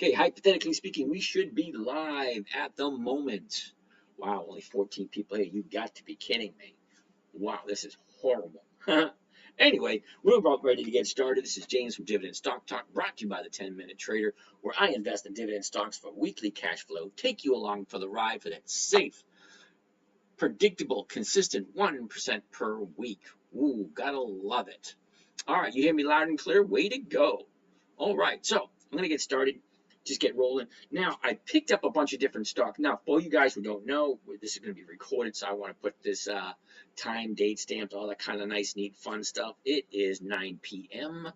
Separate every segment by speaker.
Speaker 1: Okay, hypothetically speaking, we should be live at the moment. Wow, only 14 people here. You got to be kidding me. Wow, this is horrible. Anyway, we're about ready to get started. This is James from Dividend Stock Talk, brought to you by the 10-Minute Trader, where I invest in dividend stocks for weekly cash flow, take you along for the ride for that safe, predictable, consistent 1% per week. Ooh, gotta love it. All right, you hear me loud and clear? Way to go. All right, so I'm going to get started. Just get rolling. Now, I picked up a bunch of different stock. Now, for you guys who don't know, this is going to be recorded, so I want to put this time, date stamped, all that kind of nice, neat, fun stuff. It is 9 p.m.,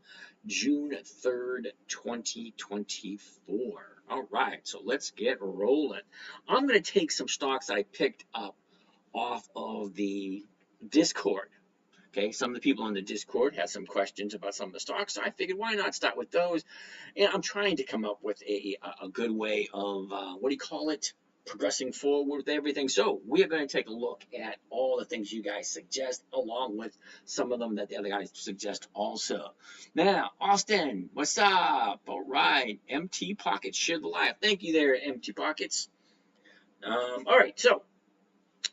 Speaker 1: June 3rd, 2024. All right, so let's get rolling. I'm going to take some stocks I picked up off of the Discord. Okay, some of the people on the Discord had some questions about some of the stocks, so I figured why not start with those. And I'm trying to come up with a good way of, what do you call it, progressing forward with everything. So we're going to take a look at all the things you guys suggest, along with some of them that the other guys suggest also. Now, Austin, what's up? All right, MT Pockets, share the live. Thank you there, MT Pockets. All right, so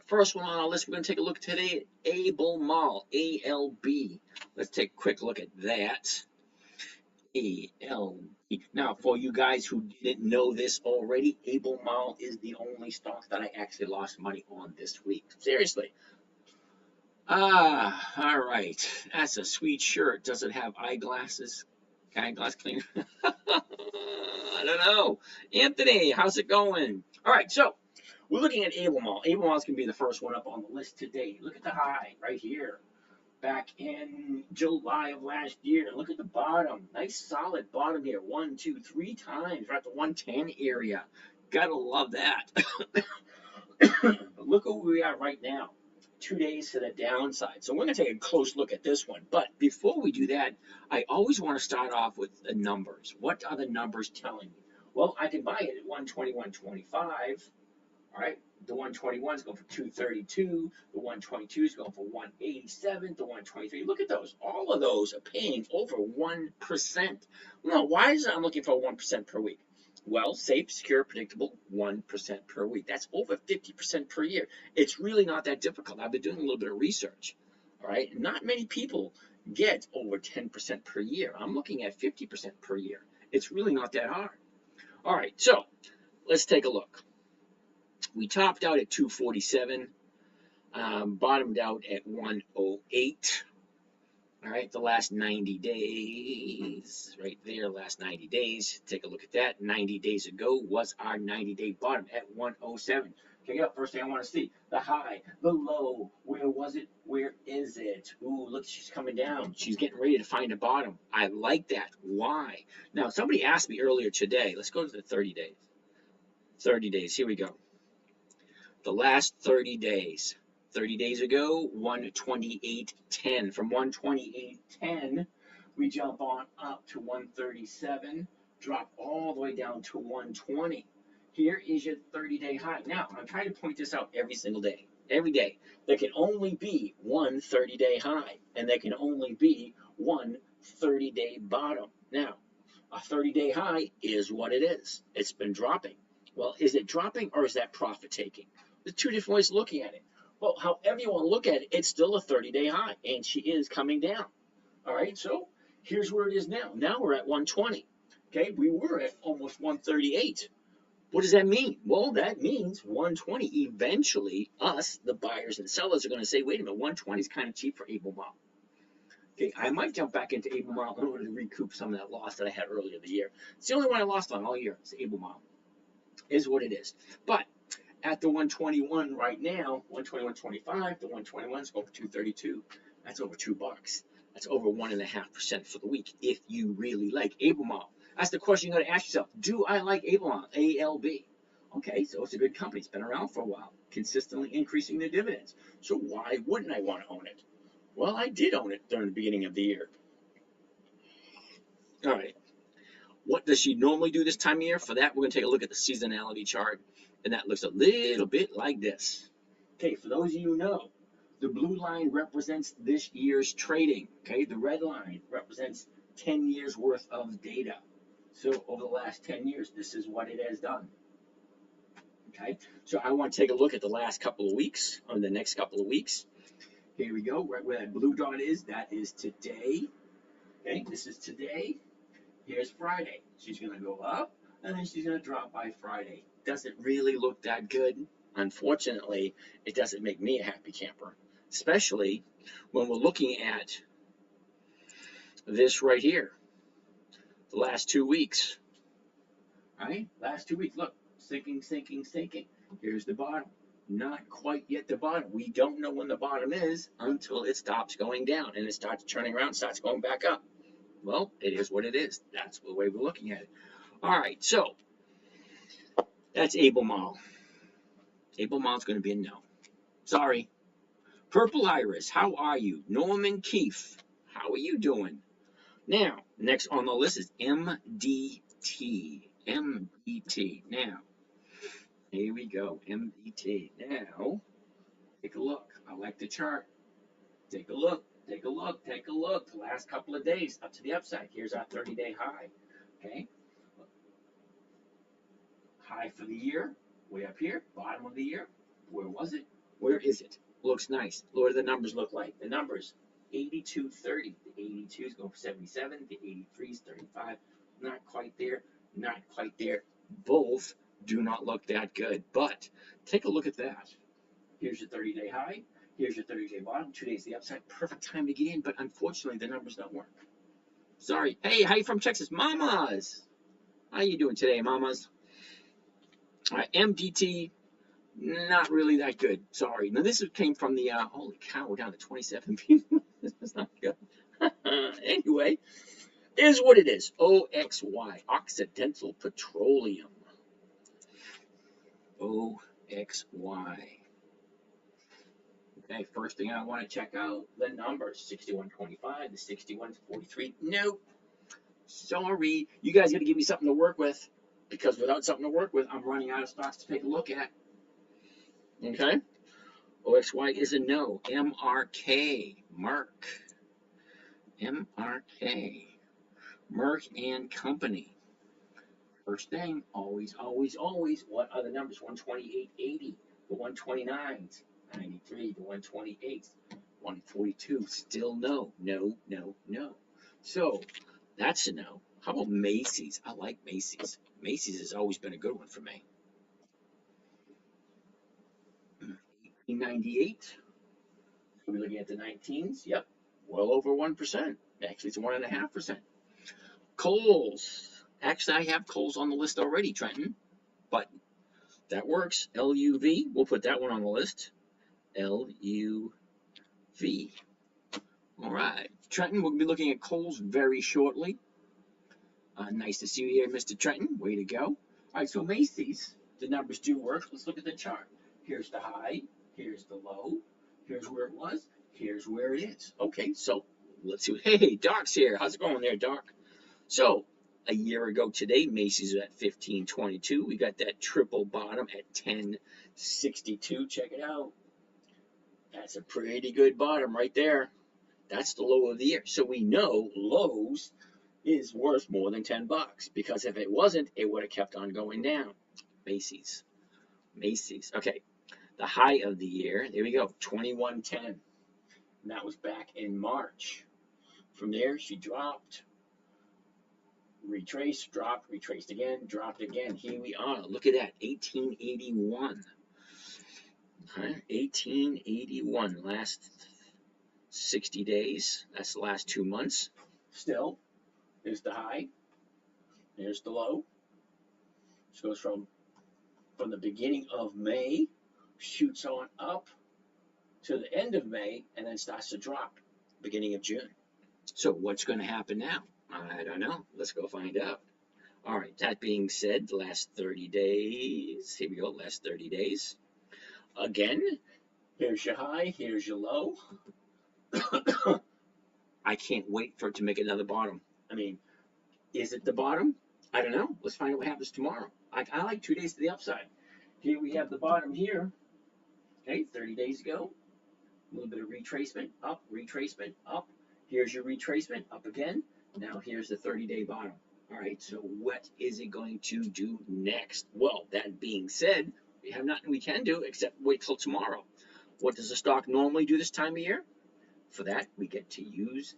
Speaker 1: first one on our list, we're going to take a look today at Albemarle, ALB. Let's take a quick look at that. ALB. Now, for you guys who didn't know this already, Albemarle is the only stock that I actually lost money on this week. Seriously. All right. That's a sweet shirt. Does it have eyeglasses? Eyeglass cleaner? I don't know. Anthony, how's it going? All right, so we're looking at Albemarle. Albemarle is going to be the first one up on the list today. Look at the high right here, back in July of last year. Look at the bottom. Nice solid bottom here. 1, 2, 3 times. We're at the 110 area. Gotta love that. Look where we are right now. 2 days to the downside. So we're going to take a close look at this one. But before we do that, I always want to start off with the numbers. What are the numbers telling me? Well, I can buy it at 121.25. All right, the 121 is going for 232. The 122 is going for 187. The 123. Look at those. All of those are paying over 1%. Now, why is it I'm looking for 1% per week? Well, safe, secure, predictable, 1% per week. That's over 50% per year. It's really not that difficult. I've been doing a little bit of research. All right, not many people get over 10% per year. I'm looking at 50% per year. It's really not that hard. All right, so let's take a look. We topped out at 247, bottomed out at 108. All right, the last 90 days, right there, last 90 days. Take a look at that. 90 days ago was our 90-day bottom at 107. Check it out. First thing I want to see, the high, the low. Where was it? Where is it? Ooh, look, she's coming down. She's getting ready to find a bottom. I like that. Why? Now, somebody asked me earlier today. Let's go to the 30 days. 30 days. Here we go. The last 30 days. 30 days ago, 128.10. From 128.10, we jump on up to 137, drop all the way down to 120. Here is your 30-day high. Now, I'm trying to point this out every single day. Every day. There can only be one 30-day high, and there can only be one 30-day bottom. Now, a 30-day high is what it is. It's been dropping. Well, is it dropping or is that profit taking? There's two different ways of looking at it. Well, however you want to look at it, it's still a 30-day high, and she is coming down. All right, so here's where it is now. Now we're at 120. Okay, we were at almost 138. What does that mean? Well, that means 120. Eventually, us, the buyers and sellers, are going to say, wait a minute, 120 is kind of cheap for Albemarle. Okay, I might jump back into Albemarle in order to recoup some of that loss that I had earlier in the year. It's the only one I lost on all year. It's Albemarle. Is what it is. But at the 121 right now, 121.25, the 121 is over 232. That's over $2. That's over 1.5% for the week. If you really like Albemarle, that's the question you got to ask yourself. Do I like Albemarle? ALB. Okay, so it's a good company. It's been around for a while, consistently increasing their dividends. So why wouldn't I want to own it? Well, I did own it during the beginning of the year. All right. What does she normally do this time of year? For that, we're going to take a look at the seasonality chart, and that looks a little bit like this. Okay, for those of you who know, the blue line represents this year's trading. Okay, the red line represents 10 years worth of data. So over the last 10 years, this is what it has done. Okay, so I want to take a look at the last couple of weeks, or the next couple of weeks. Here we go, right where that blue dot is, that is today. Okay, this is today. Here's Friday. She's going to go up, and then she's going to drop by Friday. Does it really look that good? Unfortunately, it doesn't make me a happy camper, especially when we're looking at this right here, the last 2 weeks. All right, last 2 weeks, look, sinking, sinking, sinking. Here's the bottom. Not quite yet the bottom. We don't know when the bottom is until it stops going down and it starts turning around, starts going back up. Well, it is what it is. That's the way we're looking at it. All right, so that's Albemarle. Albemarle's going to be a no. Sorry. Purple Iris, how are you? Norman Keefe, how are you doing? Now, next on the list is MDT. MDT. Now, here we go. MDT. Now, take a look. I like the chart. Take a look. Take a look. Take a look. The last couple of days up to the upside. Here's our 30-day high. Okay. High for the year. Way up here. Bottom of the year. Where was it? Where is it? Looks nice. What do the numbers look like? The numbers. 82.30. The 82 is going for 77. The 83 is 35. Not quite there. Not quite there. Both do not look that good. But take a look at that. Here's your 30-day high. Here's your 30-day bottom. 2 days the upside. Perfect time to get in. But unfortunately, the numbers don't work. Sorry. Hey, how you from Texas? Mamas. How you doing today, mamas? All right, MDT. Not really that good. Sorry. Now, this came from the, holy cow, we're down to 27 people. This is not good. Anyway, is what it is. OXY, Occidental Petroleum. OXY. Okay, first thing I want to check out, the numbers. 6125 to 6143. Nope. Sorry. You guys got to give me something to work with, because without something to work with, I'm running out of stocks to take a look at. Okay? OXY is a no. MRK, Merck. MRK, Merck and Company. First thing, always, always, always, what are the numbers? 128.80, the 129s, 93, the 128s, 142, still no, no, no, no. So, that's a no. How about Macy's? I like Macy's. Macy's has always been a good one for me. 1898. We're looking at the 19s. Yep, well over 1%. Actually, it's 1.5%. Kohl's. Actually, I have Kohl's on the list already, Trenton, but that works. LUV. We'll put that one on the list. LUV. All right, Trenton. We'll be looking at Kohl's very shortly. Nice to see you here, Mr. Trenton. Way to go. All right, so Macy's. The numbers do work. Let's look at the chart. Here's the high. Here's the low. Here's where it was. Here's where it is. Okay, so let's see. Hey, Doc's here. How's it going there, Doc? So, a year ago today, Macy's was at 15.22. We got that triple bottom at 10.62. Check it out. That's a pretty good bottom right there. That's the low of the year. So we know Lowe's is worth more than 10 bucks, because if it wasn't, it would have kept on going down. Macy's. Macy's. Okay. The high of the year, there we go, 21.10. And that was back in March. From there, she dropped, retraced, dropped, retraced again, dropped again. Here we are. Look at that, 1881. 1881, last 60 days. That's the last 2 months. Still, there's the high. There's the low. This goes from the beginning of May, shoots on up to the end of May, and then starts to drop beginning of June. So what's going to happen now? I don't know. Let's go find out. All right, that being said, the last 30 days. Here we go, last 30 days. Again, here's your high, here's your low. I can't wait for it to make another bottom. I mean, is it the bottom? I don't know. Let's find out what happens tomorrow. I like 2 days to the upside. Here we have the bottom here. Okay, 30 days ago. A little bit of retracement, up, retracement, up. Here's your retracement, up again. Now here's the 30-day bottom. All right, so what is it going to do next? Well, that being said, we have nothing we can do except wait till tomorrow. What does the stock normally do this time of year? For that, we get to use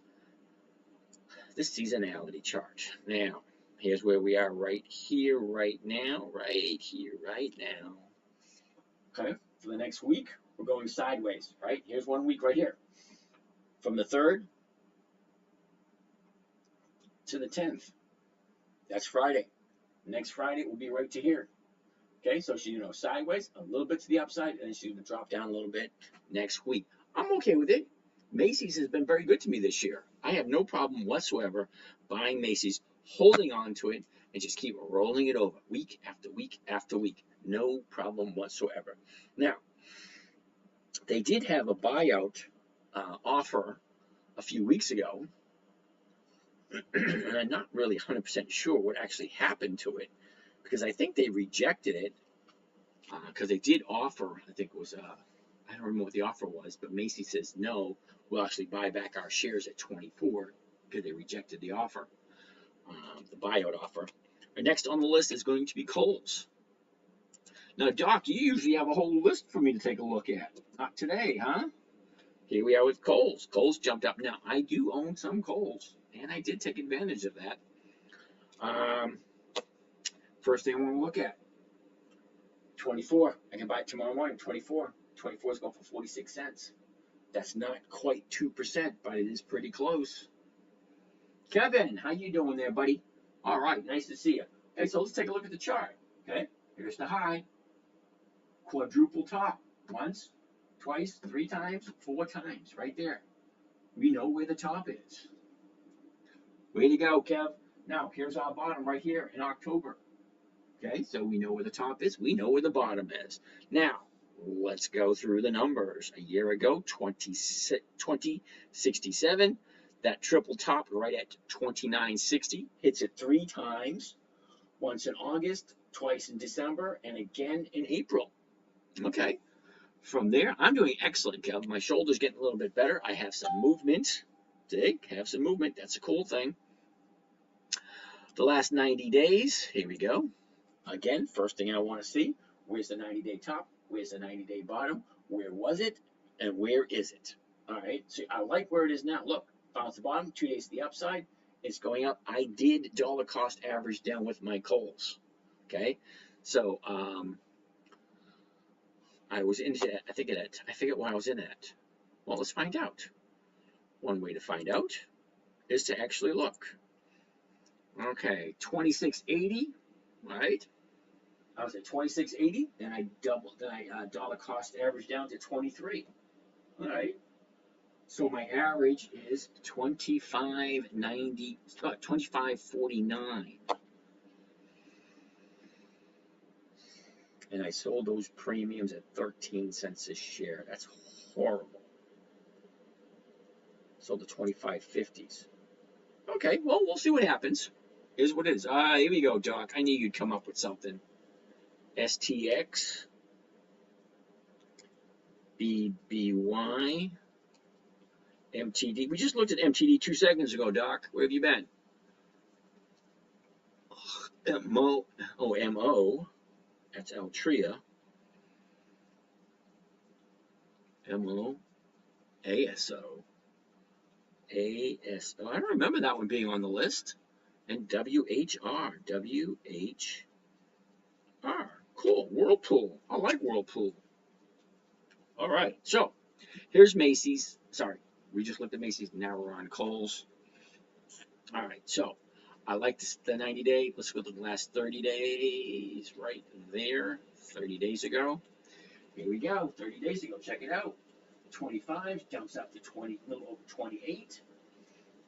Speaker 1: the seasonality chart. Now, here's where we are right here, right now, right here, right now. Okay, for the next week, we're going sideways, right? Here's 1 week right here. From the 3rd to the 10th. That's Friday. Next Friday will be right to here. Okay, so she's sideways, a little bit to the upside, and then she's going to drop down a little bit next week. I'm okay with it. Macy's has been very good to me this year. I have no problem whatsoever buying Macy's, holding on to it, and just keep rolling it over week after week after week. No problem whatsoever. Now, they did have a buyout offer a few weeks ago, and I'm not really 100% sure what actually happened to it, because I think they rejected it, because they did offer, I think it was, I don't remember what the offer was, but Macy says, no, we'll actually buy back our shares at 24, because they rejected the offer, the buyout offer. And next on the list is going to be Kohl's. Now, Doc, you usually have a whole list for me to take a look at. Not today, huh? Here we are with Kohl's. Kohl's jumped up. Now, I do own some Kohl's, and I did take advantage of that. First thing I want to look at, 24. I can buy it tomorrow morning, 24. 24 is going for 46 cents. That's not quite 2%, but it is pretty close. Kevin, how you doing there, buddy? All right, nice to see you. Okay, so let's take a look at the chart. Okay, here's the high. Quadruple top. Once, twice, 3 times, 4 times, right there. We know where the top is. Way to go, Kev. Now, here's our bottom right here in October. Okay, so we know where the top is. We know where the bottom is. Now, let's go through the numbers. A year ago, 2067. That triple top right at 2960. Hits it 3 times. Once in August, twice in December, and again in April. Okay. From there, I'm doing excellent, Kev. My shoulder's getting a little bit better. I have some movement. See? Have some movement. That's a cool thing. The last 90 days. Here we go. Again, first thing I want to see, where's the 90-day top? Where's the 90-day bottom? Where was it? And where is it? All right, so I like where it is now. Look, found the bottom, 2 days to the upside. It's going up. I did dollar cost average down with my Kohl's. Okay, so I was into that. I forget why I was in that. Well, let's find out. One way to find out is to actually look. Okay, 2680, right? I was at 2680, then I dollar cost average down to 23. All right. So my average is 25.49. And I sold those premiums at 13 cents a share. That's horrible. Sold the 25.50s. Okay, well, we'll see what happens. Here's what it is. Here we go, Doc. I knew you'd come up with something. STX, BBY, MTD. We just looked at MTD 2 seconds ago, Doc. Where have you been? MO. That's Altria. MO. ASO. ASO. I don't remember that one being on the list. And WHR. WHR. Cool. Whirlpool. I like Whirlpool. All right. So, here's Macy's. Sorry. We just looked at Macy's. Now we're on Kohl's. All right. So, I like the 90-day. Let's go to the last 30 days. Right there. 30 days ago. Here we go. 30 days ago. Check it out. 25 jumps up to 20, a little over 28.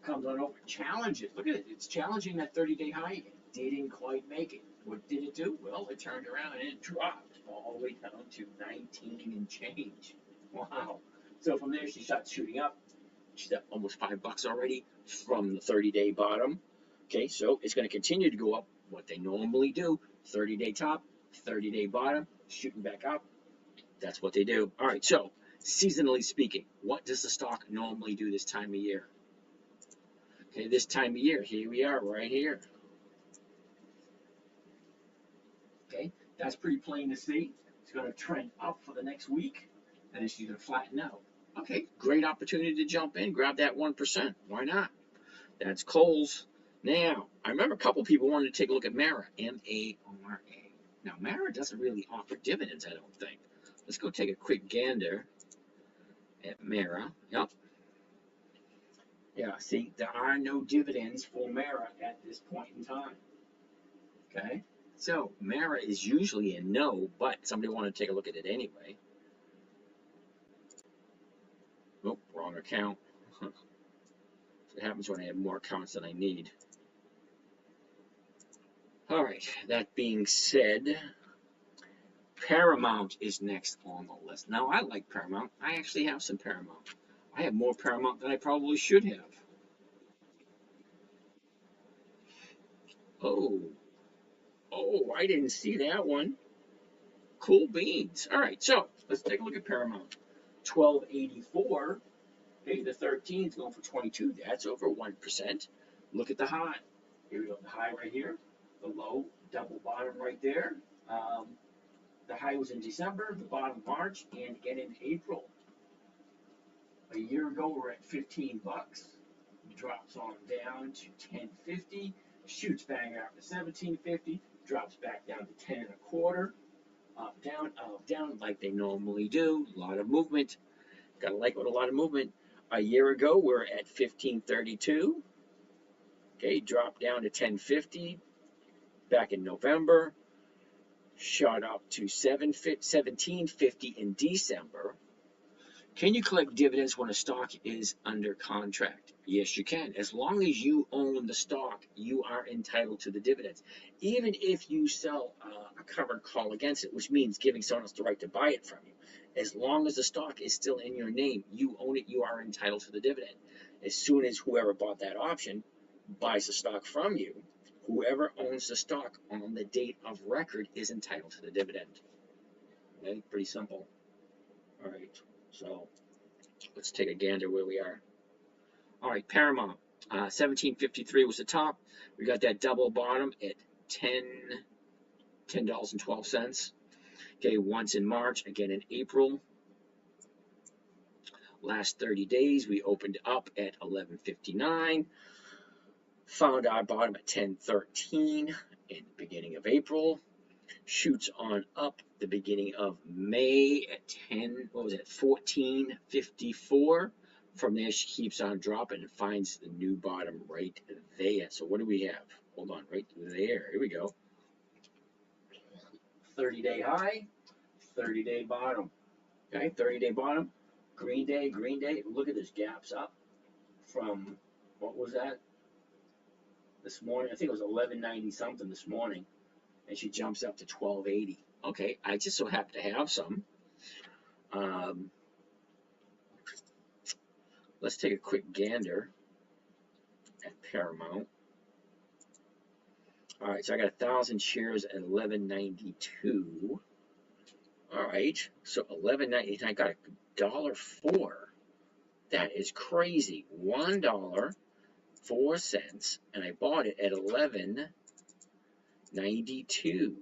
Speaker 1: Comes on over, challenges. Look at it. It's challenging that 30-day high again. Didn't quite make it. What did it do? Well, it turned around and it dropped all the way down to 19 and change. Wow. So from there, she starts shooting up. She's at almost $5 already from the 30-day bottom. Okay, so it's going to continue to go up. What they normally do: 30-day top, 30-day bottom, shooting back up. That's what they do. All right. So seasonally speaking, what does the stock normally do this time of year? Okay, this time of year, here we are, right here. That's pretty plain to see. It's going to trend up for the next week, and then she's going to flatten out. Okay, great opportunity to jump in, grab that 1%. Why not? That's Kohl's. Now, I remember a couple people wanted to take a look at Mara, M-A-R-A. Now, Mara doesn't really offer dividends, I don't think. Let's go take a quick gander at Mara. Yep. Yeah, see, there are no dividends for Mara at this point in time. Okay? So, Mara is usually a no, but somebody wanted to take a look at it anyway. Oh, wrong account. It happens when I have more accounts than I need. All right, that being said, Paramount is next on the list. Now, I like Paramount. I actually have some Paramount. I have more Paramount than I probably should have. Oh, I didn't see that one. Cool beans. All right, so let's take a look at Paramount. 1284. Okay, the 13 is going for 22. That's over 1%. Look at the high. Here we go. The high right here. The low, double bottom right there. The high was in December, the bottom March, and again in April. A year ago, we're at 15 bucks. Drops on down to 10.50. Shoots back out to 17.50. Drops back down to 10 and a quarter. Up, down, like they normally do. A lot of movement. Gotta like with a lot of movement. A year ago, we're at 15.32. Okay, dropped down to 10.50 back in November. Shot up to 17.50 in December. Can you collect dividends when a stock is under contract? Yes, you can. As long as you own the stock, you are entitled to the dividends. Even if you sell a covered call against it, which means giving someone else the right to buy it from you. As long as the stock is still in your name, you own it, you are entitled to the dividend. As soon as whoever bought that option buys the stock from you, whoever owns the stock on the date of record is entitled to the dividend. Okay, pretty simple. All right, so let's take a gander where we are. All right, Paramount, 17.53 was the top. We got that double bottom at $10.12. Okay, once in March, again in April. Last 30 days, we opened up at 11.59. Found our bottom at 10.13 in the beginning of April. Shoots on up the beginning of May at 14.54. From there, she keeps on dropping and finds the new bottom right there. So what do we have? Hold on, right there. Here we go. 30-day high, 30-day bottom. Okay, 30-day bottom. Green day. Look at this, gaps up from, what was that? This morning, I think it was 11.90 something this morning, and she jumps up to 12.80. Okay, I just so happen to have some. Let's take a quick gander at Paramount. All right, so I got 1,000 shares at 11.92. All right, so 11.90. I got $1.04. That is crazy. $1.04, and I bought it at 11.92.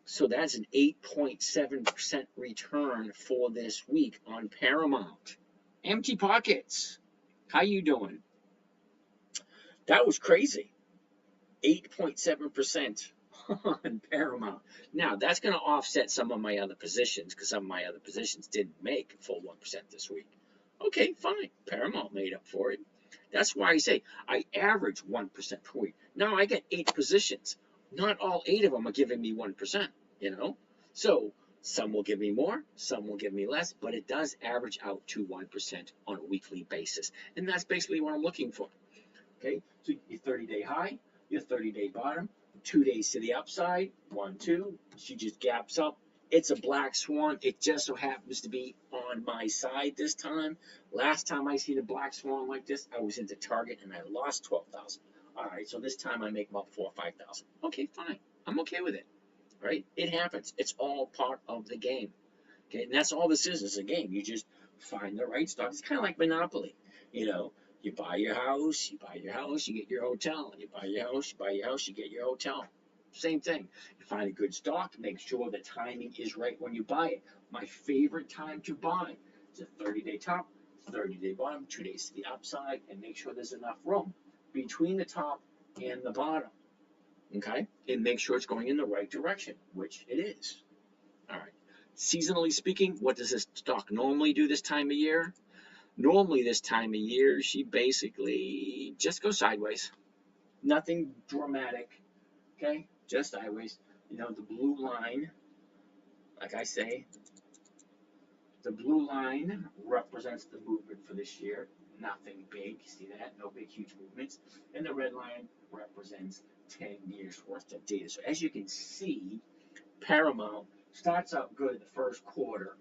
Speaker 1: So that's an 8.7% return for this week on Paramount. Empty pockets. How you doing? That was crazy. 8.7% on Paramount. Now, that's going to offset some of my other positions because some of my other positions didn't make full 1% this week. Okay, fine. Paramount made up for it. That's why I say I average 1% per week. Now I get 8 positions. Not all 8 of them are giving me 1%, you know? So some will give me more, some will give me less, but it does average out to 1% on a weekly basis. And that's basically what I'm looking for. Okay, so your 30-day high, your 30-day bottom, 2 days to the upside, 1, 2, she just gaps up. It's a black swan. It just so happens to be on my side this time. Last time I seen a black swan like this, I was into target and I lost 12,000. All right, so this time I make about 4,000 or 5,000. Okay, fine. I'm okay with it. All right, it happens. It's all part of the game. Okay, and that's all this is. It's a game. You just find the right stock. It's kind of like Monopoly. You know, you buy your house, you get your hotel. You buy your house, you get your hotel. Same thing. You find a good stock, make sure the timing is right when you buy it. My favorite time to buy is a 30-day top, 30-day bottom, 2 days to the upside, and make sure there's enough room between the top and the bottom. Okay? And make sure it's going in the right direction, which it is. All right. Seasonally speaking, what does this stock normally do this time of year? Normally this time of year, she basically just goes sideways. Nothing dramatic, okay? Just sideways. You know, the blue line, like I say, the blue line represents the movement for this year. Nothing big, see that? No big, huge movements. And the red line represents 10 years worth of data. So as you can see, Paramount starts out good the first quarter,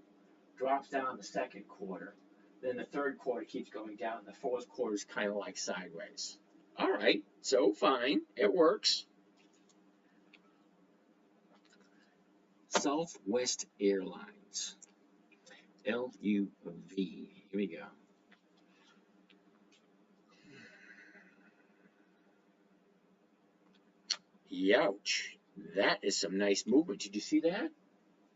Speaker 1: drops down the second quarter, then the third quarter keeps going down, and the fourth quarter is kind of like sideways. All right, so fine, it works. Southwest Airlines, LUV, here we go. Youch, that is some nice movement. Did you see that?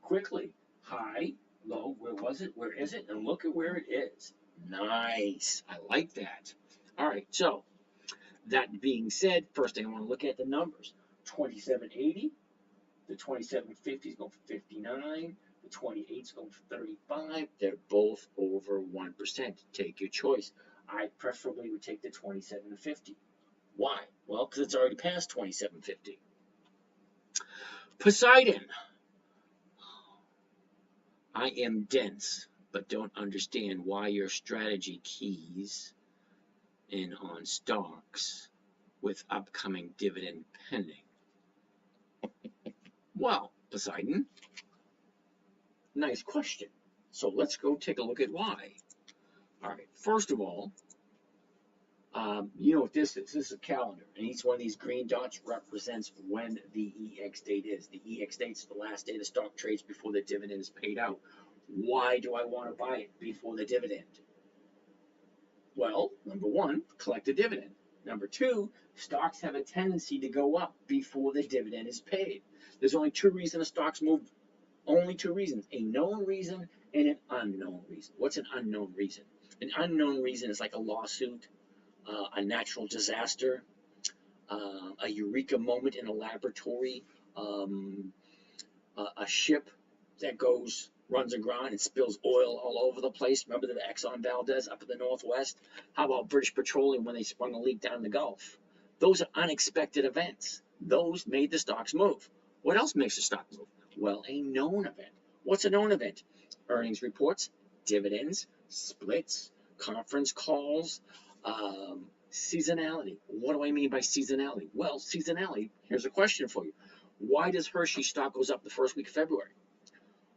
Speaker 1: Quickly, high, low, where was it? Where is it? And look at where it is. Nice, I like that. All right, so that being said, first thing I want to look at the numbers. 2780, the 2750 is going for 59, the 28 is going for 35. They're both over 1%. Take your choice. I preferably would take the 2750. Why? Well, because it's already past 2750. Poseidon. I am dense, but don't understand why your strategy keys in on stocks with upcoming dividend pending. Well, Poseidon, nice question. So let's go take a look at why. All right, first of all, you know what this is. This is a calendar, and each one of these green dots represents when the EX date is. The EX date is the last day the stock trades before the dividend is paid out. Why do I want to buy it before the dividend? Well, number one, collect a dividend. Number two, stocks have a tendency to go up before the dividend is paid. There's only two reasons stocks move. Only two reasons: a known reason and an unknown reason. What's an unknown reason? An unknown reason is like a lawsuit, a natural disaster, a eureka moment in a laboratory, a ship that runs aground and spills oil all over the place. Remember the Exxon Valdez up in the Northwest? How about British Petroleum when they sprung a leak down the Gulf? Those are unexpected events. Those made the stocks move. What else makes the stock move? Well, a known event. What's a known event? Earnings reports, dividends, splits, conference calls, seasonality. What do I mean by seasonality? Well, seasonality, here's a question for you. Why does Hershey stock goes up the first week of February?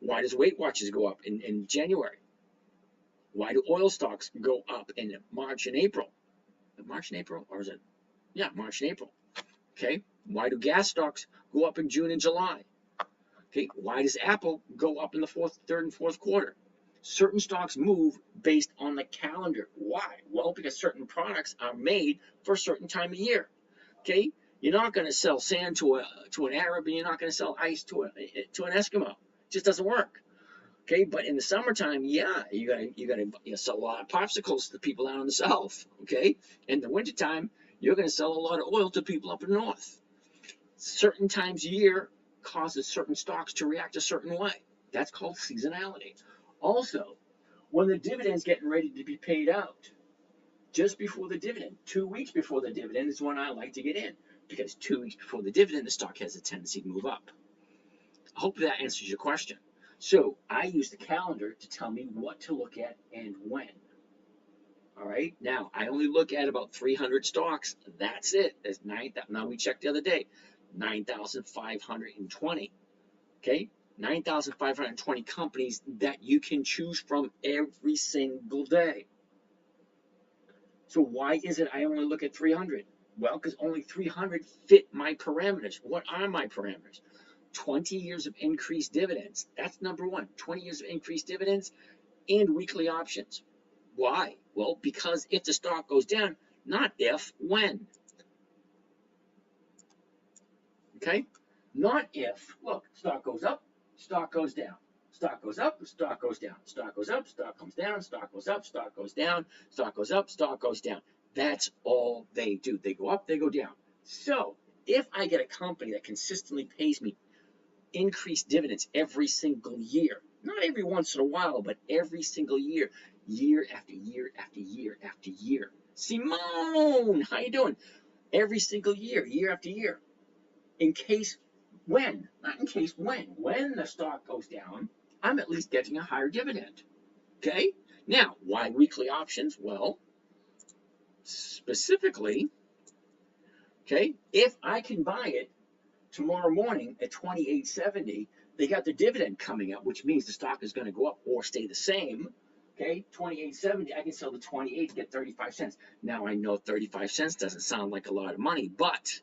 Speaker 1: Why does Weight Watchers go up in January? Why do oil stocks go up in March and April? March and April, or is it? Yeah, March and April. Okay. Why do gas stocks go up in June and July? Okay. Why does Apple go up in the third and fourth quarter? Certain stocks move based on the calendar. Why? Well, because certain products are made for a certain time of year. Okay. You're not going to sell sand to an Arab, and you're not going to sell ice to an Eskimo. It just doesn't work. Okay, but in the summertime, yeah, you gotta sell a lot of popsicles to people down in the south. Okay, in the wintertime, you're gonna sell a lot of oil to people up in the north. Certain times a year causes certain stocks to react a certain way. That's called seasonality. Also, when the dividend's getting ready to be paid out, just before the dividend, 2 weeks before the dividend is when I like to get in, because 2 weeks before the dividend, the stock has a tendency to move up. I hope that answers your question. So I use the calendar to tell me what to look at and when. All right. Now I only look at about 300 stocks. That's it. There's 9,000. Now we checked the other day, 9,520. Okay, 9,520 companies that you can choose from every single day. So why is it I only look at 300? Well, because only 300 fit my parameters. What are my parameters? 20 years of increased dividends. That's number one. 20 years of increased dividends and weekly options. Why? Well, because if the stock goes down, not if, when. Okay? Not if, look, stock goes up, stock goes down. Stock goes up, stock goes down. Stock goes up, stock comes down, stock goes up, stock goes down, stock goes up, stock goes down. That's all they do. They go up, they go down. So if I get a company that consistently pays me increased dividends every single year, not every once in a while, but every single year, year after year after year after year. Simone, how you doing? Every single year, year after year. In case when, not in case when the stock goes down, I'm at least getting a higher dividend. Okay? Now, why weekly options? Well, specifically, okay, if I can buy it tomorrow morning at 28.70, they got the dividend coming up, which means the stock is going to go up or stay the same. Okay, 28.70, I can sell the 28 to get 35 cents. Now I know 35 cents doesn't sound like a lot of money, but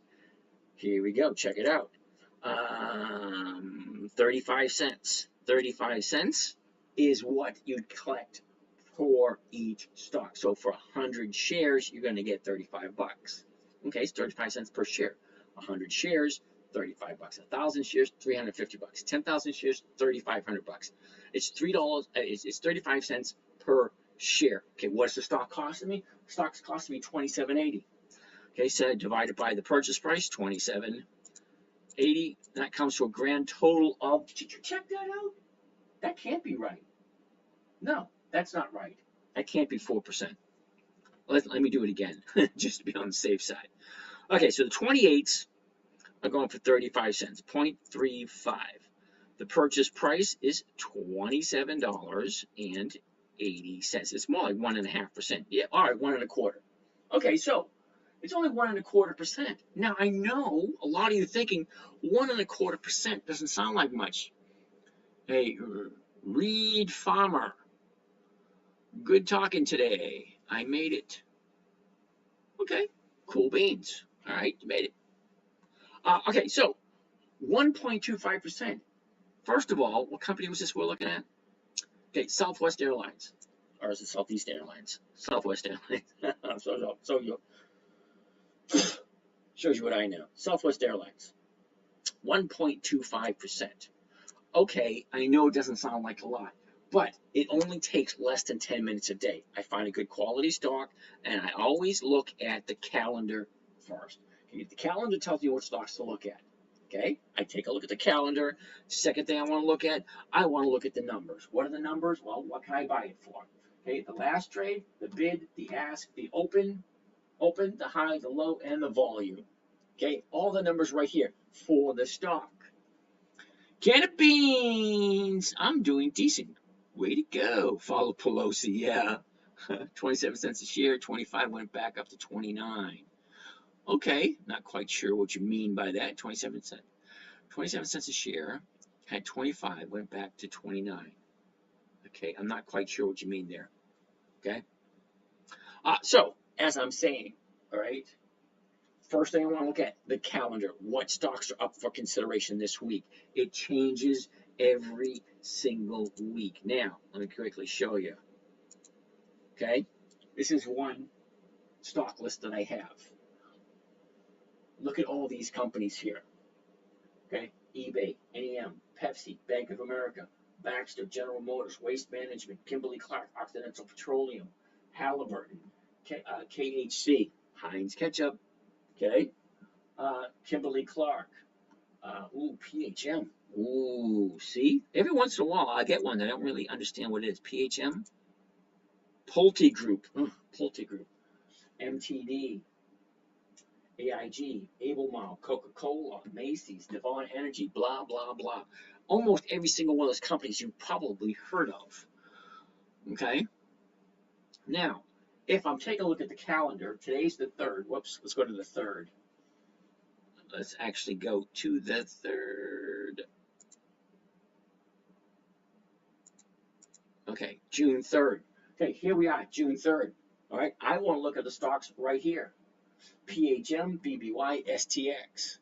Speaker 1: here we go. Check it out. 35 cents. 35 cents is what you'd collect for each stock. So for 100 shares, you're going to get 35 bucks. Okay, it's 35 cents per share. 100 shares, 35 bucks. 1,000 shares, 350 bucks. 10,000 shares, 3,500 bucks. It's $3. It's 35 cents per share. Okay, what's the stock costing me? The stock's costing me $27.80. Okay, so divided by the purchase price, $27.80. That comes to a grand total of. Did you check that out? That can't be right. No, that's not right. That can't be 4%. Let me do it again, just to be on the safe side. Okay, so the 28s are going for 35 cents, 0.35. The purchase price is $27.80. It's more like 1.5%. Yeah, all right, 1.25. Okay, so it's only 1.25%. Now I know a lot of you thinking 1.25% doesn't sound like much. Hey, Reed Farmer, good talking today. I made it. Okay, cool beans. All right, you made it. Okay, so 1.25%. First of all, what company was this we're looking at? Okay, Southwest Airlines. Or is it Southeast Airlines? Southwest Airlines. so you shows you what I know. Southwest Airlines. 1.25%. Okay, I know it doesn't sound like a lot, but it only takes less than 10 minutes a day. I find a good quality stock, and I always look at the calendar first. Okay, the calendar tells you what stocks to look at. Okay, I take a look at the calendar. Second thing I want to look at the numbers. What are the numbers? Well, what can I buy it for? Okay, the last trade, the bid, the ask, the open, the high, the low, and the volume. Okay, all the numbers right here for the stock. Can of beans. I'm doing decent. Way to go. Follow Pelosi. Yeah. 27 cents a share. 25 went back up to 29. Okay. Not quite sure what you mean by that. 27 cents. 27 cents a share. Had 25. Went back to 29. Okay. I'm not quite sure what you mean there. Okay. So, as I'm saying, all right. First thing I want to look at, the calendar. What stocks are up for consideration this week? It changes every single week. Now, let me quickly show you. Okay? This is one stock list that I have. Look at all these companies here. Okay? eBay, NEM, Pepsi, Bank of America, Baxter, General Motors, Waste Management, Kimberly-Clark, Occidental Petroleum, Halliburton, KHC, Heinz Ketchup, okay? Kimberly-Clark, PHM. Ooh, see? Every once in a while, I get one that I don't really understand what it is. PHM? Pulte Group. Pulte Group. MTD. AIG. Albemarle. Coca-Cola. Macy's. Devon Energy. Blah, blah, blah. Almost every single one of those companies you've probably heard of. Okay? Now, if I'm taking a look at the calendar, today's the 3rd. Whoops, let's go to the 3rd. Let's actually go to the 3rd. Okay, June 3rd. Okay, here we are, June 3rd. All right, I want to look at the stocks right here. PHM, BBY, STX.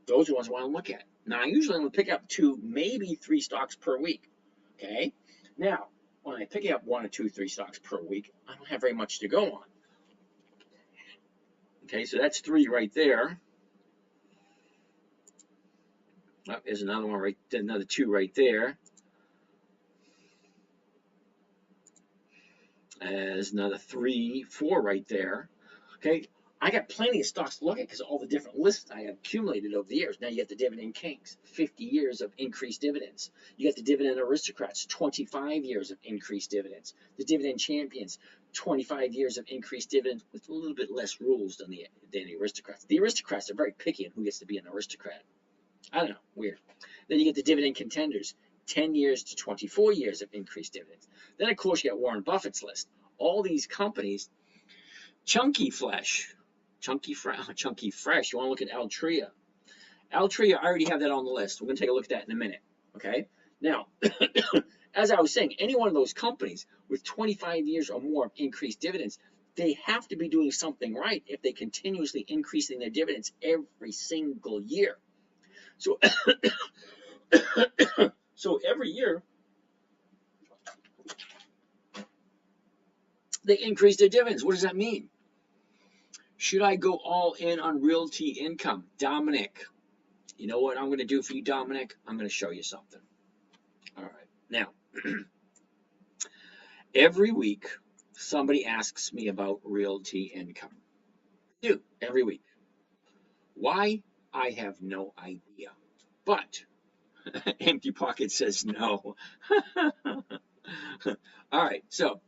Speaker 1: Those are the ones I want to look at. Now, I usually only pick up 2, maybe 3 stocks per week. Okay? Now, when I pick up 1 or 2, 3 stocks per week, I don't have very much to go on. Okay, so that's 3 right there. Oh, there's another one right, another 2 right there. There's another 3, 4 right there. Okay, I got plenty of stocks to look at because of all the different lists I have accumulated over the years. Now you got the Dividend Kings, 50 years of increased dividends. You got the Dividend Aristocrats, 25 years of increased dividends. The Dividend Champions, 25 years of increased dividends with a little bit less rules than the Aristocrats. The Aristocrats are very picky on who gets to be an aristocrat. I don't know, weird. Then you get the Dividend Contenders, 10 years to 24 years of increased dividends. Then, of course, you got Warren Buffett's list. All these companies, Chunky Fresh. You want to look at Altria. Altria, I already have that on the list. We're going to take a look at that in a minute. Okay? Now, as I was saying, any one of those companies with 25 years or more of increased dividends, they have to be doing something right if they continuously increasing their dividends every single year. So, so every year, they increase their dividends. What does that mean? Should I go all in on Realty Income? Dominic, you know what I'm going to do for you, Dominic? I'm going to show you something. All right. Now, every week, somebody asks me about Realty Income. I do, every week. Why? I have no idea. But, Empty Pocket says no. All right, so,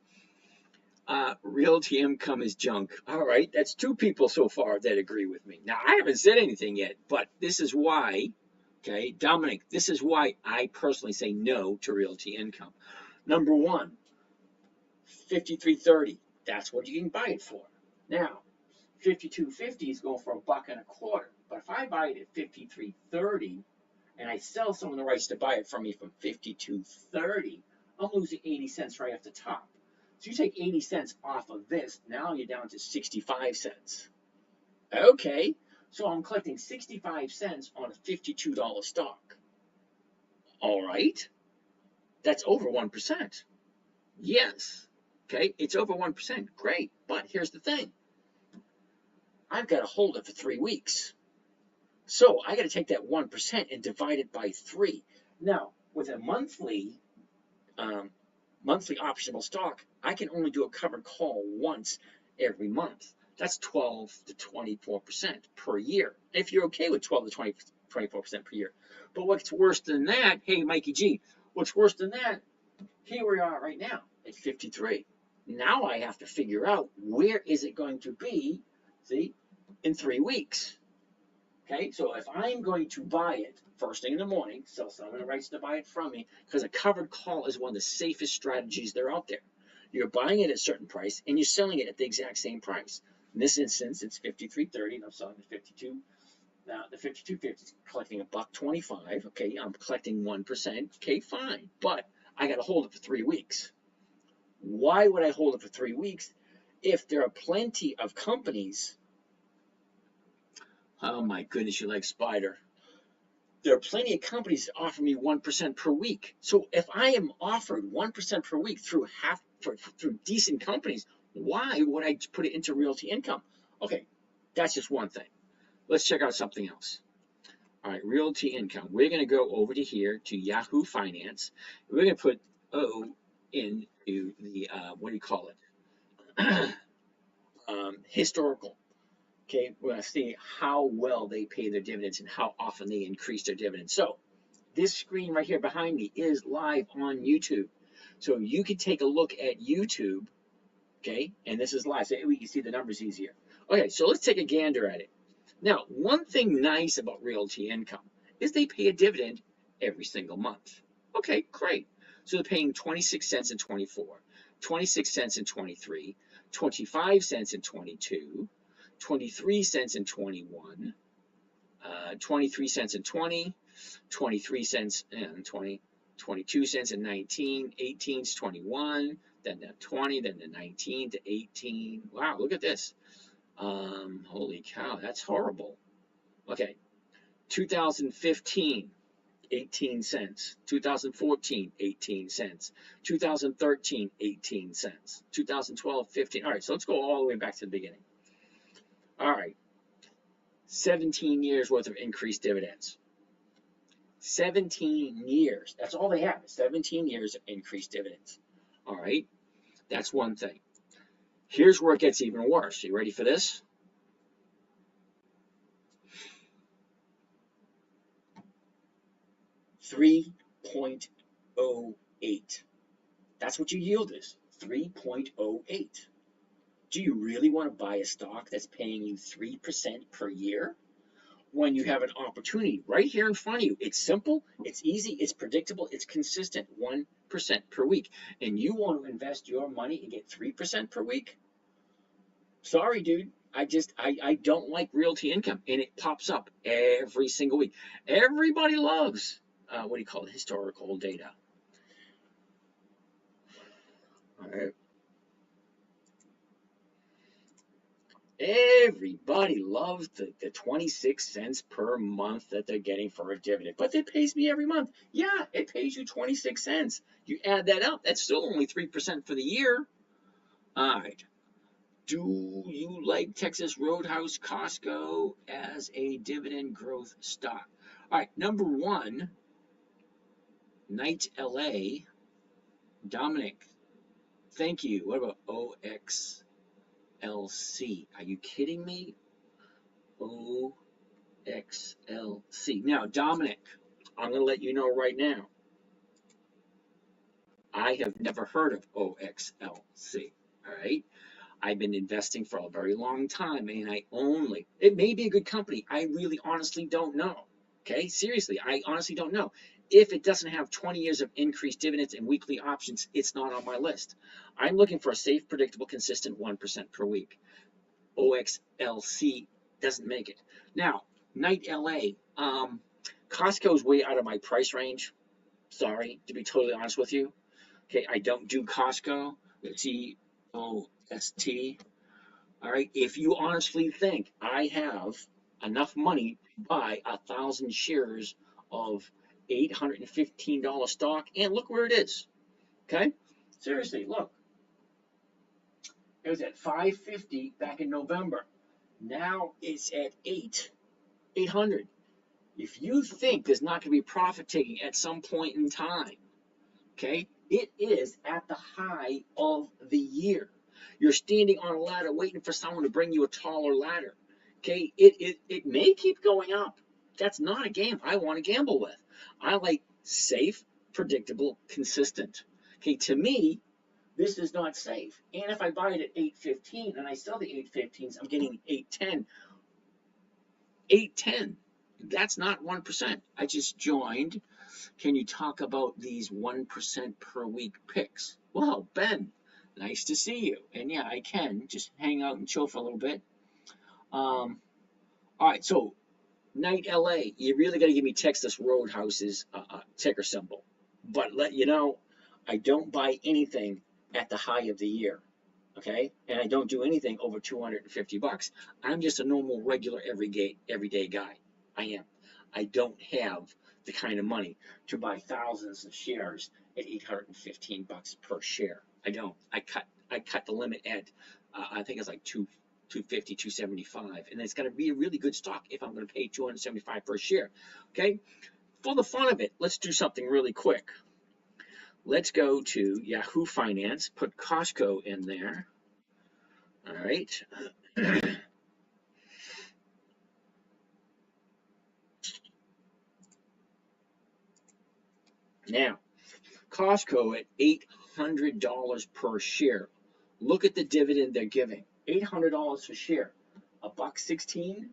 Speaker 1: Realty Income is junk. All right, that's 2 people so far that agree with me. Now, I haven't said anything yet, but this is why, okay, Dominic, this is why I personally say no to Realty Income. Number 1, 53.30. That's what you can buy it for. Now, 52.50 is going for $1.25. But if I buy it at 53.30 and I sell someone the rights to buy it from me from 52.30, I'm losing 80 cents right off the top. So you take 80 cents off of this, now you're down to 65 cents. Okay, so I'm collecting 65 cents on a $52 stock. All right, that's over 1%. Yes, okay, it's over 1%. Great, but here's the thing. I've got to hold it for 3 weeks. So I got to take that 1% and divide it by 3. Now, with a monthly optional stock, I can only do a covered call once every month. That's 12 to 24% per year. If you're okay with 12 to 24% per year. But what's worse than that, hey, Mikey G, what's worse than that, here we are right now at 53. Now I have to figure out where is it going to be, see, in 3 weeks. Okay, so if I'm going to buy it first thing in the morning, sell someone the rights to buy it from me, because a covered call is one of the safest strategies that are out there. You're buying it at a certain price and you're selling it at the exact same price. In this instance, it's 53.30 and I'm selling the 52. Now the 52.50 is collecting $1.25. Okay, I'm collecting 1%. Okay, fine, but I got to hold it for 3 weeks. Why would I hold it for 3 weeks if there are plenty of companies? Oh my goodness, you like Spider. There are plenty of companies that offer me 1% per week. So if I am offered 1% per week through through decent companies, why would I put it into Realty Income? Okay, that's just one thing. Let's check out something else. All right, Realty Income. We're going to go over to here to Yahoo Finance. We're going to put O into the, what do you call it? Historical. Okay, we're going to see how well they pay their dividends and how often they increase their dividends. So this screen right here behind me is live on YouTube. So you can take a look at YouTube, okay, and this is live, so we can see the numbers easier. Okay, so let's take a gander at it. Now, one thing nice about Realty Income is they pay a dividend every single month. Okay, great. So they're paying 26 cents in 24, 26 cents in 23, 25 cents in 22, 23 cents in 21, 23 cents in 20, 23 cents in 20, 22 cents in 19, 18 to 21, then the 20, then the 19 to 18. Wow, look at this. Holy cow, that's horrible. Okay, 2015, 18 cents. 2014, 18 cents. 2013, 18 cents. 2012, 15. All right, so let's go all the way back to the beginning. All right, 17 years worth of increased dividends. 17 years. That's all they have, 17 years of increased dividends. All right, that's one thing. Here's where it gets even worse. You ready for this? $3.08. That's what your yield is, 3.08. Do you really want to buy a stock that's paying you 3% per year when you have an opportunity right here in front of you? It's simple, it's easy, it's predictable, it's consistent, 1% per week. And you want to invest your money and get 3% per week? Sorry, dude. I don't like realty income, and it pops up every single week. Everybody loves what do you call it? Historical data. All right. Everybody loves the 26 cents per month that they're getting for a dividend, but it pays me every month. Yeah, it pays you 26 cents. You add that up, that's still only 3% for the year. All right. Do you like Texas Roadhouse Costco as a dividend growth stock? All right, number one, Knight LA. Dominic, thank you. What about OXLC? Are you kidding me? OXLC. Now, Dominic, I'm going to let you know right now, I have never heard of OXLC. All right. I've been investing for a very long time, and it may be a good company. I really honestly don't know. Okay, seriously, I honestly don't know. If it doesn't have 20 years of increased dividends and weekly options, it's not on my list. I'm looking for a safe, predictable, consistent 1% per week. OXLC doesn't make it. Now, Knight LA, Costco's way out of my price range. Sorry, to be totally honest with you. Okay, I don't do Costco. COST. All right, if you honestly think I have enough money to buy 1,000 shares of $815 stock, and look where it is. Okay, seriously, look. It was at 550 back in November. Now it's at 800. If you think there's not going to be profit taking at some point in time, okay, it is at the high of the year. You're standing on a ladder waiting for someone to bring you a taller ladder. Okay, it may keep going up. That's not a game I want to gamble with. I like safe, predictable, consistent. Okay, to me, this is not safe. And if I buy it at 815 and I sell the 815s, I'm getting 810. 810. That's not 1%. I just joined. Can you talk about these 1% per week picks? Well, Ben, nice to see you. And yeah, I can just hang out and chill for a little bit. All right, so Knight LA, you really got to give me Texas Roadhouse's ticker symbol. But let you know, I don't buy anything at the high of the year. Okay, and I don't do anything over 250 bucks. I'm just a normal, regular, everyday guy. I am. I don't have the kind of money to buy thousands of shares at 815 bucks per share. I don't. I cut the limit at I think it's like 250, 275, and it's got to be a really good stock if I'm going to pay 275 per share. Okay, for the fun of it, let's do something really quick. Let's go to Yahoo Finance, put Costco in there. All right. Now, Costco at $800 per share. Look at the dividend they're giving. $800 a share. $1.16,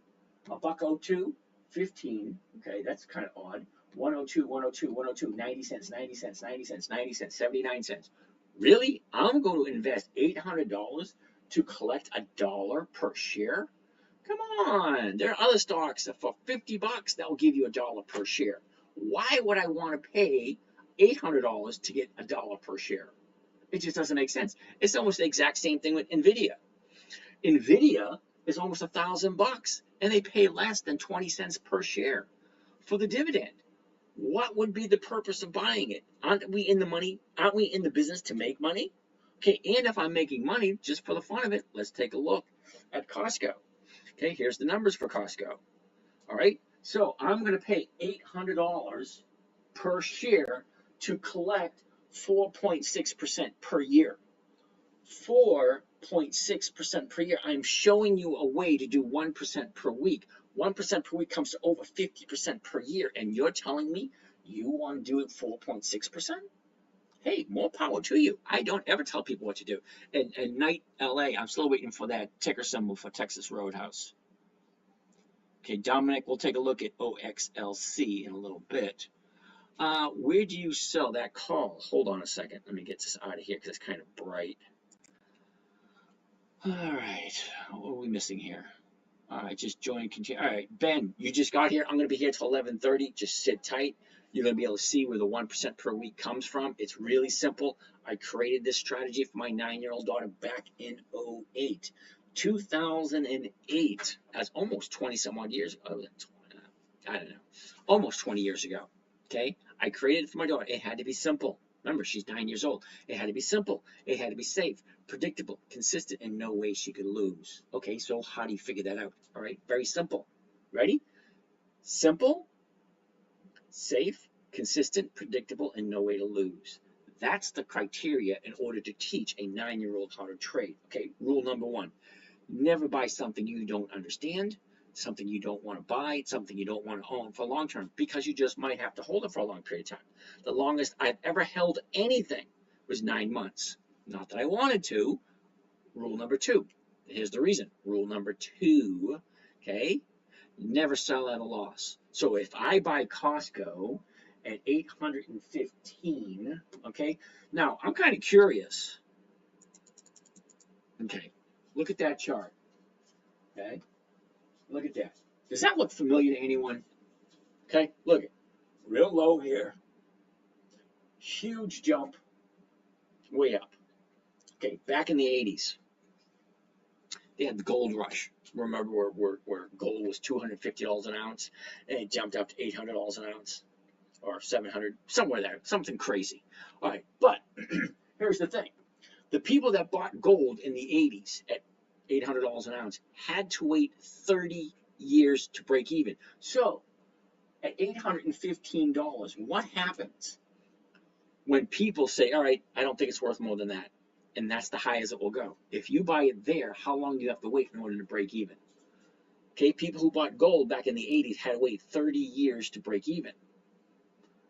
Speaker 1: $1.02, 15. Okay, that's kind of odd. 102, 102, 102, 90 cents, 90 cents, 90 cents, 90 cents, 79 cents. Really? I'm going to invest $800 to collect $1 per share? Come on. There are other stocks that for 50 bucks that will give you $1 per share. Why would I want to pay $800 to get $1 per share? It just doesn't make sense. It's almost the exact same thing with Nvidia. Nvidia is almost $1,000 and they pay less than 20 cents per share for the dividend. What would be the purpose of buying it? Aren't we in the money? Aren't we in the business to make money? Okay, and if I'm making money just for the fun of it, let's take a look at Costco. Okay, here's the numbers for Costco. All right, So I'm going to pay $800 per share to collect 4.6% per year. 4.6% per year. I'm showing you a way to do 1% per week. 1% per week comes to over 50% per year. And you're telling me you want to do it 4.6%? Hey, more power to you. I don't ever tell people what to do. And Night LA, I'm still waiting for that ticker symbol for Texas Roadhouse. Okay, Dominic, we'll take a look at OXLC in a little bit. Where do you sell that call? Hold on a second. Let me get this out of here because it's kind of bright. All right, what are we missing here? All right, just join, continue. All right, Ben, you just got here. I'm going to be here till 11:30. Just sit tight. You're going to be able to see where the 1% per week comes from. It's really simple. I created this strategy for my 9-year-old daughter back in 2008. 2008. That's almost 20 some odd years. I don't know. Almost 20 years ago. Okay? I created it for my daughter. It had to be simple. Remember, she's 9 years old. It had to be simple. It had to be safe, predictable, consistent, and no way she could lose. Okay, so how do you figure that out? All right, very simple. Ready? Simple, safe, consistent, predictable, and no way to lose. That's the criteria in order to teach a 9-year-old how to trade. Okay, rule number 1. Never buy something you don't understand, something you don't want to buy, something you don't want to own for long term, because you just might have to hold it for a long period of time. The longest I've ever held anything was 9 months. Not that I wanted to. Rule number 2. Here's the reason. Rule number 2, okay? Never sell at a loss. So if I buy Costco at 815, okay? Now, I'm kind of curious. Okay, look at that chart. Okay? Look at that. Does that look familiar to anyone? Okay, look, real low here, huge jump, way up. Okay, back in the 80s, they had the gold rush. Remember where gold was $250 an ounce, and it jumped up to $800 an ounce, or 700, somewhere there, something crazy. All right, but here's the thing. The people that bought gold in the 80s at $800 an ounce had to wait 30 years to break even. So at $815, what happens when people say, all right, I don't think it's worth more than that? And that's the highest it will go. If you buy it there, how long do you have to wait in order to break even? Okay, people who bought gold back in the 80s had to wait 30 years to break even.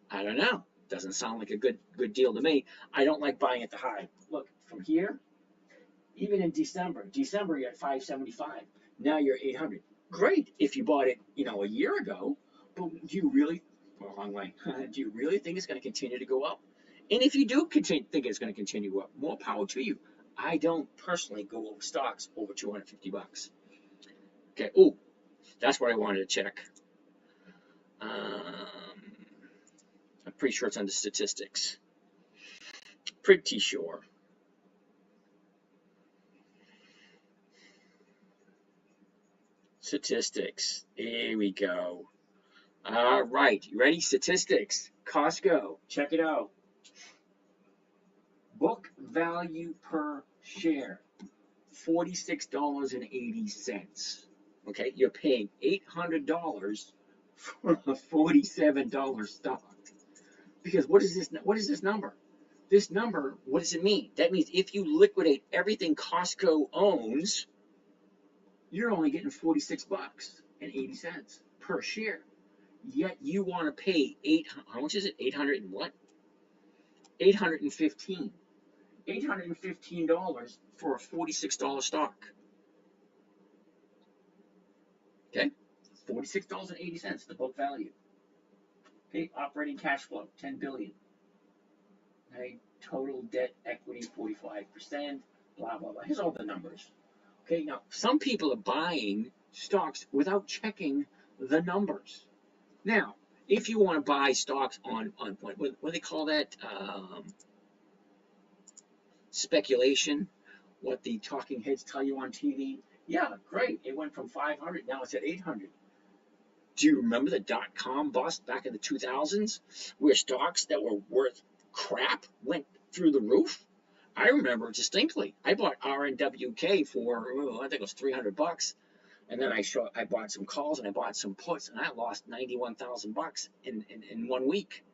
Speaker 1: I don't know. Doesn't sound like a good deal to me. I don't like buying at the high. Look, from here, even in December you're at 575. Now you're 800. Great if you bought it, a year ago, but do you really, wrong way, do you really think it's going to continue to go up? And if you do think it's going to continue to go up, more power to you. I don't personally go over stocks over 250 bucks. Okay, oh, that's what I wanted to check. I'm pretty sure it's under statistics. Pretty sure. Statistics. Here we go. All right, you ready? Statistics. Costco. Check it out. Book value per share, $46.80. Okay, you're paying $800 for a $47 stock. Because what is this number? This number, what does it mean? That means if you liquidate everything Costco owns, you're only getting $46.80 per share. Yet you want to pay how much is it? 800 and what? 815. $815 for a $46 stock. Okay? $46.80, the book value. Okay, operating cash flow, $10 billion. Okay, total debt equity, 45%, blah, blah, blah. Here's all the numbers. Okay, now some people are buying stocks without checking the numbers. Now, if you want to buy stocks on what do they call that? Speculation, what the talking heads tell you on TV. Yeah, great. It went from 500, now it's at 800. Do you remember the dot-com bust back in the 2000s where stocks that were worth crap went through the roof? I remember distinctly. I bought RNWK for, I think it was $300. And then I bought some calls and I bought some puts, and I lost $91,000 in 1 week.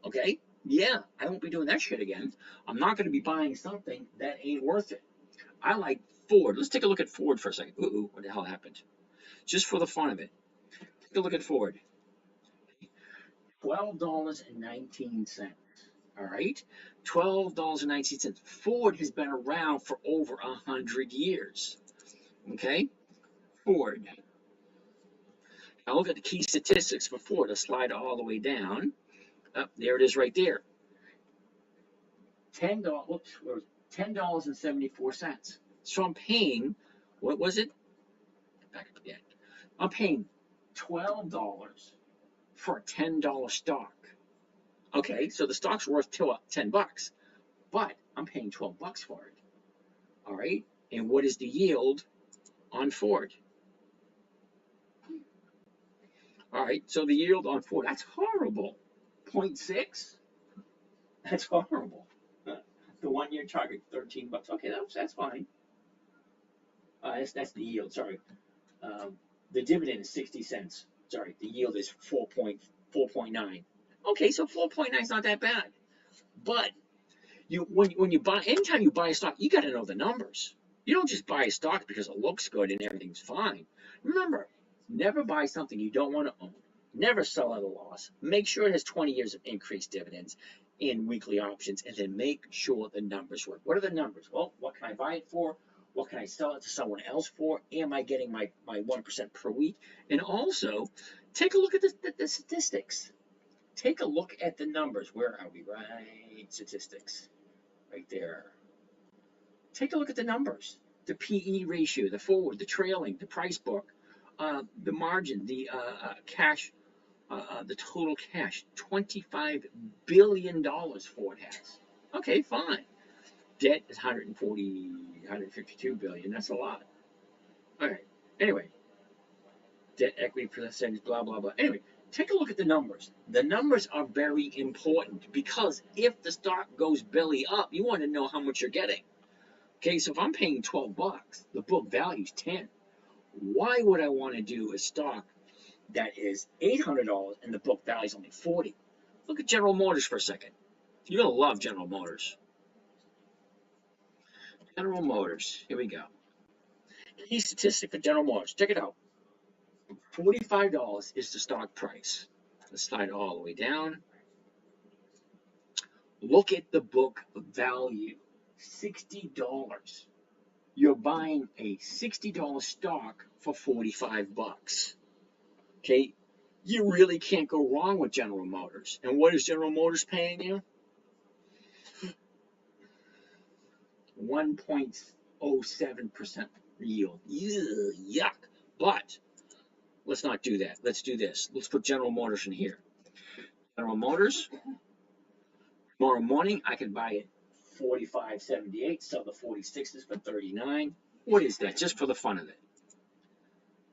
Speaker 1: Okay? Yeah, I won't be doing that shit again. I'm not going to be buying something that ain't worth it. I like Ford. Let's take a look at Ford for a second. Ooh, what the hell happened? Just for the fun of it. Take a look at Ford. $12.19. All right? $12.19. Ford has been around for over 100 years. Okay? Ford. Now look at the key statistics for Ford. Let's slide all the way down. There it is right there. $10.74. So I'm paying, what was it? Back up again. I'm paying $12 for a $10 stock. Okay, so the stock's worth $10, but I'm paying $12 for it. All right, and what is the yield on Ford? All right, so the yield on Ford, that's horrible. 0.6? That's horrible. The 1-year target, $13. Okay, that's fine. That's the yield. Sorry. The dividend is 60 cents. Sorry, the yield is 4.9. Okay, so 4.9 is not that bad. But when you buy, anytime you buy a stock, you got to know the numbers. You don't just buy a stock because it looks good and everything's fine. Remember, never buy something you don't want to own. Never sell at a loss. Make sure it has 20 years of increased dividends in weekly options, and then make sure the numbers work. What are the numbers? Well, what can I buy it for? What can I sell it to someone else for? Am I getting my 1% per week? And also, take a look at the statistics. Take a look at the numbers. Where are we? Right, statistics. Right there. Take a look at the numbers. The PE ratio, the forward, the trailing, the price book, the margin, the cash, the total cash. $25 billion Ford has. Okay, fine. Debt is 152 billion. That's a lot. All right. Anyway, debt equity percentage, blah blah blah. Anyway, take a look at the numbers. The numbers are very important because if the stock goes belly up, you want to know how much you're getting. Okay, so if I'm paying $12, the book value is 10. Why would I want to do a stock that is $800 and the book value is only 40? Look at General Motors for a second. You're gonna love General Motors. General Motors. Here we go. Key statistic for General Motors. Check it out. $45 is the stock price. Let's slide all the way down. Look at the book value. $60. You're buying a $60 stock for $45. Okay? You really can't go wrong with General Motors. And what is General Motors paying you? 1.07% yield. Yuck. But let's not do that. Let's do this. Let's put General Motors in here. General Motors. Tomorrow morning, I could buy it $45.78, sell the 46s for $39. What is that? Just for the fun of it.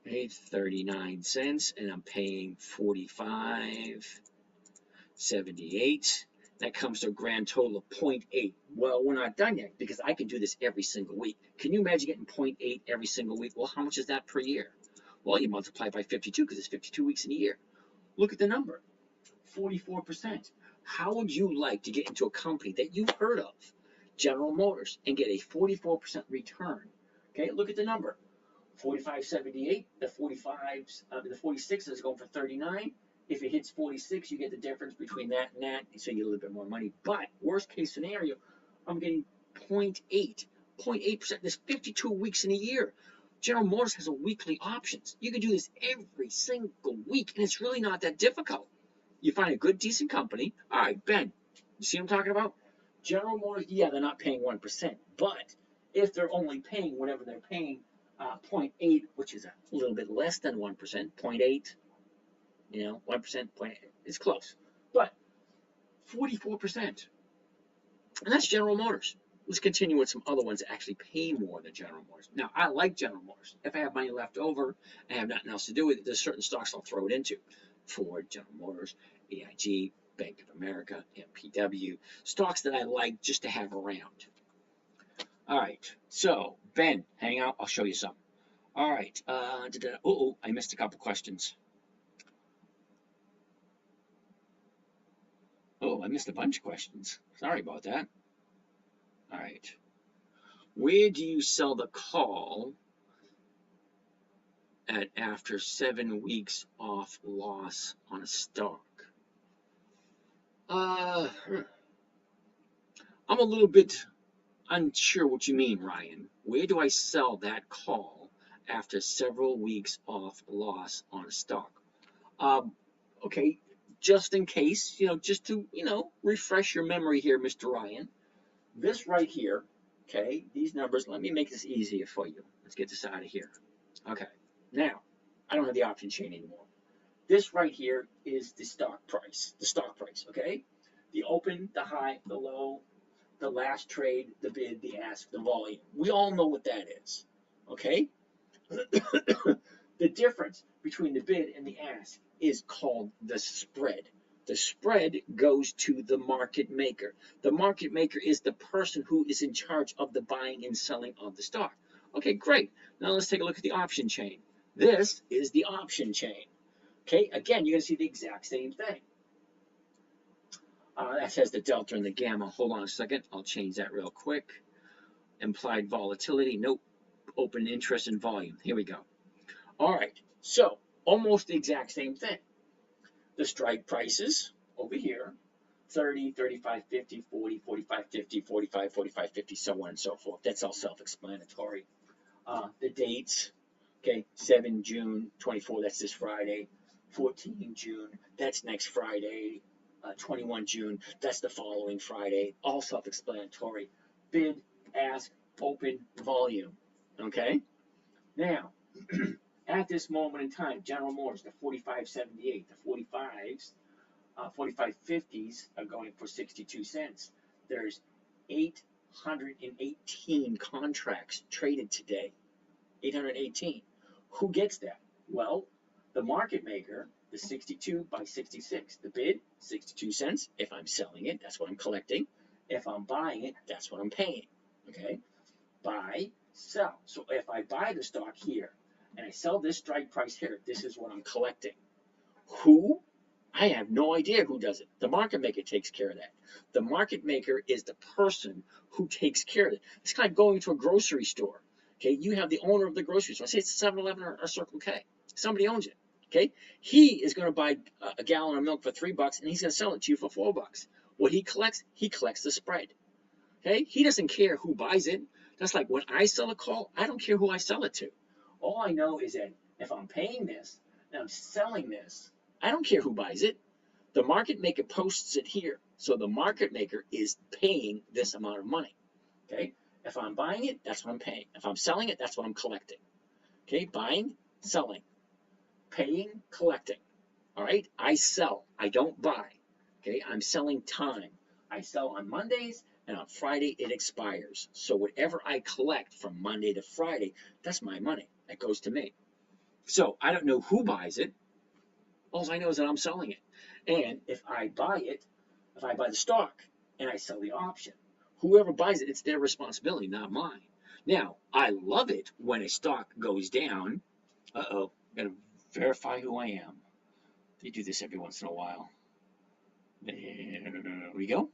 Speaker 1: Paid 39 cents, and I'm paying $45.78. That comes to a grand total of 0.8. Well, we're not done yet because I can do this every single week. Can you imagine getting 0.8 every single week? Well, how much is that per year? Well, you multiply by 52 because it's 52 weeks in a year. Look at the number, 44%. How would you like to get into a company that you've heard of, General Motors, and get a 44% return? Okay, look at the number, 45.78. The 46 is going for 39. If it hits 46, you get the difference between that and that, so you get a little bit more money. But worst case scenario, I'm getting 0.8. 0.8%. There's 52 weeks in a year. General Motors has a weekly options. You can do this every single week, and it's really not that difficult. You find a good, decent company. All right, Ben, you see what I'm talking about? General Motors, yeah, they're not paying 1%, but if they're only paying whatever they're paying, 0.8, which is a little bit less than 1%, 0.8, 1%, 0.8, it's close, but 44%, and that's General Motors. Let's continue with some other ones that actually pay more than General Motors. Now, I like General Motors. If I have money left over, I have nothing else to do with it, there's certain stocks I'll throw it into. Ford, General Motors, AIG, Bank of America, MPW, stocks that I like just to have around. All right, so Ben, hang out, I'll show you something. All right. Oh, I missed a couple questions. Oh, I missed a bunch of questions. Sorry about that. All right. Where do you sell the call at after 7 weeks off loss on a stock? Uh, I'm a little bit unsure what you mean, Ryan. Where do I sell that call after several weeks off loss on a stock? Um, okay, just in case, just to, refresh your memory here, Mr. Ryan. This right here, okay, these numbers, let me make this easier for you. Let's get this out of here. Okay, now, I don't have the option chain anymore. This right here is the stock price, okay? The open, the high, the low, the last trade, the bid, the ask, the volume. We all know what that is, okay? The difference between the bid and the ask is called the spread. The spread goes to the market maker. The market maker is the person who is in charge of the buying and selling of the stock. Okay, great. Now let's take a look at the option chain. This is the option chain. Okay, again, you're going to see the exact same thing. That says the delta and the gamma. Hold on a second. I'll change that real quick. Implied volatility. Nope. Open interest and volume. Here we go. All right, so almost the exact same thing. The strike prices over here, 30, 35, 50, 40, 45, 50, 45, 45, 50, so on and so forth. That's all self-explanatory. The dates, okay, 7 June 24, that's this Friday. 14 June, that's next Friday. 21 June, that's the following Friday. All self-explanatory. Bid, ask, open, volume, okay? Now, at this moment in time, General Motors, the 45.78, the 45s, 45.50s are going for 62 cents. There's 818 contracts traded today. 818. Who gets that? Well, the market maker, the 62 by 66. The bid, 62 cents. If I'm selling it, that's what I'm collecting. If I'm buying it, that's what I'm paying. Okay? Buy, sell. So if I buy the stock here, and I sell this strike price here, this is what I'm collecting. Who? I have no idea who does it. The market maker takes care of that. The market maker is the person who takes care of it. It's kind of going to a grocery store. Okay, you have the owner of the grocery store. Say it's a 7-Eleven or a Circle K. Somebody owns it. Okay, he is going to buy a gallon of milk for $3, and he's going to sell it to you for $4. What he collects the spread. Okay, he doesn't care who buys it. That's like when I sell a call, I don't care who I sell it to. All I know is that if I'm paying this and I'm selling this, I don't care who buys it. The market maker posts it here. So the market maker is paying this amount of money. Okay? If I'm buying it, that's what I'm paying. If I'm selling it, that's what I'm collecting. Okay? Buying, selling, paying, collecting. All right? I sell. I don't buy. Okay? I'm selling time. I sell on Mondays, and on Friday it expires. So whatever I collect from Monday to Friday, that's my money. That goes to me. So I don't know who buys it. All I know is that I'm selling it. And if I buy it, if I buy the stock and I sell the option, whoever buys it, it's their responsibility, not mine. Now, I love it when a stock goes down. Uh-oh, gotta verify who I am. They do this every once in a while. There we go.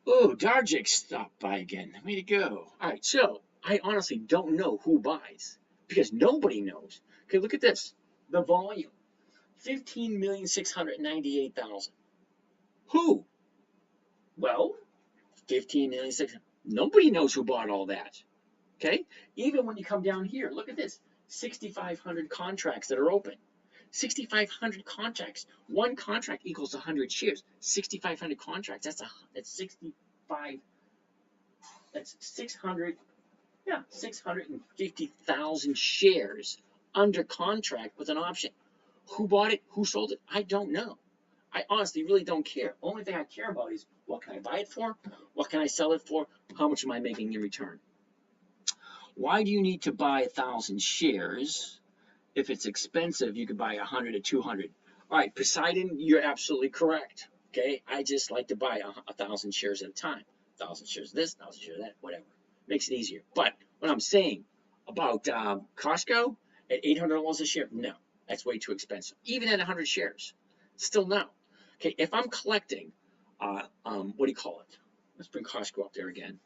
Speaker 1: Oh, Darjik stopped by again. Way to go. All right, so I honestly don't know who buys because nobody knows. Okay, look at this. The volume, 15,698,000. Who? Well, 15,600,000. Nobody knows who bought all that. Okay? Even when you come down here, look at this. 6,500 contracts that are open. 6,500 contracts. One contract equals 100 shares. 6,500 contracts. That's 65. That's 600. Yeah, 650,000 shares under contract with an option. Who bought it? Who sold it? I don't know. I honestly really don't care. Only thing I care about is what can I buy it for? What can I sell it for? How much am I making in return? Why do you need to buy 1,000 shares? If it's expensive, you could buy 100 or 200. All right, Poseidon, you're absolutely correct. Okay, I just like to buy 1,000 shares at a time. 1,000 shares of this, 1,000 shares of that, whatever. Makes it easier. But what I'm saying, About Costco at $800 a share? No, that's way too expensive. Even at 100 shares, still no. Okay, if I'm collecting, what do you call it? Let's bring Costco up there again.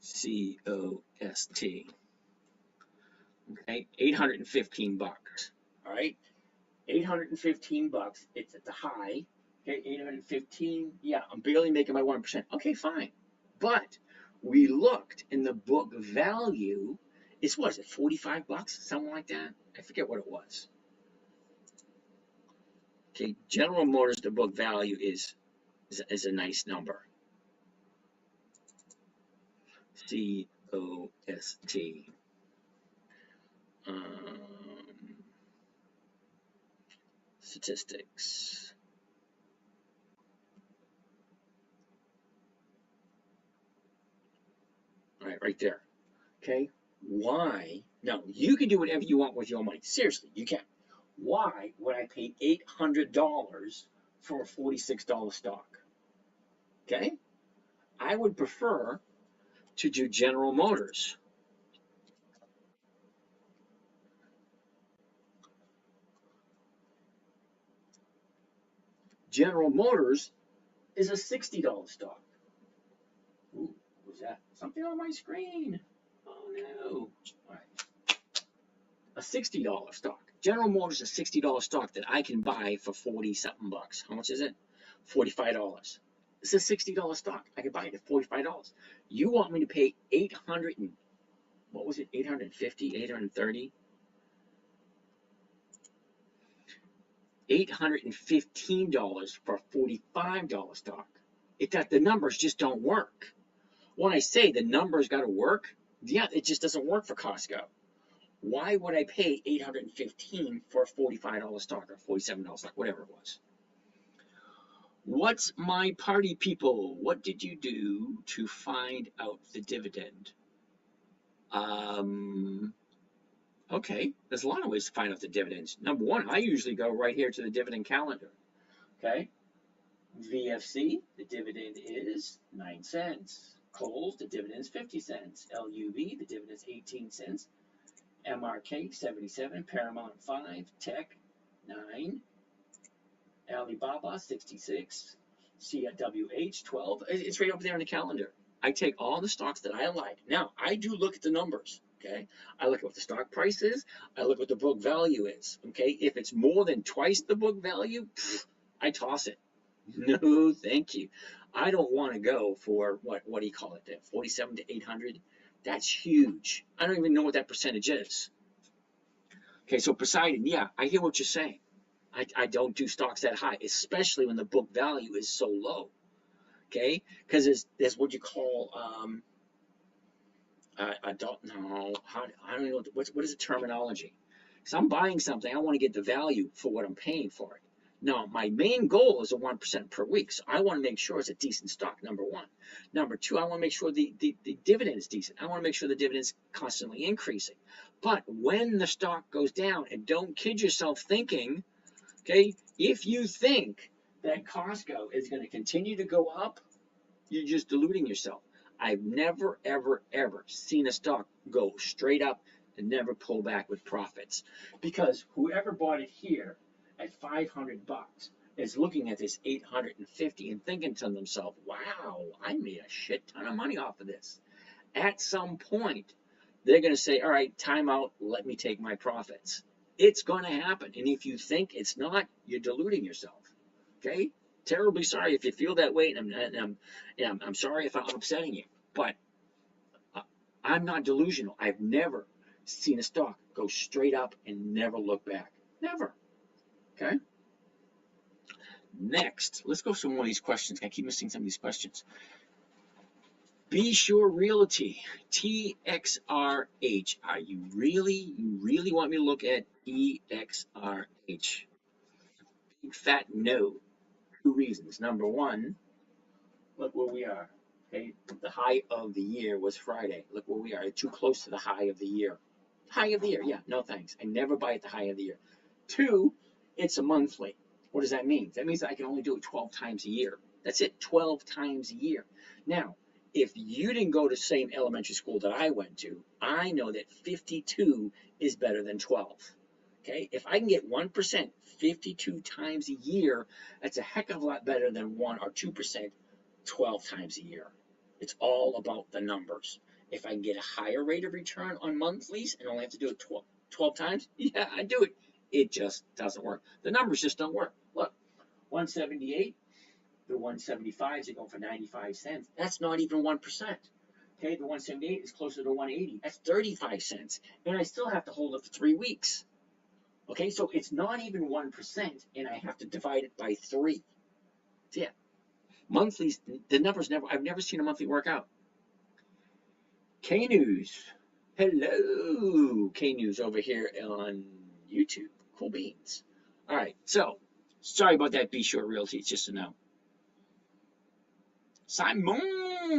Speaker 1: COST. Okay, 815 bucks. All right, 815 bucks. It's at the high. Okay, 815. Yeah, I'm barely making my 1%. Okay, fine. But we looked in the book value. It's what is it, 45 bucks, something like that? I forget what it was. Okay, General Motors, the book value is a nice number. COST. Statistics. All right, right there. Okay, why? Now, you can do whatever you want with your money. Seriously, you can. Why would I pay $800 for a $46 stock? Okay, I would prefer to do General Motors. General Motors is a $60 stock. Ooh, what was that? Something on my screen. Oh no. All right. A $60 stock. General Motors is a $60 stock that I can buy for 40 something bucks. How much is it? $45. It's a $60 stock. I can buy it at $45. You want me to pay 800 and what was it? 850, 830? $815 for a $45 stock. The numbers just don't work. When I say the numbers got to work, yeah, it just doesn't work for Costco. Why would I pay $815 for a $45 stock or $47 stock, whatever it was? What's my party people? What did you do to find out the dividend? Okay, there's a lot of ways to find out the dividends. Number one, I usually go right here to the dividend calendar. Okay, VFC, the dividend is 9 cents. Kohl's, the dividend is 50 cents. LUV, the dividend is 18 cents. MRK, 77. Paramount, 5. Tech, 9. Alibaba, 66. CWH, 12. It's right up there on the calendar. I take all the stocks that I like. Now, I do look at the numbers. Okay, I look at what the stock price is. I look at what the book value is. Okay, if it's more than twice the book value, I toss it. No, thank you. I don't want to go for what do you call it? That 47 to 800. That's huge. I don't even know what that percentage is. Okay, so Poseidon, yeah, I hear what you're saying. I don't do stocks that high, especially when the book value is so low. Okay, because there's what you call I don't know. I don't know what is the terminology. So I'm buying something. I want to get the value for what I'm paying for it. Now, my main goal is a 1% per week. So I want to make sure it's a decent stock, number one. Number two, I want to make sure the dividend is decent. I want to make sure the dividend is constantly increasing. But when the stock goes down, and don't kid yourself thinking, okay, if you think that Costco is going to continue to go up, you're just deluding yourself. I've never, ever, ever seen a stock go straight up and never pull back with profits. Because whoever bought it here at 500 bucks is looking at this 850 and thinking to themselves, wow, I made a shit ton of money off of this. At some point, they're going to say, all right, time out, let me take my profits. It's going to happen. And if you think it's not, you're deluding yourself. Okay? Terribly sorry if you feel that way, and I'm sorry if I'm upsetting you, but I'm not delusional. I've never seen a stock go straight up and never look back. Never. Okay? Next, let's go through one of these questions. I keep missing some of these questions. Be Sure Realty, TXRH. You really want me to look at EXRH? Big fat no. Two reasons. Number one, look where we are. Okay, the high of the year was Friday. Look where we are. Too close to the high of the year. High of the year, yeah, no thanks. I never buy at the high of the year. Two, it's a monthly. What does that mean? That means I can only do it 12 times a year. That's it, 12 times a year. Now, if you didn't go to the same elementary school that I went to, I know that 52 is better than 12. Okay, if I can get 1% 52 times a year, that's a heck of a lot better than 1 or 2% 12 times a year. It's all about the numbers. If I can get a higher rate of return on monthlies and only have to do it 12 times, yeah, I do it. It just doesn't work. The numbers just don't work. Look, 178, the 175s are going for 95 cents. That's not even 1%. Okay, the 178 is closer to 180. That's 35 cents. And I still have to hold it for 3 weeks. Okay, so it's not even 1%, and I have to divide it by 3. Yeah, monthlies, the numbers I've never seen a monthly work out. K News. Hello, K News over here on YouTube. Cool beans. All right, so sorry about that. Be Short Realty. It's just a no.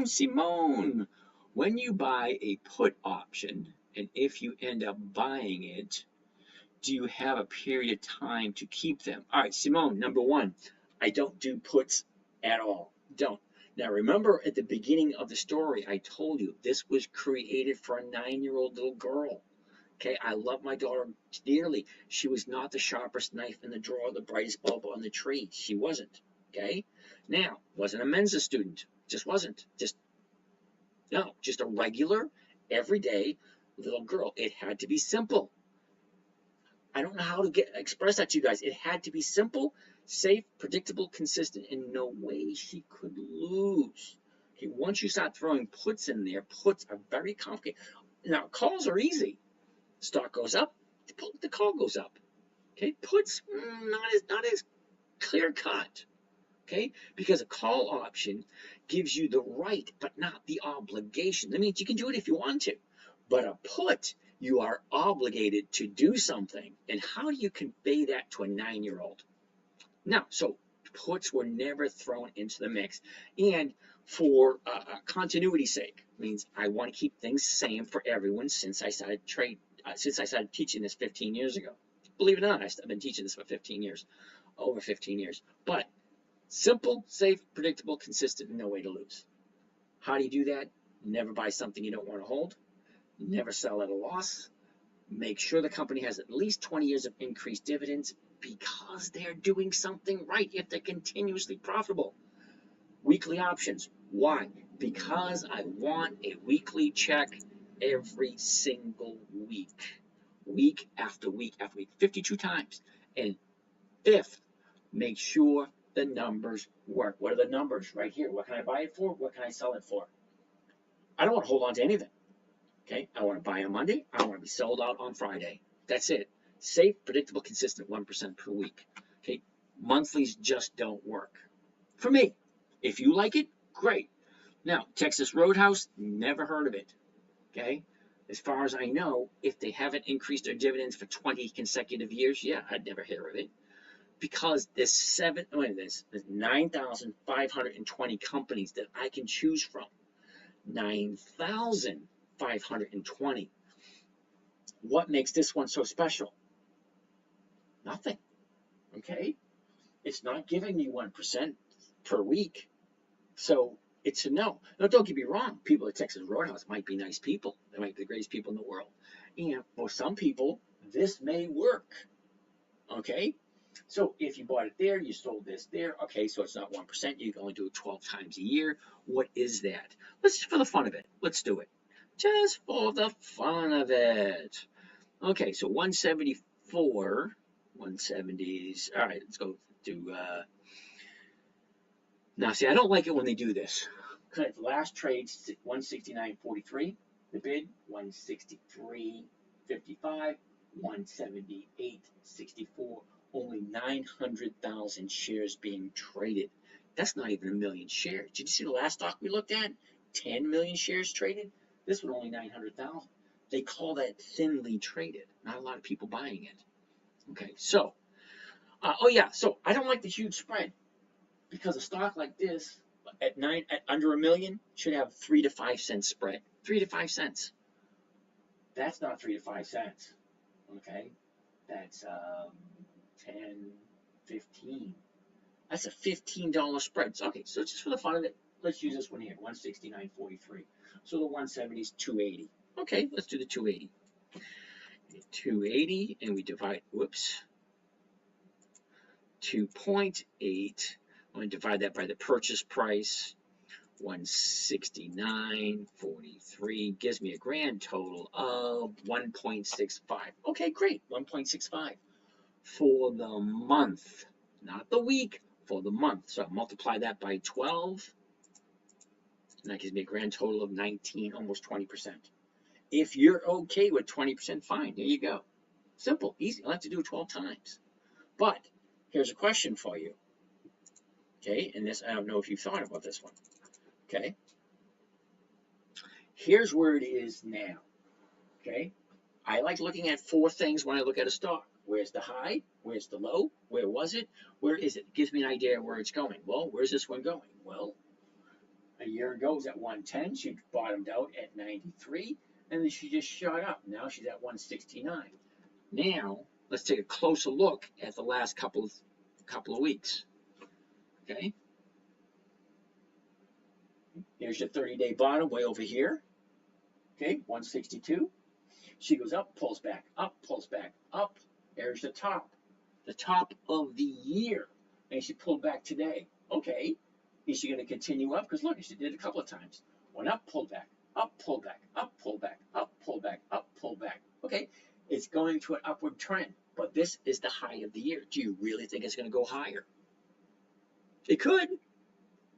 Speaker 1: Simone, when you buy a put option, and if you end up buying it, do you have a period of time to keep them? All right, Simone, number one, I don't do puts at all. Don't. Now, remember at the beginning of the story, I told you this was created for a 9-year-old little girl. Okay, I love my daughter dearly. She was not the sharpest knife in the drawer, the brightest bulb on the tree. She wasn't. Okay, now, wasn't a Mensa student. Just wasn't. Just a regular, everyday little girl. It had to be simple. I don't know how to express that to you guys. It had to be simple, safe, predictable, consistent, and no way she could lose. Okay, once you start throwing puts in there, puts are very complicated. Now, calls are easy. Stock goes up, the call goes up. Okay, puts not as clear cut. Okay, because a call option gives you the right, but not the obligation. That means you can do it if you want to, but a put, you are obligated to do something. And how do you convey that to a 9-year-old? Now, so puts were never thrown into the mix. And for continuity's sake, means I want to keep things the same for everyone since I started teaching this 15 years ago. Believe it or not, I've been teaching this for 15 years, over 15 years. But simple, safe, predictable, consistent, and no way to lose. How do you do that? Never buy something you don't want to hold. Never sell at a loss. Make sure the company has at least 20 years of increased dividends because they're doing something right if they're continuously profitable. Weekly options. Why? Because I want a weekly check every single week. Week after week after week. 52 times. And fifth, make sure the numbers work. What are the numbers? Right here. What can I buy it for? What can I sell it for? I don't want to hold on to anything. Okay, I want to buy on Monday. I want to be sold out on Friday. That's it. Safe, predictable, consistent, 1% per week. Okay, monthlies just don't work for me. If you like it, great. Now, Texas Roadhouse, never heard of it. Okay, as far as I know, if they haven't increased their dividends for 20 consecutive years, yeah, I'd never hear of it. Because there's 9,520 companies that I can choose from. 9,520. What makes this one so special? Nothing. Okay? It's not giving me 1% per week. So it's a no. Now, don't get me wrong. People at Texas Roadhouse might be nice people. They might be the greatest people in the world. And for some people, this may work. Okay? So if you bought it there, you sold this there. Okay, so it's not 1%. You can only do it 12 times a year. What is that? Let's, for the fun of it, let's do it. Just for the fun of it. Okay, so 174, 170s. All right, let's go to, now see, I don't like it when they do this. The last trade, 169.43. The bid, 163.55. 178.64. Only 900,000 shares being traded. That's not even a million shares. Did you see the last stock we looked at? 10 million shares traded. This one only 900,000. They call that thinly traded. Not a lot of people buying it. Okay, so, oh yeah, so I don't like the huge spread because a stock like this at under a million should have 3 to 5 cents spread. 3 to 5 cents. That's not 3 to 5 cents. Okay, that's 10, 15. That's a $15 spread. So, okay, so just for the fun of it, let's use this one here, 169.43. So the 170 is 280. Okay, let's do the 280. 280, and we divide, whoops, 2.8. I'm going to divide that by the purchase price. 169.43 gives me a grand total of 1.65. Okay, great, 1.65 for the month, not the week, for the month. So I'll multiply that by 12, and that gives me a grand total of 19, almost 20%. If you're okay with 20%, fine, there you go. Simple, easy. I'll have to do it 12 times. But here's a question for you. Okay, and this, I don't know if you've thought about this one. Okay, here's where it is now. Okay, I like looking at 4 things when I look at a stock. Where's the high? Where's the low? Where was it? Where is it? It gives me an idea of where it's going. Well, where's this one going? Well, a year ago it was at 110. She bottomed out at 93, and then she just shot up. Now she's at 169. Now let's take a closer look at the last couple of weeks. Okay. Here's your 30-day bottom way over here. Okay, 162. She goes up, pulls back, up, pulls back, up. There's the top of the year. And she pulled back today. Okay, is she going to continue up? Because look, she did it a couple of times. Went up, pulled back, up, pulled back, up, pulled back, up, pulled back, up, pulled back. Okay, it's going to an upward trend. But this is the high of the year. Do you really think it's going to go higher? It could.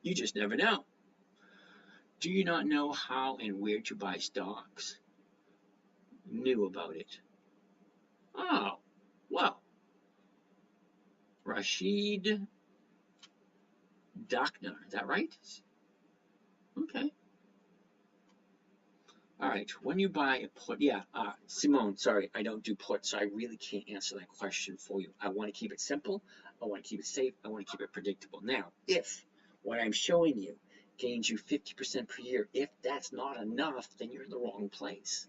Speaker 1: You just never know. Do you not know how and where to buy stocks? Knew about it. Oh, well. Rashid Dakna, is that right? Okay. All right, when you buy a put, yeah, Simone, sorry, I don't do puts, so I really can't answer that question for you. I want to keep it simple. I want to keep it safe. I want to keep it predictable. Now, if what I'm showing you gains you 50% per year, if that's not enough, then you're in the wrong place.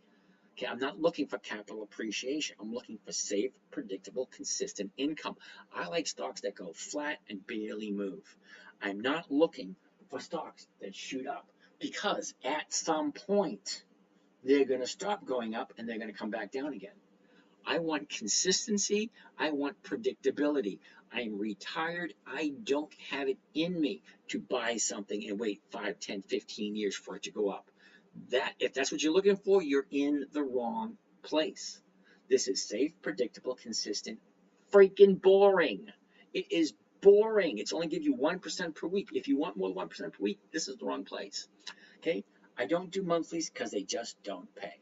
Speaker 1: Okay, I'm not looking for capital appreciation. I'm looking for safe, predictable, consistent income. I like stocks that go flat and barely move. I'm not looking for stocks that shoot up, because at some point they're going to stop going up and they're going to come back down again. I want consistency. I want predictability. I'm retired. I don't have it in me to buy something and wait 5, 10, 15 years for it to go up. If that's what you're looking for, you're in the wrong place. This is safe, predictable, consistent, freaking boring. It is boring. It's only give you 1% per week. If you want more than 1% per week, this is the wrong place. Okay? I don't do monthlies because they just don't pay.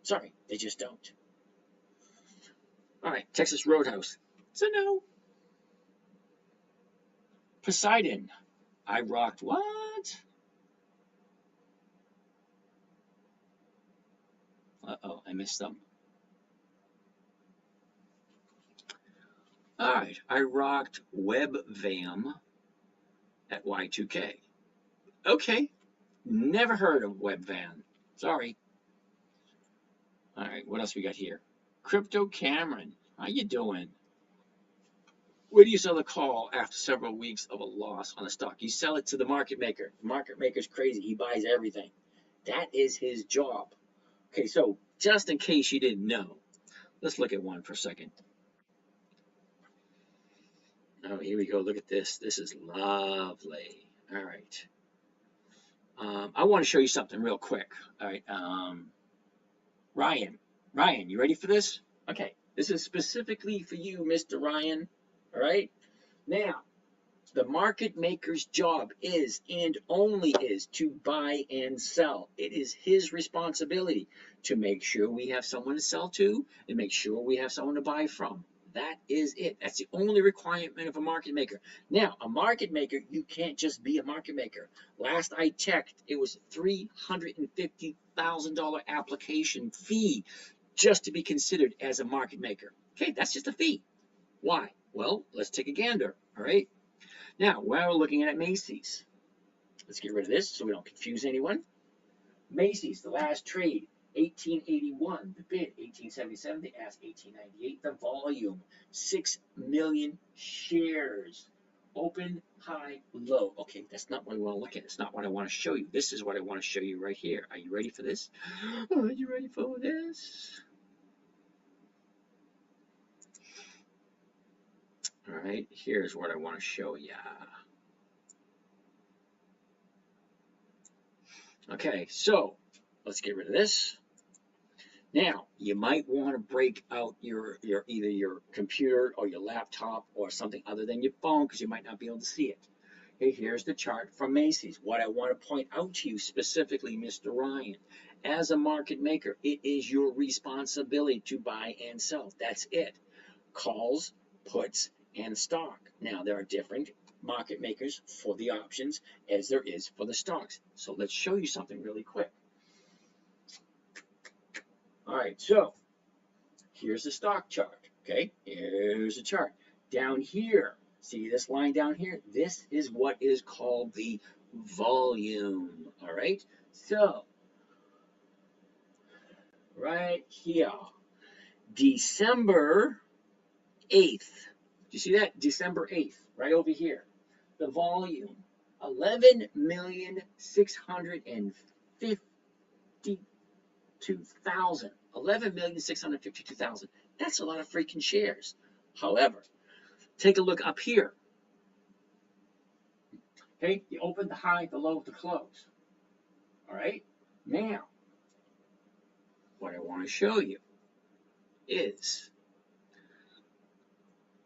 Speaker 1: Sorry, they just don't. All right, Texas Roadhouse. It's a no. Poseidon. I rocked what? Uh-oh, I missed them. All right, I rocked WebVam at Y2K. Okay, never heard of WebVam. Sorry. All right, what else we got here? Crypto Cameron, how you doing? Where do you sell the call after several weeks of a loss on a stock? You sell it to the market maker. The market maker's crazy. He buys everything. That is his job. Okay, so just in case you didn't know, let's look at one for a second. Oh, here we go. Look at this. This is lovely. All right. I want to show you something real quick. All right. Ryan, you ready for this? Okay. This is specifically for you, Mr. Ryan. All right. Now, the market maker's job is and only is to buy and sell. It is his responsibility to make sure we have someone to sell to and make sure we have someone to buy from. That is it. That's the only requirement of a market maker. Now, a market maker, you can't just be a market maker. Last I checked, it was $350,000 application fee just to be considered as a market maker. Okay, that's just a fee. Why? Well, let's take a gander, all right? Now, we're looking at Macy's. Let's get rid of this so we don't confuse anyone. Macy's, the last trade, 1881. The bid, 1877. The ask, 1898. The volume, 6 million shares. open, high, low. Okay, that's not what we want to look at. It's not what I want to show you. This is what I want to show you right here. Are you ready for this? Are you ready for this? All right, here's what I want to show you. Okay, so let's get rid of this. Now, you might want to break out your either your computer or your laptop or something other than your phone because you might not be able to see it. Okay, here's the chart from Macy's. What I want to point out to you specifically, Mr. Ryan, as a market maker, it is your responsibility to buy and sell. That's it. Calls, puts, and stock. Now, there are different market makers for the options as there is for the stocks. So let's show you something really quick. All right, so here's the stock chart, okay? Here's the chart. Down here, see this line down here? This is what is called the volume, all right? So, right here, December 8th. Do you see that? December 8th, right over here. The volume, 11,652,000. 11,652,000. That's a lot of freaking shares. However, take a look up here. Okay, the open, the high, the low, the close. All right, now, what I want to show you is,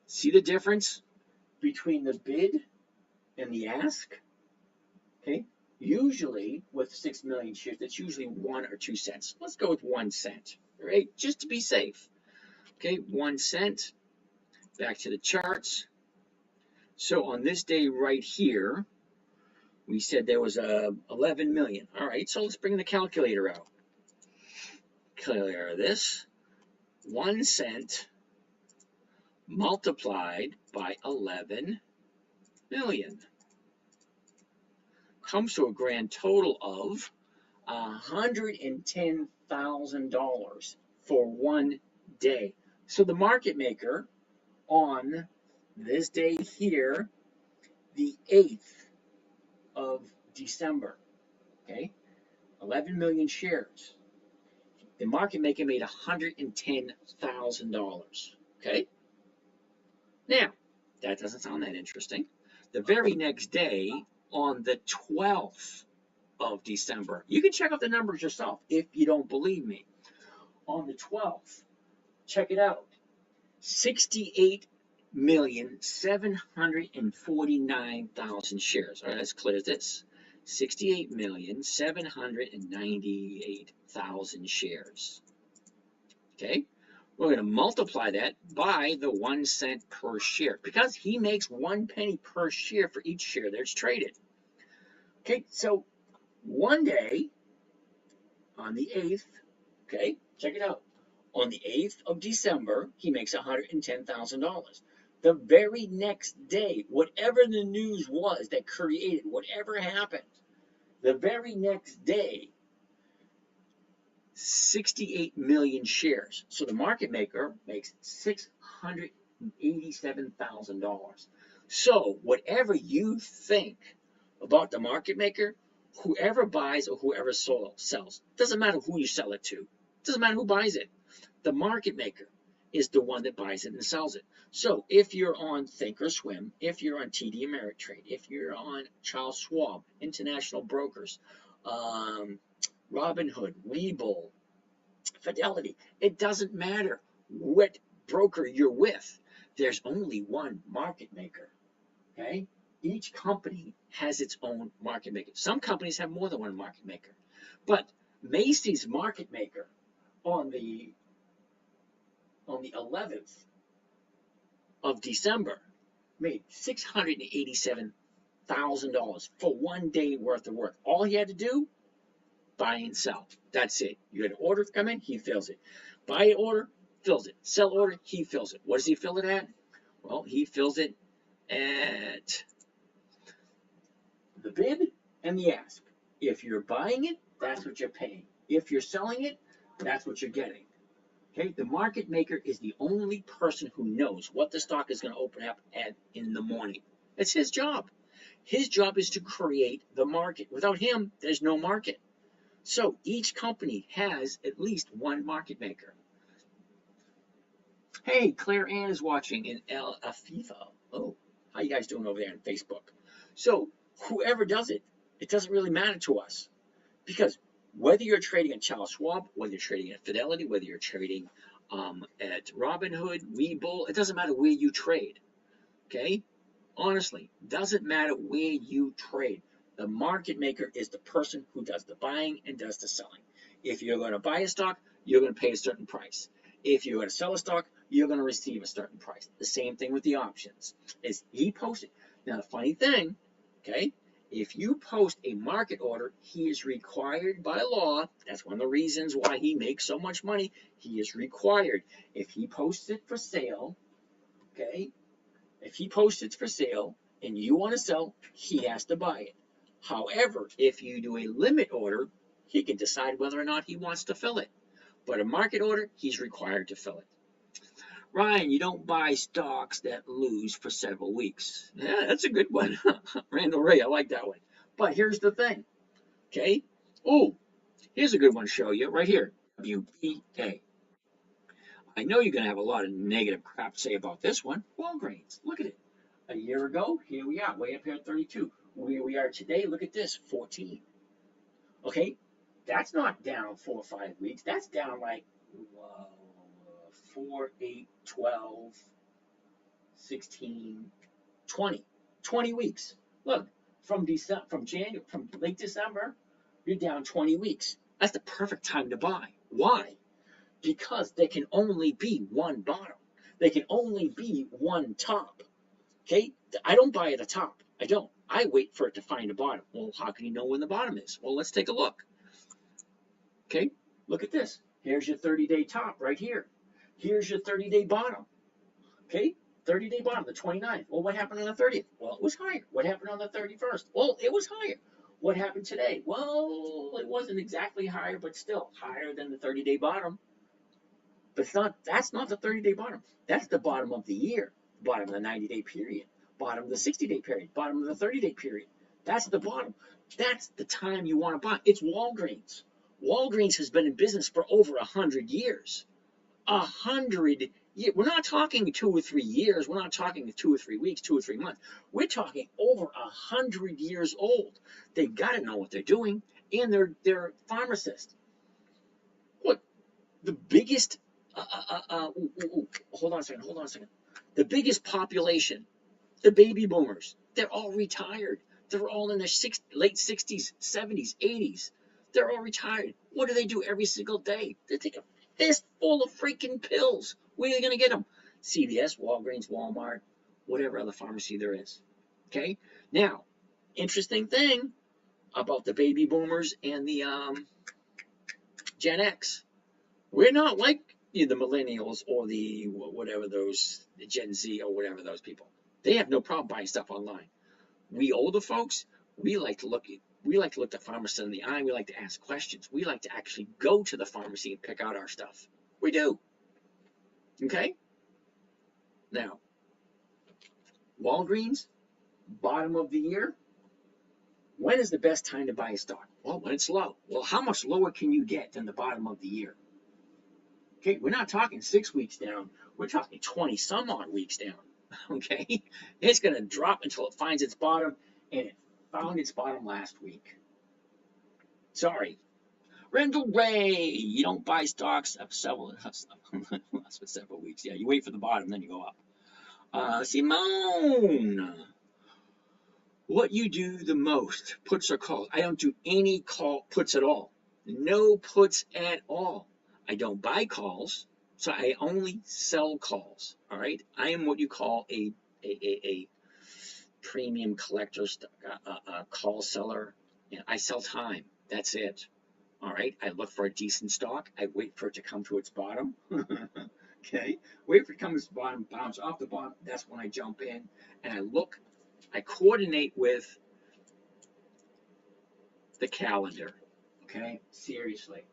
Speaker 1: see the difference between the bid and the ask? Okay, usually with 6 million shares, that's usually 1 or 2 cents. Let's go with 1 cent, all right, just to be safe. Okay, 1 cent. Back to the charts. So on this day right here, we said there was 11 million. All right, so let's bring the calculator out. Clear this. 1 cent multiplied by 11 million comes to a grand total of $110,000 for 1 day. So the market maker on this day here, the 8th of December, okay, 11 million shares. The market maker made $110,000, okay? Now, that doesn't sound that interesting. The very next day, on the 12th of December, you can check out the numbers yourself if you don't believe me. On the 12th, check it out. 68,749,000 shares. All right, let's clear this. 68,798,000 shares. Okay, we're going to multiply that by the 1 cent per share because he makes 1 penny per share for each share that's traded. Okay, so one day on the 8th, okay, check it out. On the 8th of December, he makes $110,000. The very next day, whatever the news was that created, whatever happened, the very next day, 68 million shares. So the market maker makes $687,000. So whatever you think about the market maker, whoever buys or whoever sells, doesn't matter who you sell it to, doesn't matter who buys it. The market maker is the one that buys it and sells it. So if you're on Thinkorswim, if you're on TD Ameritrade, if you're on Charles Schwab, International Brokers, Robinhood, Webull, Fidelity, it doesn't matter what broker you're with. There's only one market maker, okay? Each company has its own market maker. Some companies have more than one market maker. But Macy's market maker on the 11th of December made $687,000 for 1 day worth of work. All he had to do, buy and sell. That's it. You had an order come in, he fills it. Buy an order, fills it. Sell order, he fills it. What does he fill it at? Well, he fills it at the bid and the ask. If you're buying it, that's what you're paying. If you're selling it, that's what you're getting. Okay, the market maker is the only person who knows what the stock is going to open up at in the morning. It's his job. His job is to create the market. Without him, there's no market. So each company has at least one market maker. Hey, Claire Ann is watching in El Afifa. Oh, how you guys doing over there on Facebook? So whoever does it, it doesn't really matter to us because whether you're trading at Charles Schwab, whether you're trading at Fidelity, whether you're trading at Robinhood, Webull, it doesn't matter where you trade. Okay, honestly, doesn't matter where you trade. The market maker is the person who does the buying and does the selling. If you're going to buy a stock, you're going to pay a certain price. If you're going to sell a stock, you're going to receive a certain price. The same thing with the options. Is he posted? Now the funny thing, okay, if you post a market order, he is required by law. That's one of the reasons why he makes so much money. He is required. If he posts it for sale, okay, if he posts it for sale and you want to sell, he has to buy it. However, if you do a limit order, he can decide whether or not he wants to fill it. But a market order, he's required to fill it. Ryan, you don't buy stocks that lose for several weeks. Yeah, that's a good one. Randall Ray, I like that one. But here's the thing, okay? Oh, here's a good one to show you right here. WBA. I know you're going to have a lot of negative crap to say about this one. Walgreens, look at it. A year ago, here we are, way up here at 32. Where we are today, look at this, 14. Okay, that's not down 4 or 5 weeks. That's down like 4, 8, 12, 16, 20. 20 weeks. Look, from January, from late December, you're down 20 weeks. That's the perfect time to buy. Why? Because there can only be one bottom. There can only be one top. Okay, I don't buy at the top. I don't. I wait for it to find a bottom. Well, how can you know when the bottom is? Well, let's take a look. Okay, look at this. Here's your 30-day top right here. Here's your 30-day bottom. Okay, 30-day bottom, the 29th. Well, what happened on the 30th? Well, it was higher. What happened on the 31st? Well, it was higher. What happened today? Well, it wasn't exactly higher, but still higher than the 30-day bottom. But that's not the 30-day bottom. That's the bottom of the year, bottom of the 90-day period, bottom of the 60-day period, bottom of the 30-day period. That's the bottom. That's the time you want to buy. It's Walgreens. Walgreens has been in business for over 100 years. 100 years. We're not talking 2 or 3 years. We're not talking 2 or 3 weeks, 2 or 3 months. We're talking over 100 years old. They've got to know what they're doing, and they're pharmacists. Look, the biggest hold on a second. The biggest population, the baby boomers, they're all retired. They're all in their late 60s, 70s, 80s. They're all retired. What do they do every single day? They take a fistful of freaking pills. Where are they going to get them? CVS, Walgreens, Walmart, whatever other pharmacy there is. Okay? Now, interesting thing about the baby boomers and the Gen X. We're not like the millennials or the whatever those, the Gen Z or whatever those people. They have no problem buying stuff online. We older folks, we like to look the pharmacist in the eye. We like to ask questions. We like to actually go to the pharmacy and pick out our stuff. We do. Okay? Now, Walgreens, bottom of the year. When is the best time to buy a stock? Well, when it's low. Well, how much lower can you get than the bottom of the year? Okay, we're not talking 6 weeks down. We're talking 20 some odd weeks down. Okay, it's going to drop until it finds its bottom, and it found its bottom last week. Sorry. Randall Ray, you don't buy stocks for several weeks. Yeah, you wait for the bottom, then you go up. Simone, what you do the most, puts or calls? I don't do any puts at all. No puts at all. I don't buy calls, so I only sell calls. All right, I am what you call a premium collector, call seller. I sell time. That's it. All right, I look for a decent stock. I wait for it to come to its bottom. Okay, wait for it to come to its bottom, bounce off the bottom. That's when I jump in and I look. I coordinate with the calendar. Okay, seriously.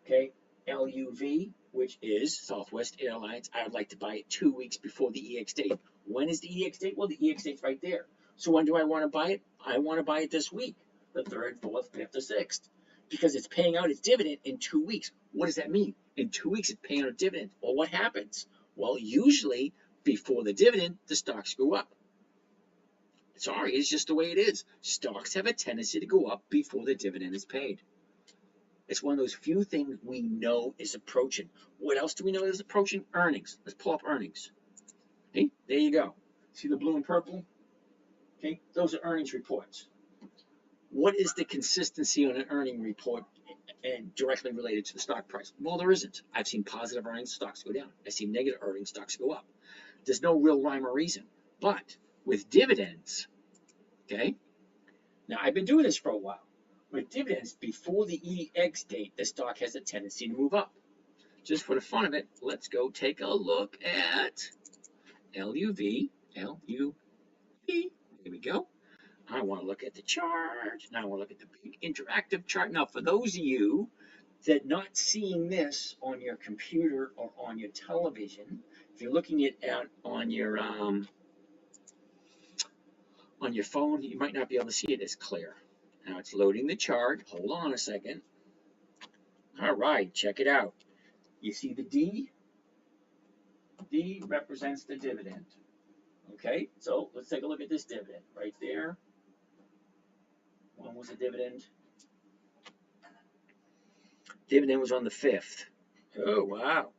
Speaker 1: Okay. LUV, which is Southwest Airlines, I would like to buy it 2 weeks before the EX date. When is the EX date? Well, the EX date's right there. So when do I want to buy it? I want to buy it this week, the 3rd, 4th, 5th, or 6th, because it's paying out its dividend in 2 weeks. What does that mean? In 2 weeks, it's paying out a dividend. Well, what happens? Well, usually before the dividend, the stocks go up. Sorry, it's just the way it is. Stocks have a tendency to go up before the dividend is paid. It's one of those few things we know is approaching. What else do we know is approaching? Earnings. Let's pull up earnings. Okay, there you go. See the blue and purple? Okay, those are earnings reports. What is the consistency on an earning report and directly related to the stock price? Well, there isn't. I've seen positive earnings, stocks go down. I've seen negative earnings, stocks go up. There's no real rhyme or reason. But with dividends, okay, now I've been doing this for a while. With dividends, before the EX date, the stock has a tendency to move up. Just for the fun of it, let's go take a look at LUV. There we go. I want to look at the chart. Now I want to look at the big interactive chart. Now, for those of you that not seeing this on your computer or on your television, if you're looking at on your phone, you might not be able to see it as clear. Now it's loading the chart. Hold on a second. All right, check it out. You see the D? D represents the dividend. Okay, so let's take a look at this dividend right there. When was the dividend? Dividend was on the 5th. Oh, wow.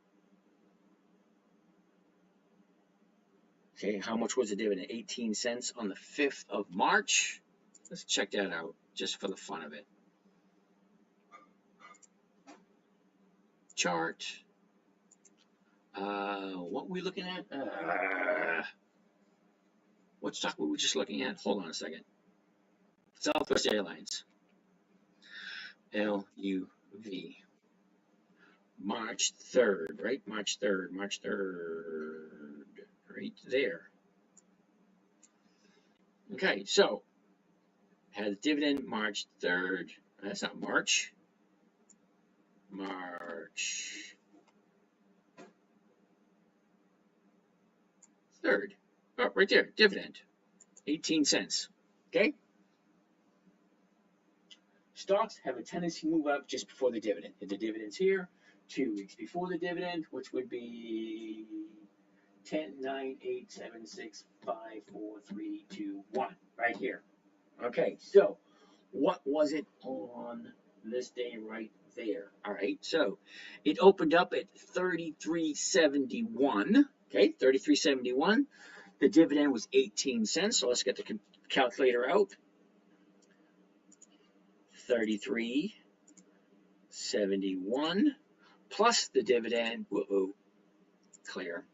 Speaker 1: Okay, how much was the dividend? 18 cents on the 5th of March. Let's check that out just for the fun of it. Chart. What were we looking at? What stock were we just looking at? Hold on a second. Southwest Airlines. LUV. March 3rd, right? March 3rd. Right there. Okay, so had a dividend March 3rd. That's not March. March 3rd. Oh, right there, dividend. 18 cents. Okay? Stocks have a tendency to move up just before the dividend. If the dividend's here, 2 weeks before the dividend, which would be 10, 9, 8, 7, 6, 5, 4, 3, 2, 1, right here. Okay, so what was it on this day right there? All right, so it opened up at 33.71. Okay, 33.71. The dividend was 18 cents. So let's get the calculator out. 33.71 plus the dividend. Whoa, clear.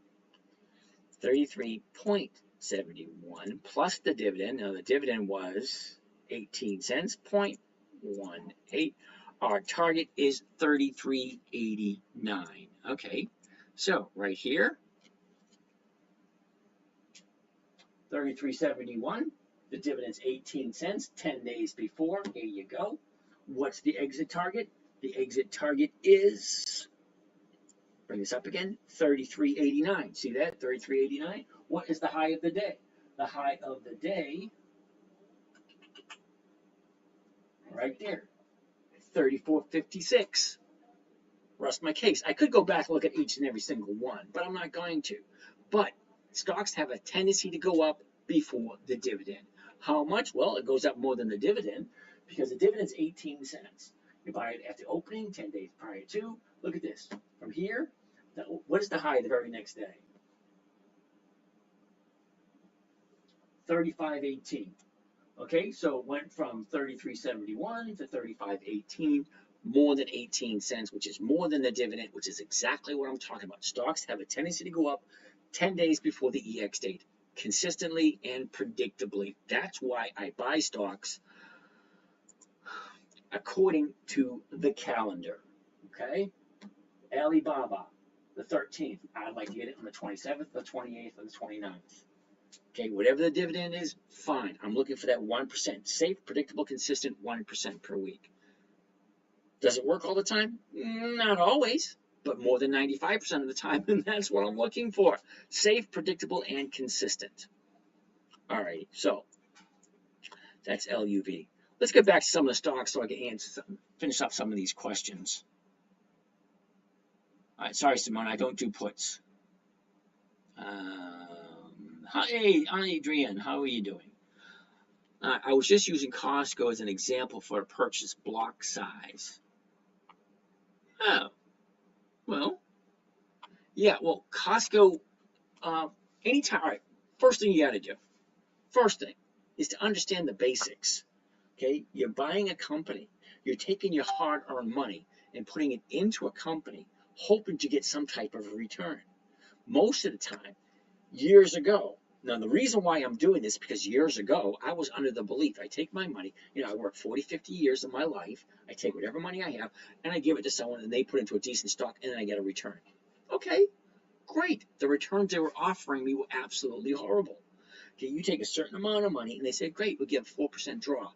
Speaker 1: 33.71 plus the dividend. Now the dividend was 18 cents, 0.18. Our target is 33.89. Okay, so right here, 33.71. The dividend's 18 cents, 10 days before. Here you go. What's the exit target? The exit target is, bring this up again, 33.89. See that? 33.89. What is the high of the day? The high of the day, right there, 34.56. Rest my case. I could go back and look at each and every single one, but I'm not going to. But stocks have a tendency to go up before the dividend. How much? Well, it goes up more than the dividend because the dividend's 18 cents. You buy it after opening, 10 days prior to. Look at this. From here, what is the high the very next day? 35.18. Okay, so it went from 33.71 to 35.18, more than 18 cents, which is more than the dividend, which is exactly what I'm talking about. Stocks have a tendency to go up 10 days before the EX date, consistently and predictably. That's why I buy stocks according to the calendar. Okay? Alibaba, the 13th. I'd like to get it on the 27th, the 28th, or the 29th. Okay, whatever the dividend is, fine. I'm looking for that 1%. Safe, predictable, consistent 1% per week. Does it work all the time? Not always, but more than 95% of the time, and that's what I'm looking for. Safe, predictable, and consistent. All right, so That's LUV. Let's get back to some of the stocks so I can finish up some of these questions. All right, sorry, Simone, I don't do puts. Hi, Adrian, how are you doing? I was just using Costco as an example for a purchase block size. Oh, well, yeah, well, Costco, anytime, all right, first thing you got to do, first thing is to understand the basics. Okay, you're buying a company, you're taking your hard-earned money and putting it into a company, hoping to get some type of a return. Most of the time, years ago, now the reason why I'm doing this, because years ago, I was under the belief, I take my money, I work 40, 50 years of my life, I take whatever money I have, and I give it to someone, and they put it into a decent stock, and then I get a return. Okay, great. The returns they were offering me were absolutely horrible. Okay, you take a certain amount of money, and they say, great, we'll give a 4% draw.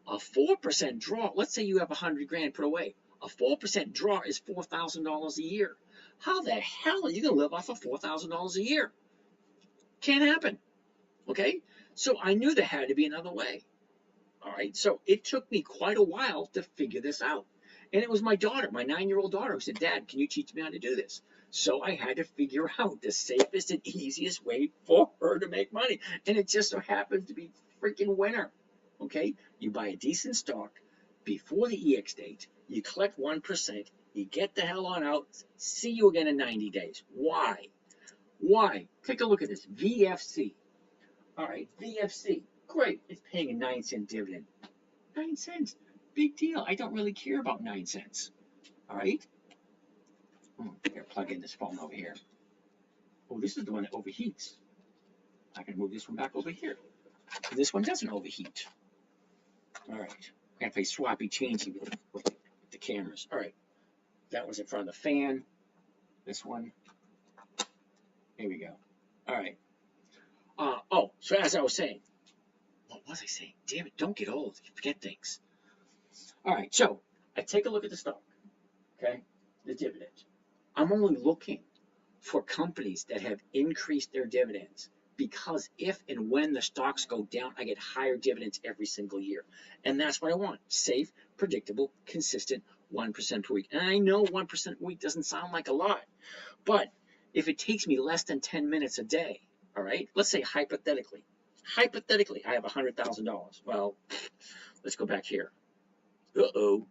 Speaker 1: A 4% draw, let's say you have 100 grand put away. A 4% draw is $4,000 a year. How the hell are you going to live off of $4,000 a year? Can't happen. Okay? So I knew there had to be another way. All right? So it took me quite a while to figure this out. And it was my daughter, my 9-year-old daughter, who said, Dad, can you teach me how to do this? So I had to figure out the safest and easiest way for her to make money. And it just so happens to be freaking winter. Okay? You buy a decent stock before the EX date, you collect 1%, you get the hell on out, see you again in 90 days. Why? Why? Take a look at this. VFC. All right, VFC. Great. It's paying a 9-cent dividend. 9 cents. Big deal. I don't really care about 9 cents. All right? Here, plug in this phone over here. Oh, this is the one that overheats. I can move this one back over here. This one doesn't overheat. All right. I'm going to play swappy changey with the cameras. All right. That one's in front of the fan. This one. Here we go. All right. So as I was saying, what was I saying? Damn it, don't get old. You forget things. All right, so I take a look at the stock, okay, the dividend. I'm only looking for companies that have increased their dividends because if and when the stocks go down, I get higher dividends every single year. And that's what I want. Safe, predictable, consistent, 1% per week. And I know 1% a week doesn't sound like a lot, but if it takes me less than 10 minutes a day, all right, let's say hypothetically, I have $100,000. Well, let's go back here. Uh-oh.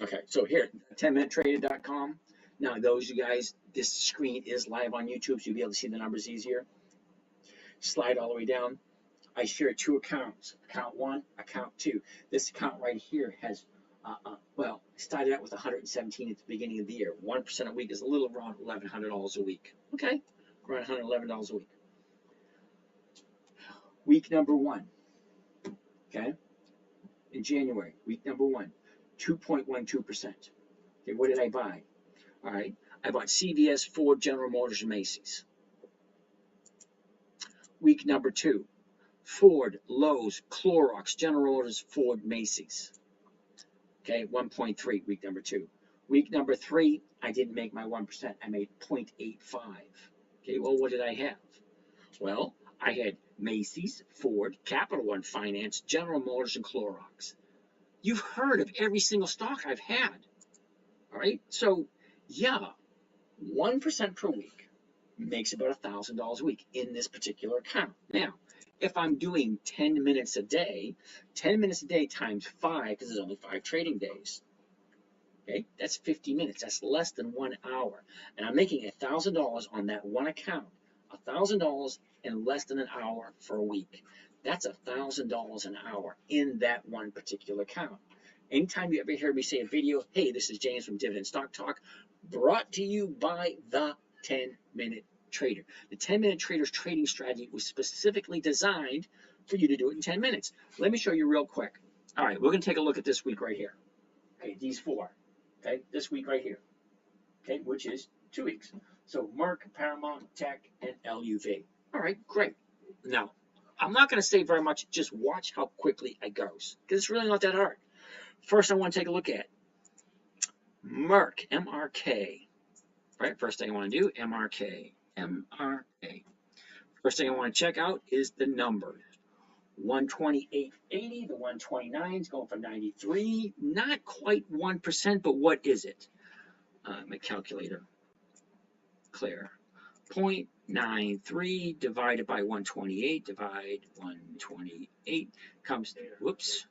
Speaker 1: Okay, so here, 10minutetrader.com. Now, those you guys, this screen is live on YouTube, so you'll be able to see the numbers easier. Slide all the way down. I share 2 accounts, account 1, account 2. This account right here has, started out with 117 at the beginning of the year. 1% a week is a little around $1,100 a week. Okay, around $111 a week. Week number 1, okay, in January, week number 1, 2.12%. Okay, what did I buy? All right, I bought CVS, Ford, General Motors, and Macy's. Week number 2, Ford, Lowe's, Clorox, General Motors, Ford, Macy's. Okay, 1.3, week number 2. Week number 3, I didn't make my 1%. I made 0.85. Okay, well, what did I have? Well, I had Macy's, Ford, Capital One Finance, General Motors, and Clorox. You've heard of every single stock I've had. All right, so yeah, 1% per week makes about $1,000 a week in this particular account. Now, if I'm doing 10 minutes a day, 10 minutes a day times 5, because there's only 5 trading days, okay, that's 50 minutes. That's less than 1 hour. And I'm making $1,000 on that one account. $1,000 in less than an hour for a week. That's $1,000 an hour in that one particular account. Anytime you ever hear me say a video, hey, this is James from Dividend Stock Talk, brought to you by the 10-Minute Trader. The 10-Minute Trader's trading strategy was specifically designed for you to do it in 10 minutes. Let me show you real quick. All right, we're going to take a look at this week right here. Okay, these 4. Okay, this week right here. Okay, which is 2 weeks. So Merck, Paramount, Tech, and LUV. All right, great. Now, I'm not going to say very much. Just watch how quickly it goes, because it's really not that hard. First, I want to take a look at Merck, MRK. Right, first thing I want to do, MRK. MRA. First thing I want to check out is the numbers. 128.80, the 129 is going for 93. Not quite 1%, but what is it? My calculator. Clear. 0.93 divided by 128, divide 128 comes, whoops.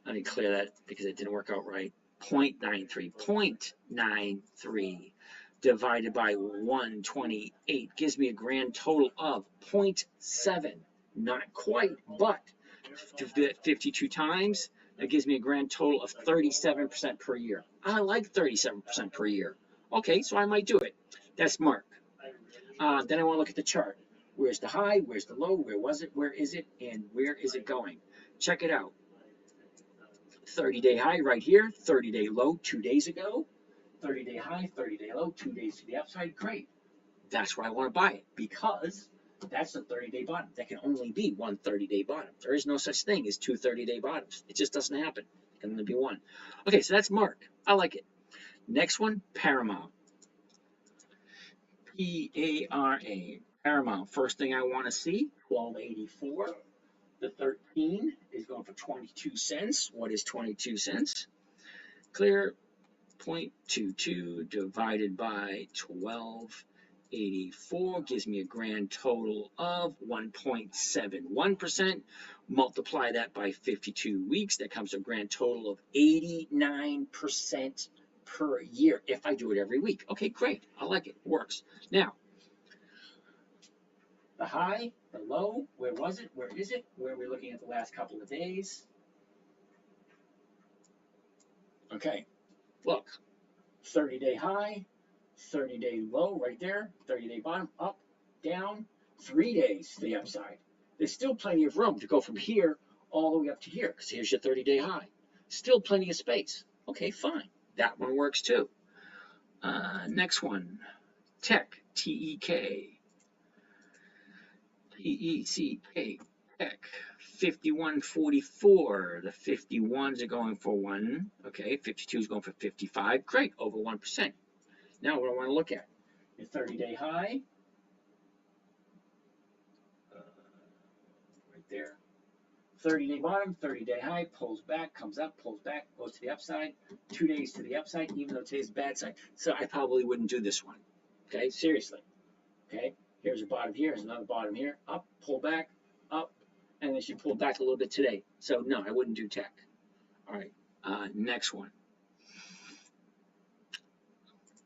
Speaker 1: Let me clear that because it didn't work out right. 0.93, 0.93 divided by 128 gives me a grand total of 0.7. Not quite, but 52 times, that gives me a grand total of 37% per year. I like 37% per year. Okay, so I might do it. That's Mark. Then I want to look at the chart. Where's the high? Where's the low? Where was it? Where is it? And where is it going? Check it out. 30-day high right here. 30-day low 2 days ago. 30-day high, 30-day low, 2 days to the upside. Great. That's why I want to buy it, because that's the 30-day bottom. That can only be one 30-day bottom. There is no such thing as two 30-day bottoms. It just doesn't happen. It can only be one. Okay, so that's Mark. I like it. Next one, Paramount. P-A-R-A. Paramount. First thing I want to see, 1284. The 13 is going for 22 cents. What is 22 cents? Clear. 0.22 divided by 1284 gives me a grand total of 1.71%. Multiply that by 52 weeks. That comes to a grand total of 89% per year if I do it every week. Okay, great. I like it. Works. Now, the high, the low, where was it? Where is it? Where are we looking at the last couple of days? Okay, look. 30-day high, 30-day low right there, 30-day bottom, up, down, 3 days to the upside. There's still plenty of room to go from here all the way up to here, because here's your 30-day high. Still plenty of space. Okay, fine. That one works too. Next one, Tech, T-E-K. T-E-C-K, Tech. 51.44. The 51s are going for 1. Okay, 52 is going for 55. Great, over 1%. Now what I want to look at, your 30-day high, right there. 30-day bottom, 30-day high, pulls back, comes up, pulls back, goes to the upside. 2 days to the upside, even though today's bad side. So I probably wouldn't do this one. Okay, seriously. Okay, here's a bottom here, here's another bottom here. Up, pull back, up. And then she pulled back a little bit today. So no, I wouldn't do Tech. All right, next one.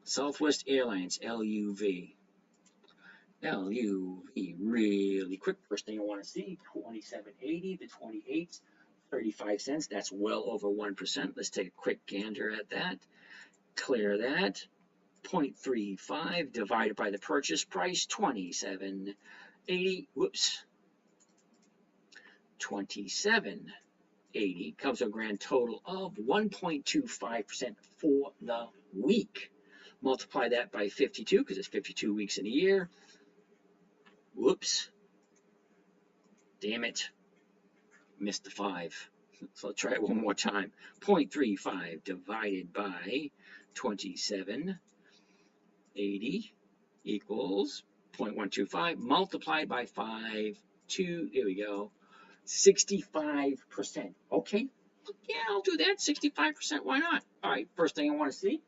Speaker 1: Southwest Airlines, LUV. LUV, really quick. First thing I want to see, 27.80, the 28, 35 cents. That's well over 1%. Let's take a quick gander at that. Clear that. 0.35 divided by the purchase price, 27.80. Whoops. 27.80 comes to a grand total of 1.25% for the week. Multiply that by 52 because it's 52 weeks in a year. Whoops. Damn it. Missed the 5. So I'll try it one more time. 0.35 divided by 27.80 equals 0.125 multiplied by 5. 2, here we go. 65%. Okay, yeah, I'll do that. 65%, why not? All right, first thing I want to see,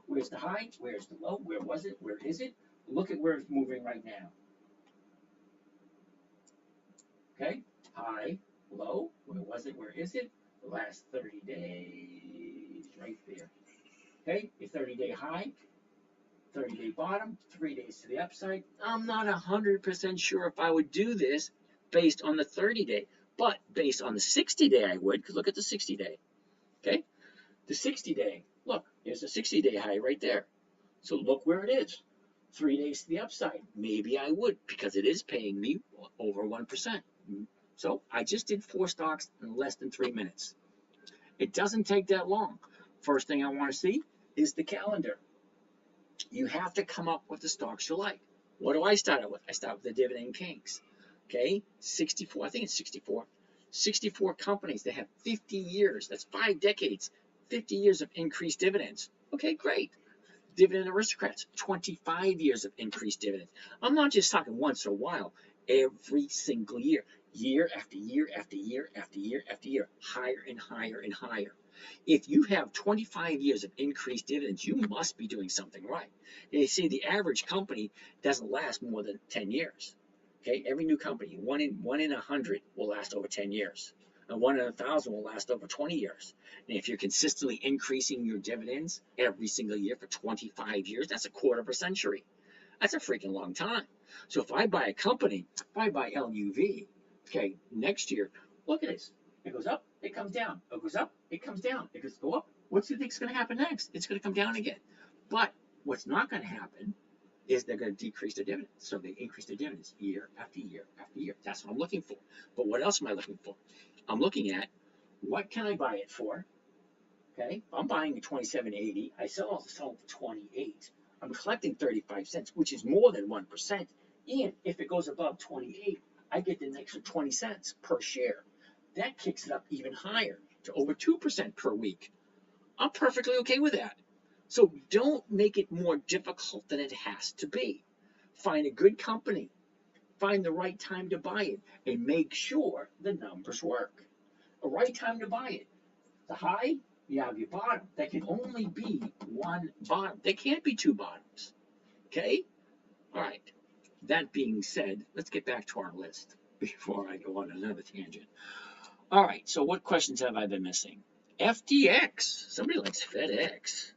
Speaker 1: where's the high? Where's the low? Where was it? Where is it? Look at where it's moving right now. Okay, high, low, where was it? Where is it? The last 30 days, right there. Okay, your 30-day high, 30-day bottom, 3 days to the upside. I'm not 100% sure if I would do this based on the 30-day. But based on the 60-day, I would, because look at the 60-day. Okay? The 60-day, look, here's the 60-day high right there. So look where it is. 3 days to the upside. Maybe I would, because it is paying me over 1%. So I just did 4 stocks in less than 3 minutes. It doesn't take that long. First thing I want to see is the calendar. You have to come up with the stocks you like. What do I start out with? I start with the Dividend Kings. Okay, 64, I think it's 64. 64 companies that have 50 years, that's 5 decades, 50 years of increased dividends. Okay, great. Dividend aristocrats, 25 years of increased dividends. I'm not just talking once in a while, every single year, year after year after year after year after year, higher and higher and higher. If you have 25 years of increased dividends, you must be doing something right. You see, the average company doesn't last more than 10 years. Okay, every new company, one in 100 will last over 10 years. And 1 in 1,000 will last over 20 years. And if you're consistently increasing your dividends every single year for 25 years, that's a quarter of a century. That's a freaking long time. So if I buy a company, if I buy LUV, okay, next year, look at this. It goes up, it comes down. It goes up, it comes down. It goes go up. What do you think is going to happen next? It's going to come down again. But what's not going to happen is they're going to decrease their dividends. So they increase their dividends year after year after year. That's what I'm looking for. But what else am I looking for? I'm looking at what can I buy it for? Okay, I'm buying at $27.80. I sell it for 28. I'm collecting 35 cents, which is more than 1%. And if it goes above 28, I get an extra 20 cents per share. That kicks it up even higher to over 2% per week. I'm perfectly okay with that. So don't make it more difficult than it has to be. Find a good company. Find the right time to buy it and make sure the numbers work. A right time to buy it. The high, you have your bottom. There can only be one bottom. There can't be two bottoms. Okay? All right. That being said, let's get back to our list before I go on another tangent. All right. So what questions have I been missing? FDX. Somebody likes FedEx.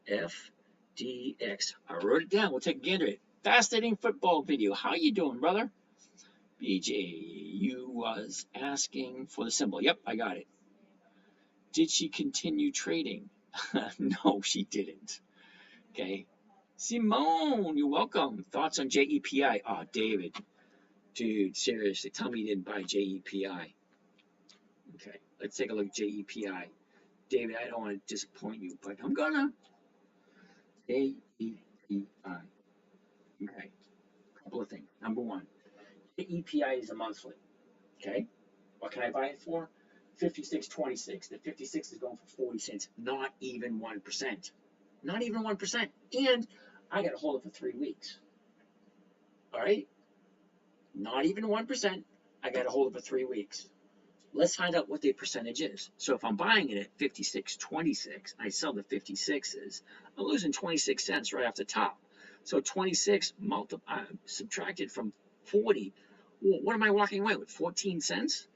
Speaker 1: FDX. I wrote it down. We'll take a gander at it. Fascinating football video. How you doing, brother? BJ, you was asking for the symbol. Yep, I got it. Did she continue trading? No, she didn't. Okay. Simone, you're welcome. Thoughts on JEPI? Oh, David. Dude, seriously, tell me you didn't buy JEPI. Okay, let's take a look at JEPI. David, I don't want to disappoint you, but I'm gonna. JEPI. Okay, a couple of things. Number one, JEPI is a monthly. Okay, what can I buy it for? 56.26. The 56 is going for 40 cents. Not even 1%. Not even 1%. And I got to hold it for 3 weeks. All right? Not even 1%. I got to hold it for 3 weeks. Let's find out what the percentage is. So if I'm buying it at 56.26, I sell the 56s, I'm losing 26 cents right off the top. So 26 subtracted from 40. Well, what am I walking away with? 14 cents?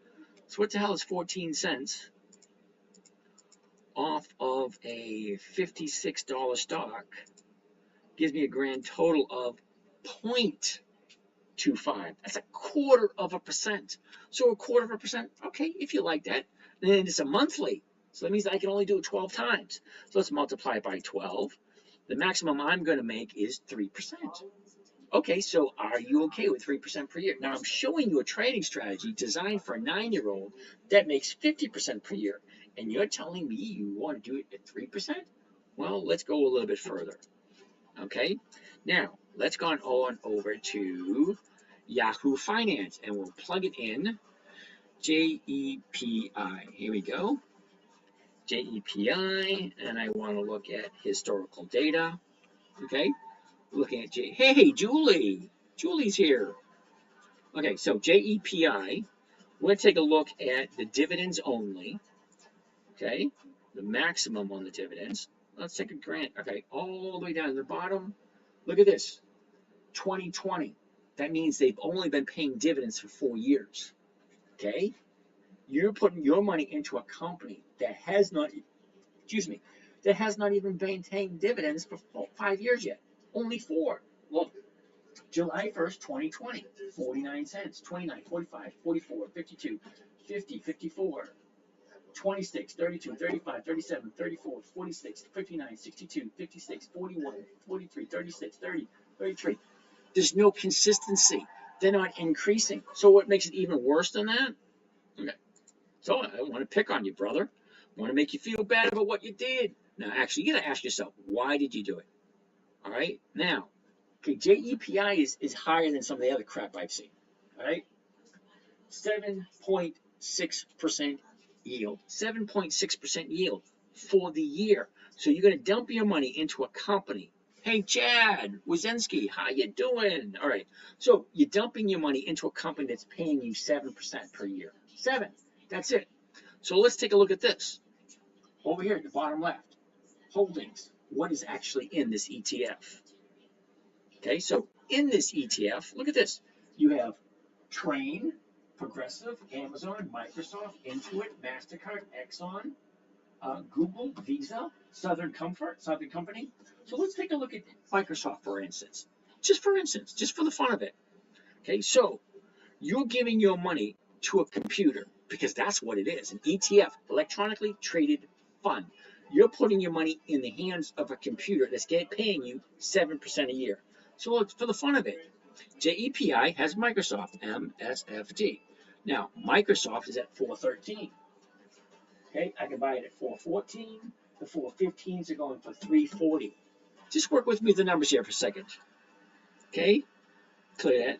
Speaker 1: So what the hell is 14 cents off of a $56 stock? Gives me a grand total of 0.25. That's a quarter of a percent. So a quarter of a percent, okay, if you like that. Then it's a monthly. So that means I can only do it 12 times. So let's multiply it by 12. The maximum I'm going to make is 3%. Okay, so are you okay with 3% per year? Now I'm showing you a trading strategy designed for a 9-year-old that makes 50% per year. And you're telling me you want to do it at 3%? Well, let's go a little bit further. Okay, now let's go on over to Yahoo Finance and we'll plug it in. JEPI. Here we go. JEPI, and I want to look at historical data. Okay, looking at hey, Julie. Julie's here. Okay, so JEPI. We're going to take a look at the dividends only. Okay, the maximum on the dividends. Let's take a grant. Okay, all the way down to the bottom. Look at this. 2020. That means they've only been paying dividends for 4 years. Okay? You're putting your money into a company that has not, that has not even been paying dividends for 5 years yet. Only 4. Look, July 1st, 2020, 49 cents, 29, 45, 44, 52, 50, 54, 26, 32, 35, 37, 34, 46, 59, 62, 56, 41, 43, 36, 30, 33. There's no consistency. They're not increasing. So what makes it even worse than that? Okay. So I want to pick on you, brother. I want to make you feel bad about what you did. Now, actually, you got to ask yourself, why did you do it? All right? Now, okay, JEPI is higher than some of the other crap I've seen. All right? 7.6% yield. 7.6% yield for the year. So you're going to dump your money into a company. Hey, Chad Wazensky, how you doing? All right. So you're dumping your money into a company that's paying you 7% per year. 7. That's it. So let's take a look at this. Over here at the bottom left, holdings. What is actually in this ETF? Okay, so in this ETF, look at this. You have Train, Progressive, Amazon, Microsoft, Intuit, MasterCard, Exxon, Google, Visa, Southern Company. So let's take a look at Microsoft, for instance. Just for the fun of it. Okay, so you're giving your money to a computer because that's what it is, an ETF, electronically traded fund. You're putting your money in the hands of a computer that's paying you 7% a year. So look, for the fun of it, JEPI has Microsoft, MSFG. Now, Microsoft is at 413. Okay, I can buy it at 414. The 415s are going for 340. Just work with me with the numbers here for a second. Okay, clear that.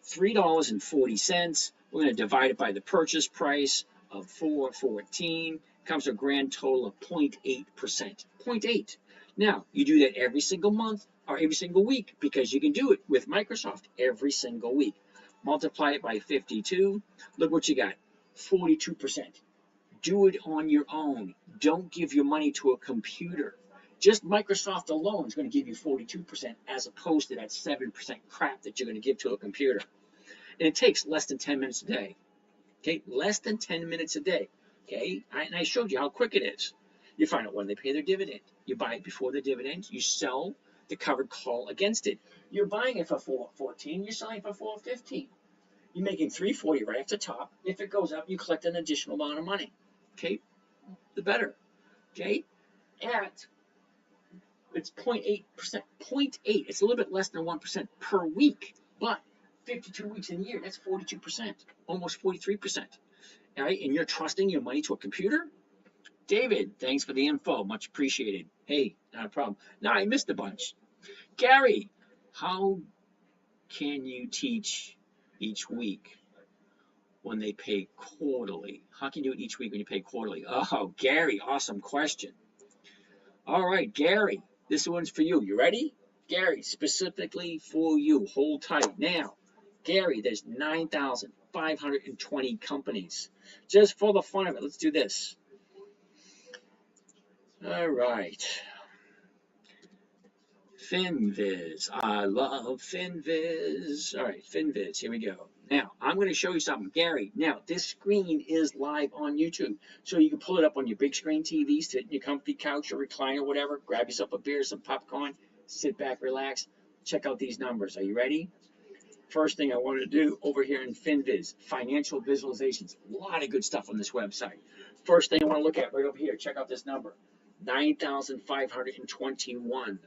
Speaker 1: $3.40. We're going to divide it by the purchase price of 414. Comes to a grand total of 0.8%. 0.8. Now, you do that every single month or every single week because you can do it with Microsoft every single week. Multiply it by 52. Look what you got. 42%. Do it on your own. Don't give your money to a computer. Just Microsoft alone is going to give you 42% as opposed to that 7% crap that you're going to give to a computer. And it takes less than 10 minutes a day. Okay, less than 10 minutes a day. Okay, and I showed you how quick it is. You find out when they pay their dividend. You buy it before the dividend. You sell the covered call against it. You're buying it for 414. You're selling it for 415. You're making 340 right at the top. If it goes up, you collect an additional amount of money. Okay, the better. Okay, it's 0.8%. 0.8. It's a little bit less than 1% per week, but 52 weeks in a year, that's 42%, almost 43%. All right, and you're trusting your money to a computer? David, thanks for the info. Much appreciated. Hey, not a problem. Now, I missed a bunch. Gary, how can you teach each week when they pay quarterly? How can you do it each week when you pay quarterly? Oh, Gary, awesome question. All right, Gary, this one's for you. You ready? Gary, specifically for you. Hold tight. Now, Gary, there's 9,520 companies. Just for the fun of it, let's do this. All right. FinViz. I love FinViz. All right, FinViz. Here we go. Now, I'm going to show you something. Gary, now, this screen is live on YouTube. So you can pull it up on your big screen TV, sit in your comfy couch or recliner, whatever. Grab yourself a beer, some popcorn, sit back, relax. Check out these numbers. Are you ready? First thing I want to do over here in FinViz, financial visualizations. A lot of good stuff on this website. First thing I want to look at right over here, check out this number, 9,521.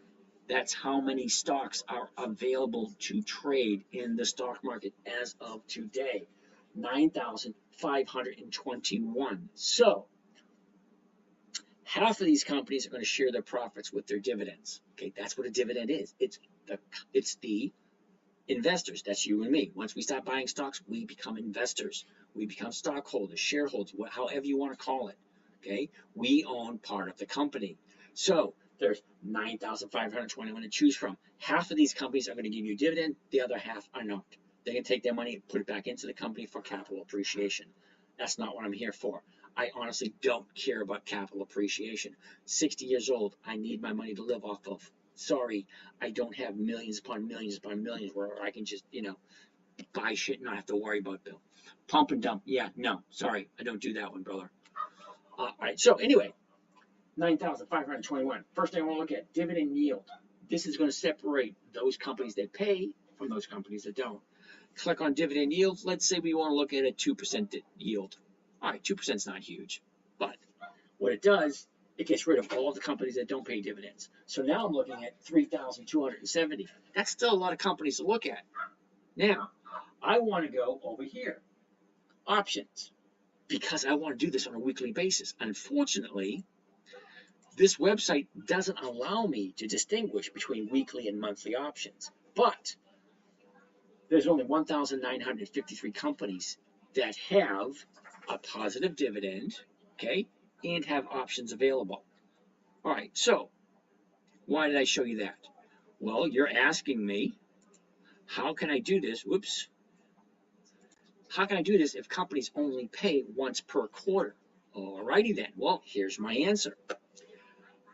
Speaker 1: That's how many stocks are available to trade in the stock market as of today. 9,521. So, half of these companies are going to share their profits with their dividends. Okay, that's what a dividend is. It's the investors. That's you and me. Once we stop buying stocks, we become investors. We become stockholders, shareholders, however you want to call it. Okay, we own part of the company. So there's 9,521 to choose from. Half of these companies are going to give you a dividend. The other half are not. They're going to take their money and put it back into the company for capital appreciation. That's not what I'm here for. I honestly don't care about capital appreciation. 60 years old, I need my money to live off of. Sorry, I don't have millions upon millions upon millions where I can just, buy shit and not have to worry about Bill. Pump and dump. Yeah, no, sorry, I don't do that one, brother. All right, so anyway, 9,521. First thing I want to look at, dividend yield. This is going to separate those companies that pay from those companies that don't. Click on dividend yields. Let's say we want to look at a 2% yield. All right, 2% is not huge, but what it does, it gets rid of all the companies that don't pay dividends. So now I'm looking at 3,270. That's still a lot of companies to look at. Now, I want to go over here, options, because I want to do this on a weekly basis. Unfortunately, this website doesn't allow me to distinguish between weekly and monthly options. But there's only 1,953 companies that have a positive dividend, okay, and have options available. All right, so why did I show you that? Well, you're asking me, how can I do this? Whoops. How can I do this if companies only pay once per quarter? All righty then. Well, here's my answer.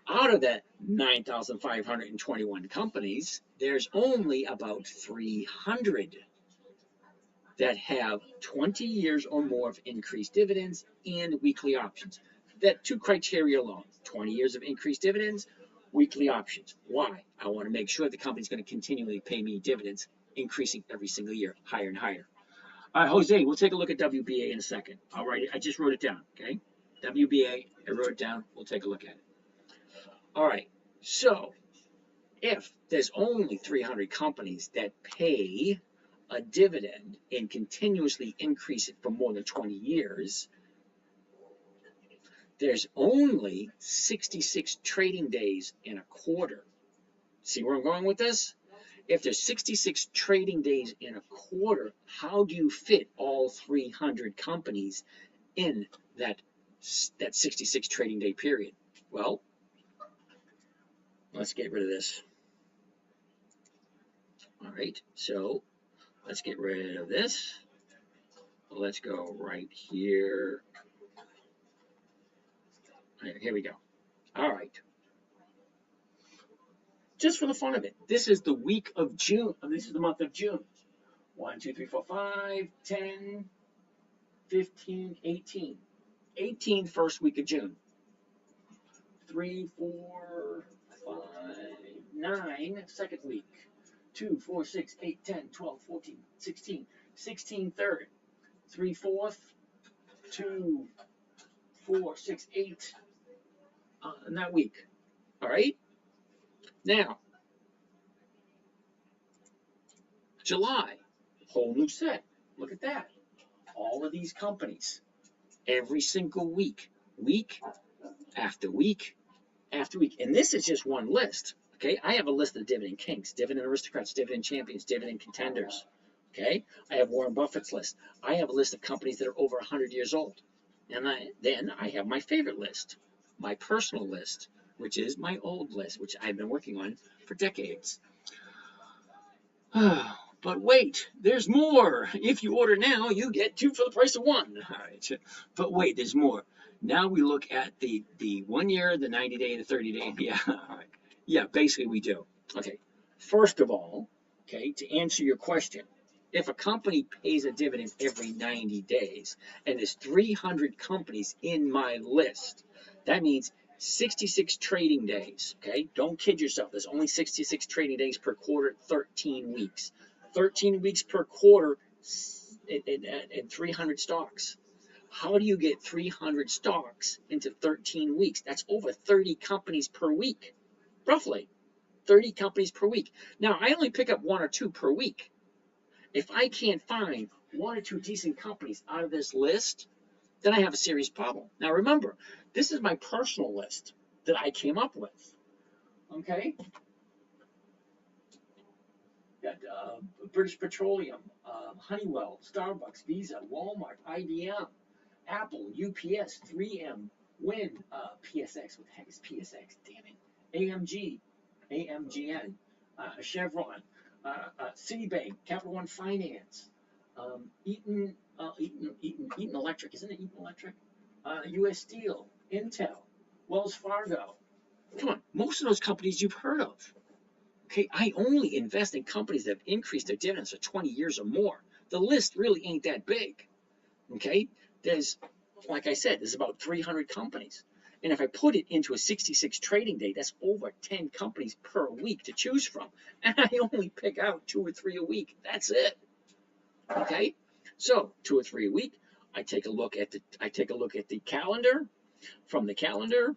Speaker 1: Out of that 9,521 companies, there's only about 300 that have 20 years or more of increased dividends and weekly options. That two criteria alone, 20 years of increased dividends, weekly options. Why? I want to make sure the company's going to continually pay me dividends, increasing every single year, higher and higher. All right, Jose, we'll take a look at WBA in a second. All right, I just wrote it down, okay? WBA, I wrote it down. We'll take a look at it. All right, so if there's only 300 companies that pay a dividend and continuously increase it for more than 20 years, there's only 66 trading days in a quarter. See where I'm going with this? If there's 66 trading days in a quarter, how do you fit all 300 companies in that 66 trading day period? Well, let's get rid of this. All right, so let's get rid of this. Let's go right here. Here we go. All right. Just for the fun of it, this is the week of June. This is the month of June. 1, 2, 3, 4, 5, 10, 15, 18. 18, first week of June. 3, 4, 5, 9, second week. 2, 4, 6, 8, 10, 12, 14, 16. 16, third. 3, fourth. 2, 4, 6, 8. In that week. All right? Now, July, whole new set. Look at that. All of these companies, every single week, week after week after week. And this is just one list. Okay, I have a list of dividend kings, dividend aristocrats, dividend champions, dividend contenders. Okay, I have Warren Buffett's list. I have a list of companies that are over 100 years old. And then I have my favorite list, my personal list, which is my old list, which I've been working on for decades. But wait, there's more. If you order now, you get 2 for the price of 1. All right. But wait, there's more. Now we look at the 1 year, the 90 day, the 30 day. Yeah, all right. Yeah, basically we do. Okay. First of all, okay, to answer your question, if a company pays a dividend every 90 days, and there's 300 companies in my list, that means 66 trading days, okay? Don't kid yourself. There's only 66 trading days per quarter, 13 weeks. 13 weeks per quarter and 300 stocks. How do you get 300 stocks into 13 weeks? That's over 30 companies per week, roughly. 30 companies per week. Now, I only pick up 1 or 2 per week. If I can't find 1 or 2 decent companies out of this list, then I have a serious problem. Now, remember, this is my personal list that I came up with. Okay? Got British Petroleum, Honeywell, Starbucks, Visa, Walmart, IBM, Apple, UPS, 3M, Win, PSX. What the heck is PSX? Damn it. AMG, AMGN, Chevron, Citibank, Capital One Finance, Eaton Electric. Isn't it Eaton Electric? US Steel, Intel, Wells Fargo. Come on, most of those companies you've heard of. Okay, I only invest in companies that have increased their dividends for 20 years or more. The list really ain't that big. Okay, there's, like I said, there's about 300 companies. And if I put it into a 66 trading day, that's over 10 companies per week to choose from. And I only pick out 2 or 3 a week. That's it. Okay, so 2 or 3 a week. I take a look at the calendar. From the calendar,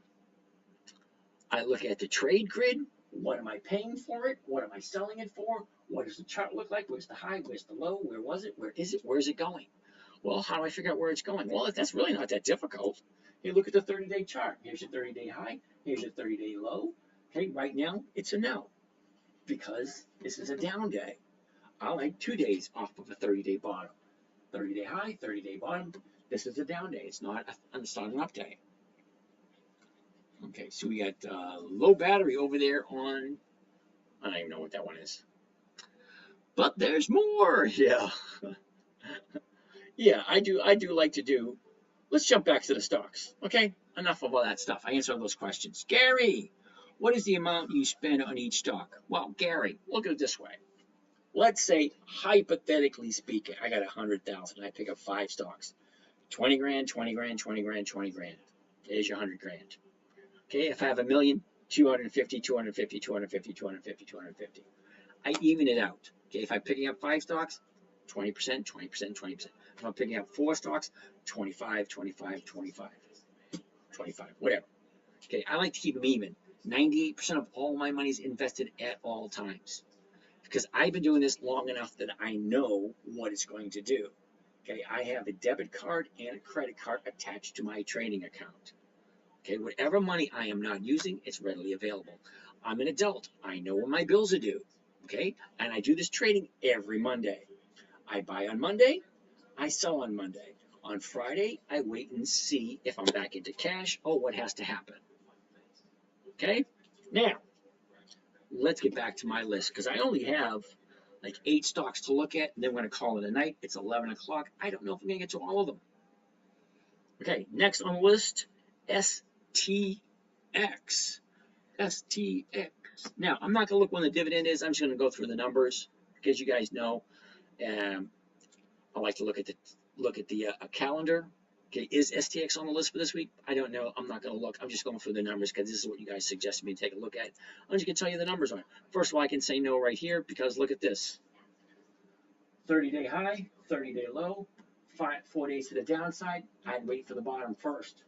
Speaker 1: I look at the trade grid. What am I paying for it? What am I selling it for? What does the chart look like? Where's the high? Where's the low? Where was it? Where is it? Where is it going? Well, how do I figure out where it's going? Well, that's really not that difficult. You look at the 30-day chart. Here's your 30-day high. Here's your 30-day low. Okay, right now it's a no because this is a down day. I like 2 days off of a 30-day bottom. 30-day high, 30-day bottom. This is a down day. It's not an up day. Okay, so we got low battery over there on, I don't even know what that one is. But there's more. Yeah. Yeah, I do like to do. Let's jump back to the stocks. Okay? Enough of all that stuff. I answered all those questions. Gary, what is the amount you spend on each stock? Well, Gary, look at it this way. Let's say, hypothetically speaking, I got 100,000. I pick up 5 stocks. 20 grand, 20 grand, 20 grand, 20 grand. There's your 100 grand. Okay, if I have a million, 250, 250, 250, 250, 250. I even it out. Okay, if I'm picking up 5 stocks, 20%, 20%, 20%. If I'm picking up 4 stocks, 25, 25, 25, 25, whatever. Okay, I like to keep them even. 98% of all my money is invested at all times because I've been doing this long enough that I know what it's going to do. Okay, I have a debit card and a credit card attached to my trading account. Okay, whatever money I am not using, it's readily available. I'm an adult. I know when my bills are due. Okay, and I do this trading every Monday. I buy on Monday, I sell on Monday. On Friday, I wait and see if I'm back into cash or what has to happen. Okay, now let's get back to my list because I only have like 8 stocks to look at, and then we're going to call it a night. It's 11 o'clock. I don't know if I'm going to get to all of them. Okay, next on the list, STX. STX. Now, I'm not going to look when the dividend is. I'm just going to go through the numbers because you guys know I like to look at the calendar. Okay, is STX on the list for this week? I don't know. I'm not going to look. I'm just going through the numbers because this is what you guys suggested me to take a look at. I'm just going to tell you the numbers on it. First of all, I can say no right here because look at this. 30-day high, 30-day low, 4 days to the downside. I'd wait for the bottom first.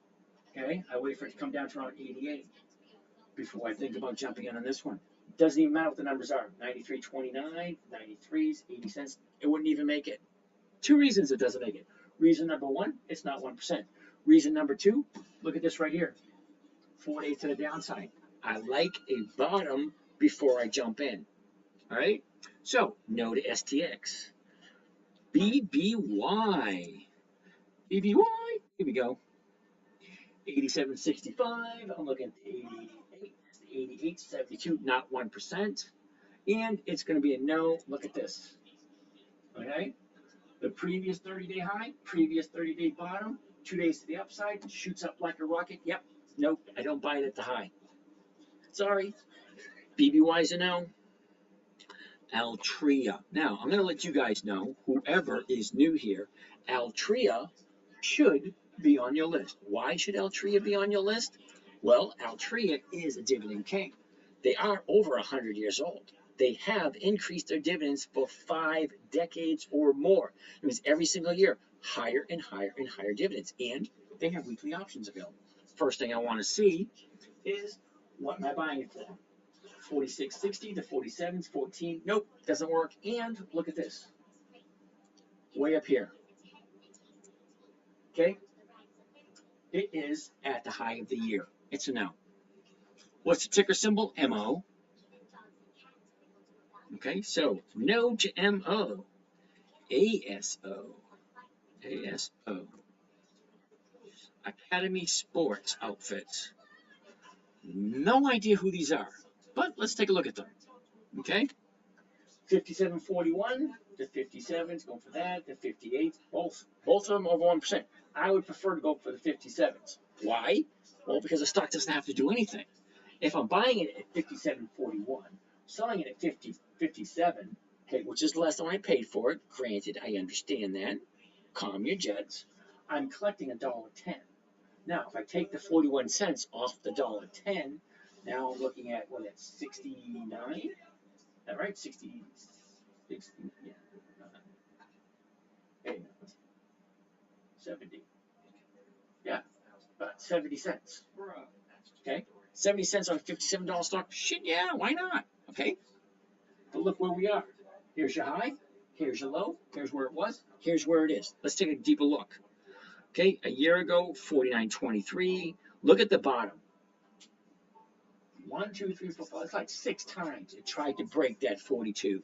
Speaker 1: Okay, I wait for it to come down to around 88 before I think about jumping in on this one. Doesn't even matter what the numbers are. 93.29, 93s, 80 cents. It wouldn't even make it. 2 reasons it doesn't make it. Reason number 1, it's not 1%. Reason number 2, look at this right here. 4 days to the downside. I like a bottom before I jump in. All right? So, no to STX. BBY. BBY. Here we go. 87.65. I'm looking at 88, 88.72, not 1%. And it's going to be a no. Look at this. Okay? The previous 30-day high, previous 30-day bottom, 2 days to the upside, shoots up like a rocket. Yep, nope, I don't buy it at the high. Sorry. BBY's a no. Altria. Now, I'm going to let you guys know, whoever is new here, Altria should be on your list. Why should Altria be on your list? Well, Altria is a dividend king. They are over 100 years old. They have increased their dividends for 5 decades or more. It means every single year, higher and higher and higher dividends. And they have weekly options available. First thing I want to see is what am I buying it for? 46.60 to 47s, 14. Nope, doesn't work. And look at this. Way up here. Okay? It is at the high of the year. It's a no. What's the ticker symbol? MO. Okay, so no to MO. ASO. ASO. Academy Sports Outfits. No idea who these are, but let's take a look at them. Okay? 57.41, the 57s, go for that, the 58s, both of them over 1%. I would prefer to go for the 57s. Why? Well, because the stock doesn't have to do anything. If I'm buying it at 57.41, selling it at 57, okay, which is less than I paid for it, granted, I understand that. Calm your jets. I'm collecting $1.10. Now, if I take the 41 cents off the $1.10, now I'm looking at, what, that's 69? Is that right? 60, yeah. 70. Yeah, about 70 cents. Okay? 70 cents on a $57 stock? Shit, yeah, why not? Okay? But look where we are. Here's your high. Here's your low. Here's where it was. Here's where it is. Let's take a deeper look. Okay, a year ago, 49.23. Look at the bottom. 1, 2, 3, 4, 5. It's like 6 times it tried to break that 42.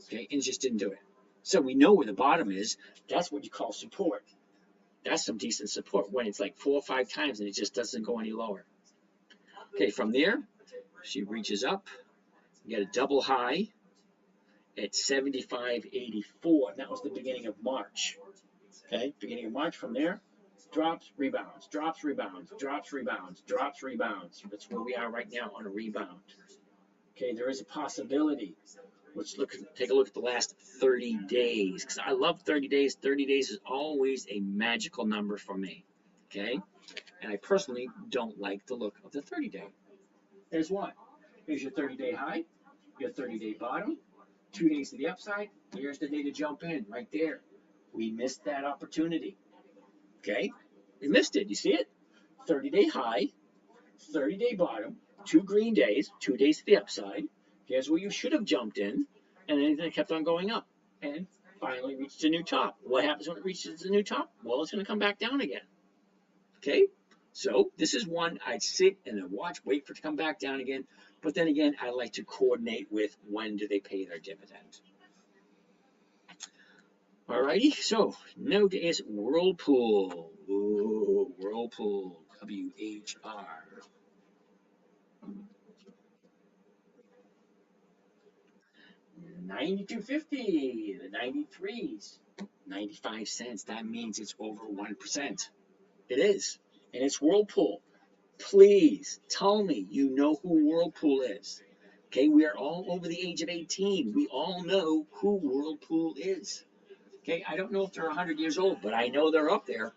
Speaker 1: Okay, and it just didn't do it. So we know where the bottom is. That's what you call support. That's some decent support when it's like 4 or 5 times and it just doesn't go any lower. Okay, from there, she reaches up, get a double high at 75.84. And that was the beginning of March. Okay, beginning of March. From there, drops, rebounds, drops, rebounds, drops, rebounds, drops, rebounds. That's where we are right now on a rebound. Okay, there is a possibility. Let's take a look at the last 30 days, because I love 30 days. 30 days is always a magical number for me. Okay, and I personally don't like the look of the 30-day. There's one. Here's your 30-day high, your 30-day bottom, 2 days to the upside. Here's the day to jump in right there. We missed that opportunity. Okay, we missed it. You see it? 30-day high, 30-day bottom, 2 green days, 2 days to the upside. Here's where you should have jumped in, and then it kept on going up, and finally reached a new top. What happens when it reaches the new top? Well, it's going to come back down again. Okay, so this is one I'd sit and watch, wait for it to come back down again. But then again, I like to coordinate with when do they pay their dividend. Alrighty, so note is Whirlpool. Ooh, Whirlpool, WHR. 92.50, the 93s, 95 cents. That means it's over 1%. It is, and it's Whirlpool. Please tell me you know who Whirlpool is. Okay, we are all over the age of 18. We all know who Whirlpool is. Okay, I don't know if they're 100 years old, but I know they're up there.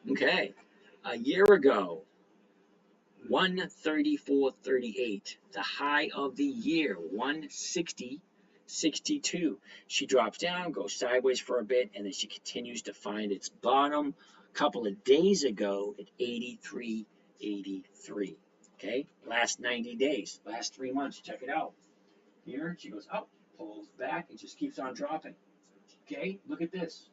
Speaker 1: Okay, a year ago, 134.38, the high of the year, 160.62. She drops down, goes sideways for a bit, and then she continues to find its bottom a couple of days ago at 83.83. Okay, last 90 days, last 3 months, check it out. Here, she goes up, pulls back, and just keeps on dropping. Okay, look at this.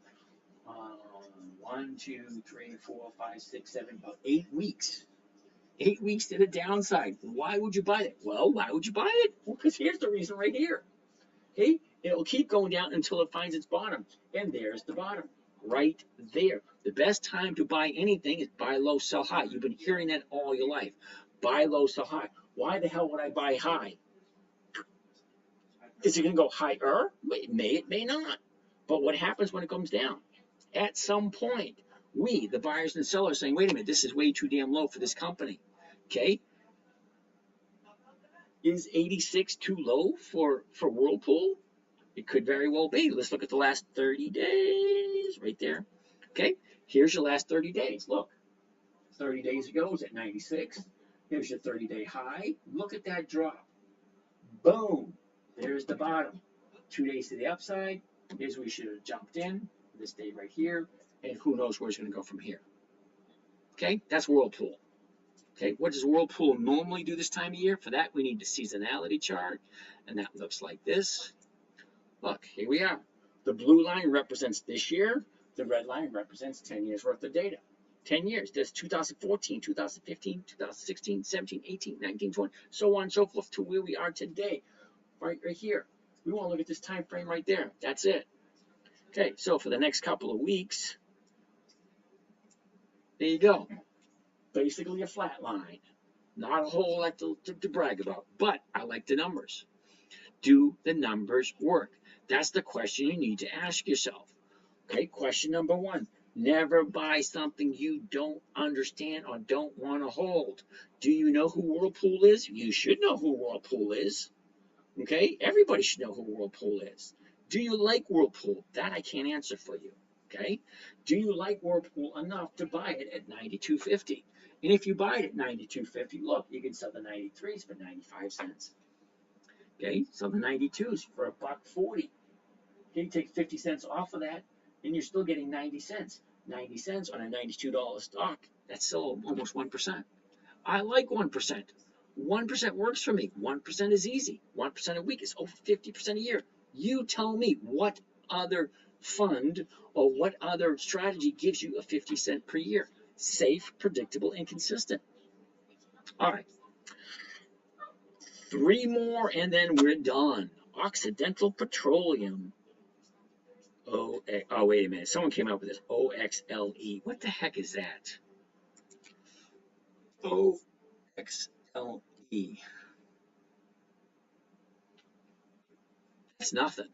Speaker 1: 1, 2, 3, 4, 5, 6, 7, about 8 weeks. 8 weeks to the downside. Why would you buy it? Well, why would you buy it? Well, because here's the reason right here. Okay, it'll keep going down until it finds its bottom. And there's the bottom, right there. The best time to buy anything is buy low, sell high. You've been hearing that all your life. Buy low, sell high. Why the hell would I buy high? Is it going to go higher? It may not. But what happens when it comes down? At some point, we, the buyers and sellers, saying, wait a minute, this is way too damn low for this company. Okay, is 86 too low for Whirlpool? It could very well be. Let's look at the last 30 days right there. Okay, here's your last 30 days. Look, 30 days ago it was at 96. Here's your 30-day high. Look at that drop. Boom, there's the bottom. 2 days to the upside. Here's where you should have jumped in. This day right here, and who knows where it's going to go from here. Okay, that's Whirlpool. Okay, what does Whirlpool normally do this time of year? For that, we need the seasonality chart, and that looks like this. Look, here we are. The blue line represents this year. The red line represents 10 years worth of data. 10 years. There's 2014, 2015, 2016, 17, 18, 19, 20, so on and so forth to where we are today, right here. We want to look at this time frame right there. That's it. Okay, so for the next couple of weeks, there you go. Basically a flat line. Not a whole lot to brag about, but I like the numbers. Do the numbers work? That's the question you need to ask yourself. Okay, question number 1. Never buy something you don't understand or don't want to hold. Do you know who Whirlpool is? You should know who Whirlpool is. Okay, everybody should know who Whirlpool is. Do you like Whirlpool? That I can't answer for you. Okay, do you like Whirlpool enough to buy it at $92.50? And if you buy it at $92.50, look, you can sell the 93s for 95 cents. Okay, sell the 92s for $1.40. Okay, take 50 cents off of that, and you're still getting 90 cents. 90 cents on a $92 stock, that's still almost 1%. I like 1%. 1% works for me. 1% is easy. 1% a week is over 50% a year. You tell me what other fund or what other strategy gives you a 50 cent per year. Safe, predictable, and consistent. All right. 3 more and then we're done. Occidental Petroleum. Oh, wait a minute. Someone came up with this. OXLE. What the heck is that? XLE. That's nothing.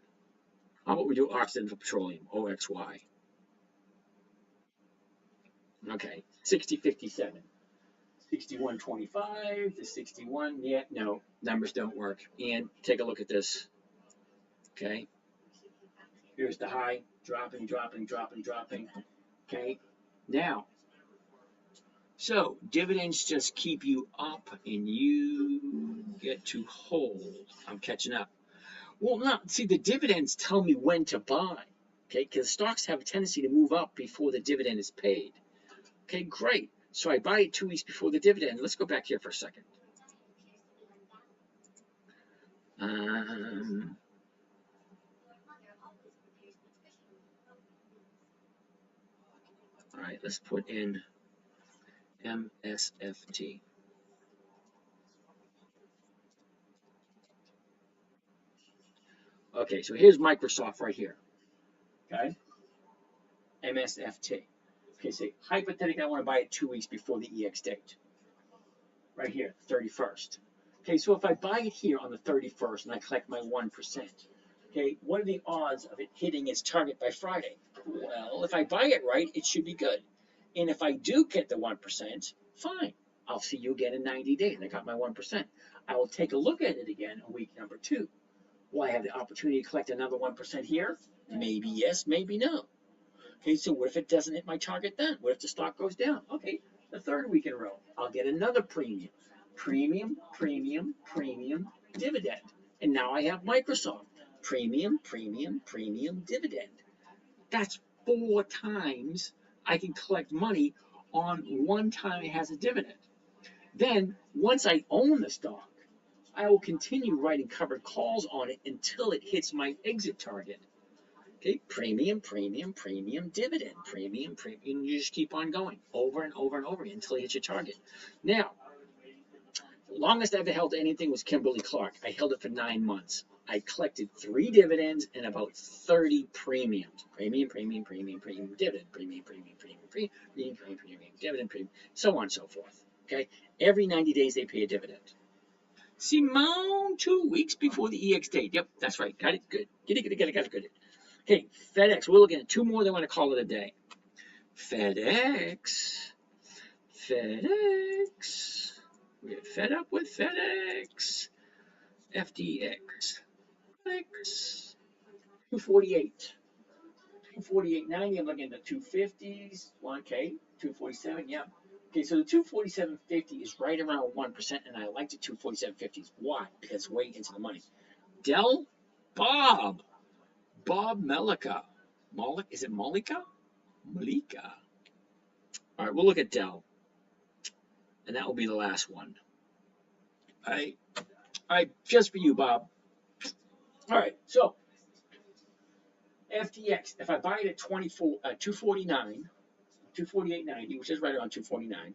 Speaker 1: How about we do Occidental Petroleum, OXY? Okay, 6057. 6125 to 61. Yeah, no, numbers don't work. And take a look at this. Okay, here's the high, dropping, dropping, dropping, dropping. Okay, now, so dividends just keep you up and you get to hold. I'm catching up. Well, no, see, the dividends tell me when to buy. Okay, because stocks have a tendency to move up before the dividend is paid. Okay, great. So I buy it 2 weeks before the dividend. Let's go back here for a second. All right, let's put in MSFT. Okay, so here's Microsoft right here. Okay, MSFT. Okay, say hypothetically I want to buy it 2 weeks before the EX date. Right here, 31st. Okay, so if I buy it here on the 31st and I collect my 1%, okay, what are the odds of it hitting its target by Friday? Well, if I buy it right, it should be good. And if I do get the 1%, fine. I'll see you again in 90 days. I got my 1%. I will take a look at it again on week number 2. Will I have the opportunity to collect another 1% here? Maybe yes, maybe no. Okay, so what if it doesn't hit my target then? What if the stock goes down? Okay, the 3rd week in a row, I'll get another premium. Premium, premium, premium, dividend. And now I have Microsoft. Premium, premium, premium, dividend. That's 4 times I can collect money on one time it has a dividend. Then, once I own the stock, I will continue writing covered calls on it until it hits my exit target. Okay, premium, premium, premium, dividend, premium, premium. You just keep on going over and over and over again until you hit your target. Now, the longest I ever held anything was Kimberly Clark. I held it for 9 months. I collected 3 dividends and about 30 premiums. Premium, premium, premium, premium, dividend, premium, premium, premium, premium, premium, premium, premium, dividend, premium, so on and so forth. Okay, every 90 days they pay a dividend. Simone, 2 weeks before the EX date. Yep, that's right. Got it. Good. Get it. Good. Okay, FedEx. We're looking at 2 more. Then I'm going to call it a day. FedEx. We get fed up with FedEx. FDX. FedEx. 248. 248.90. I'm looking at the 250s. 1K. 247. Yep. Okay, so the 247.50 is right around 1%, and I like the 247.50s. Why? Because it's way into the money. Dell, Bob Melika. Is it Malika? Malika. All right, we'll look at Dell, and that will be the last one. All right, just for you, Bob. All right, so FDX. If I buy it at 249. 248.90, which is right around 249.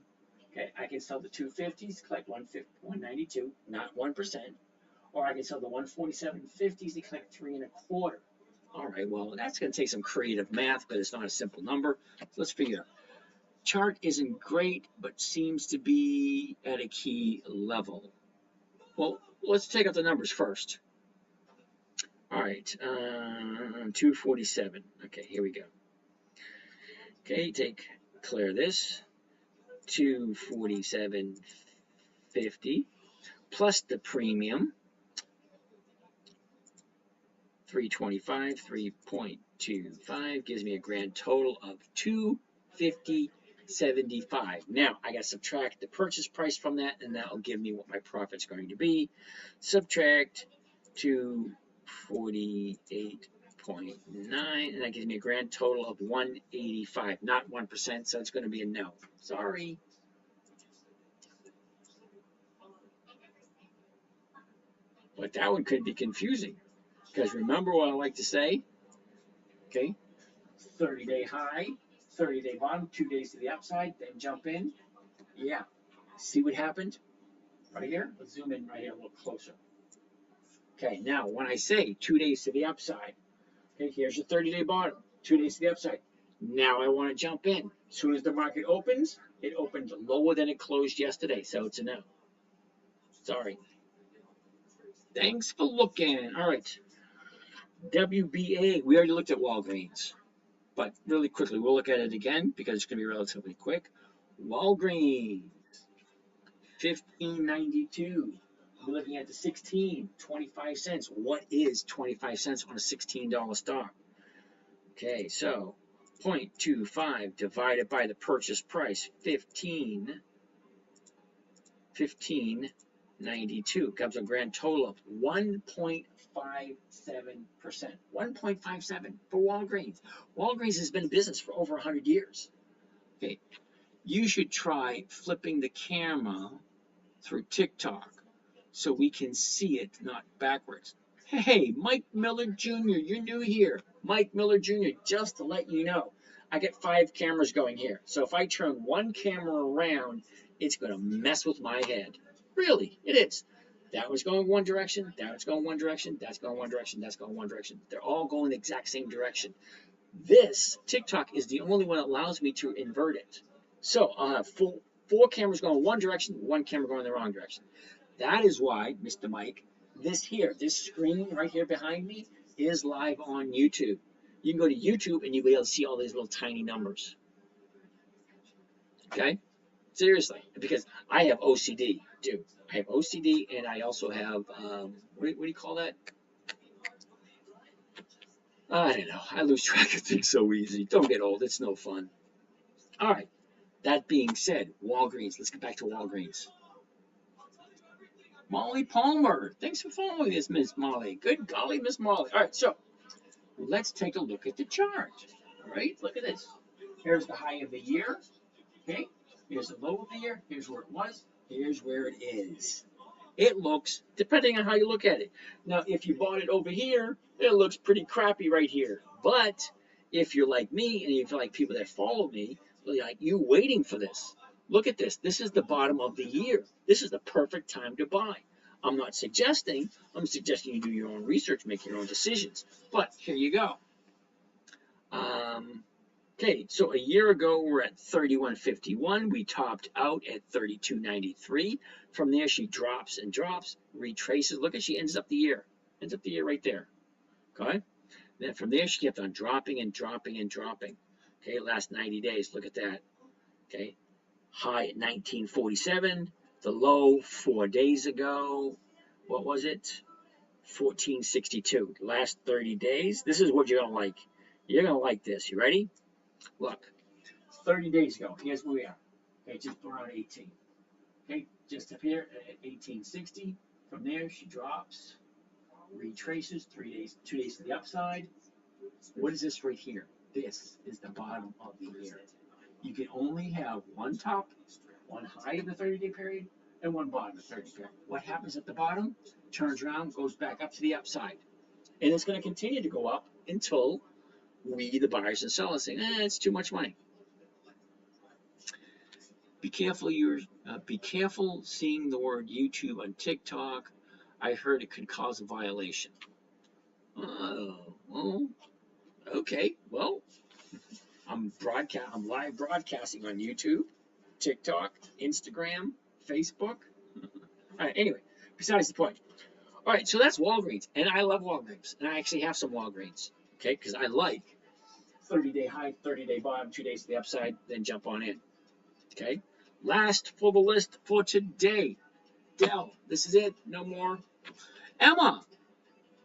Speaker 1: Okay, I can sell the 250s, collect 192, not 1%, or I can sell the 147.50s and collect 3 1/4. All right, well, that's going to take some creative math, but it's not a simple number. So let's figure. Chart isn't great, but seems to be at a key level. Well, let's take out the numbers first. All right, 247. Okay, here we go. Okay, clear this. 247.50 plus the premium. 325, 3.25 gives me a grand total of 250.75. Now I got to subtract the purchase price from that, and that will give me what my profit's going to be. Subtract 248.9, and that gives me a grand total of 185, not 1%, so it's going to be a no. Sorry. But that one could be confusing, because remember what I like to say? Okay, 30-day high, 30-day bottom, 2 days to the upside, then jump in. Yeah, see what happened right here? Let's zoom in right here a little closer. Okay, now when I say 2 days to the upside, okay, here's your 30-day bottom, 2 days to the upside. Now I want to jump in. As soon as the market opens, it opened lower than it closed yesterday, so it's a no. Sorry. Thanks for looking. All right. WBA. We already looked at Walgreens, but really quickly, we'll look at it again because it's going to be relatively quick. Walgreens, 15.92. We're looking at the 16, 25 cents. What is 25 cents on a $16 stock? Okay, so 0.25 divided by the purchase price, 15.92 comes a grand total of 1.57%. 1.57 for Walgreens. Walgreens has been in business for over 100 years. Okay, you should try flipping the camera through TikTok so we can see it, not backwards. Hey, Mike Miller Jr., you're new here. Mike Miller Jr., just to let you know, I get 5 cameras going here. So if I turn one camera around, it's going to mess with my head. Really, it is. That one's going one direction, that one's going one direction, that's going one direction, that's going one direction. They're all going the exact same direction. This TikTok is the only one that allows me to invert it. So I'll have 4 cameras going one direction, 1 camera going the wrong direction. That is why, Mr. Mike, this screen right here behind me is live on YouTube. You can go to YouTube and you'll be able to see all these little tiny numbers. Okay? Seriously, because I have OCD, too. I have OCD and I also have, what do you call that? I don't know. I lose track of things so easy. Don't get old. It's no fun. All right. That being said, Walgreens. Let's get back to Walgreens. Molly Palmer. Thanks for following this, Miss Molly. Good golly, Miss Molly. All right, so let's take a look at the chart. All right, look at this. Here's the high of the year. Okay, here's the low of the year. Here's where it was. Here's where it is. It looks, depending on how you look at it. Now, if you bought it over here, it looks pretty crappy right here. But if you're like me, and if you're like people that follow me, like you waiting for this. Look at this. This is the bottom of the year. This is the perfect time to buy. I'm not suggesting. I'm suggesting you do your own research, make your own decisions. But here you go. Okay, so a year ago we're at 31.51. We topped out at 32.93. From there she drops and drops, retraces. Look at she ends up the year. Ends up the year right there. Okay? Then from there she kept on dropping and dropping and dropping. Okay, last 90 days. Look at that. Okay, high at 1947. The low 4 days ago. What was it? 1462. Last 30 days. This is what you're gonna like. You're gonna like this. You ready? Look, 30 days ago. Here's where we are. Okay, just around 18. Okay, just up here at 1860. From there, she drops, retraces 3 days, 2 days to the upside. What is this right here? This is the bottom of the year. You can only have one top, one high of the 30-day period, and one bottom of the 30-day period. What happens at the bottom? Turns around, goes back up to the upside. And it's going to continue to go up until we, the buyers and sellers, say, it's too much money. Be careful seeing the word YouTube on TikTok. I heard it could cause a violation. Oh, okay. Well, I'm live broadcasting on YouTube, TikTok, Instagram, Facebook. All right, anyway, besides the point. All right, so that's Walgreens, and I love Walgreens, and I actually have some Walgreens, okay, because I like 30-day high, 30-day bottom, 2 days to the upside, then jump on in, okay? Last for the list for today, Dell. This is it, no more. Emma,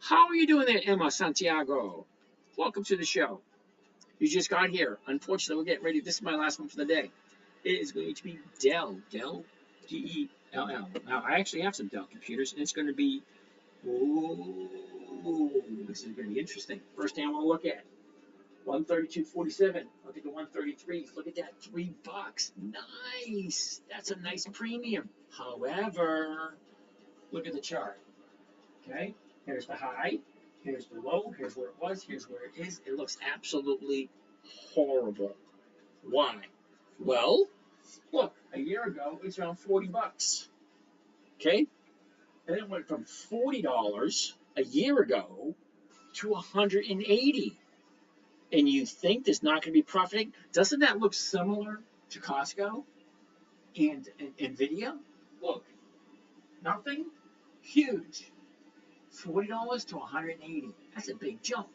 Speaker 1: how are you doing there, Emma Santiago? Welcome to the show. You just got here. Unfortunately, we're getting ready. This is my last one for the day. It is going to be Dell, D-E-L-L. Now, I actually have some Dell computers, and it's going to be, this is going to be interesting. First thing I want to look at, 132.47. Look at the 133s. Look at that, $3. Nice. That's a nice premium. However, look at the chart. Okay, here's the high. Here's the low. Here's where it was. Here's where it is. It looks absolutely horrible. Why? Well, look, a year ago it's around $40. Okay, and it went from $40 a year ago to $180. And you think there's not going to be profiting? Doesn't that look similar to Costco and Nvidia? Look, Nothing? Huge. $40 to 180. That's a big jump.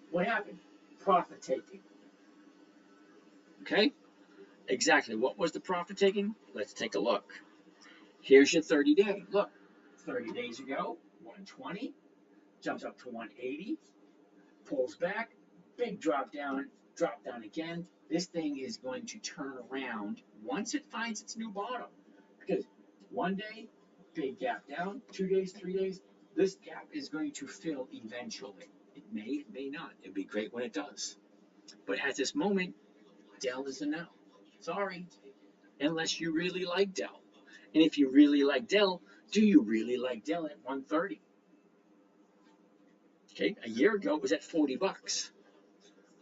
Speaker 1: What happened? Profit taking. Okay? Exactly. What was the profit taking? Let's take a look. Here's your 30-day. Look, 30 days ago, 120, jumps up to 180, pulls back, big drop down again. This thing is going to turn around once it finds its new bottom. Because one day, big gap down, 2 days, 3 days, this gap is going to fill eventually. It may not. It'd be great when it does. But at this moment, Dell is a no. Sorry. Unless you really like Dell. And if you really like Dell, do you really like Dell at 130? Okay, a year ago it was at 40 bucks.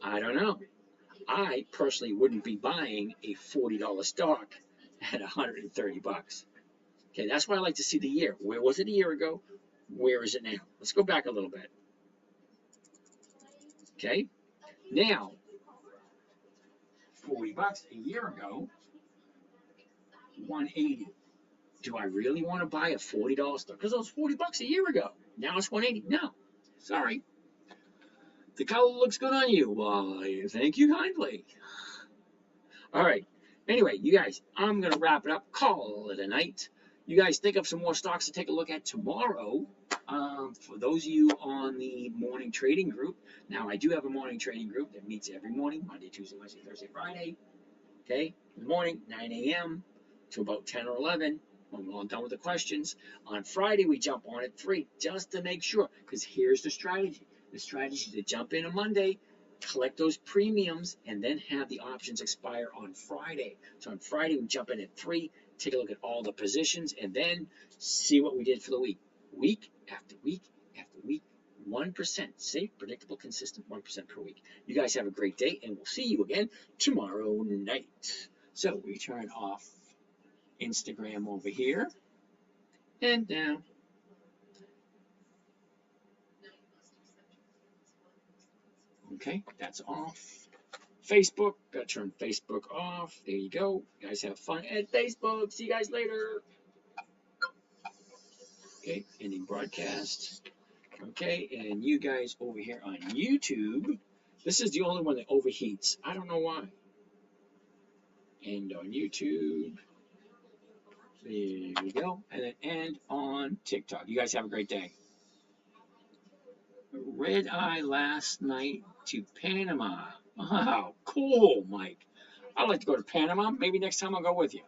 Speaker 1: I don't know. I personally wouldn't be buying a $40 stock at 130 bucks. Okay, that's why I like to see the year. Where was it a year ago? Where is it now? Let's go back a little bit. Okay, now 40 bucks a year ago, 180. Do I really want to buy a $40 stock? Because it was 40 bucks a year ago. Now it's 180. No, sorry. The color looks good on you. Why, thank you kindly. All right. Anyway, you guys, I'm going to wrap it up. Call it a night. You guys think of some more stocks to take a look at tomorrow. For those of you on the morning trading group, now I do have a morning trading group that meets every morning, Monday, Tuesday, Wednesday, Thursday, Friday. Okay, in the morning, 9 a.m. to about 10 or 11. When we're all done with the questions. On Friday, we jump on at 3 just to make sure. Because here's the strategy. The strategy is to jump in on Monday, collect those premiums, and then have the options expire on Friday. So on Friday, we jump in at 3, take a look at all the positions, and then see what we did for the week. Week after week after week, 1%. Safe, predictable, consistent, 1% per week. You guys have a great day, and we'll see you again tomorrow night. So we turn off Instagram over here, and now. Okay, that's off. Facebook, gotta turn Facebook off. There you go. You guys have fun at Facebook. See you guys later. Okay, ending broadcast. Okay, and you guys over here on YouTube. This is the only one that overheats. I don't know why. End on YouTube. There you go. And then end on TikTok. You guys have a great day. Red eye last night to Panama. Wow, cool, Mike. I'd like to go to Panama. Maybe next time I'll go with you.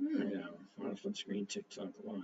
Speaker 1: Yeah, on a flip screen TikTok live.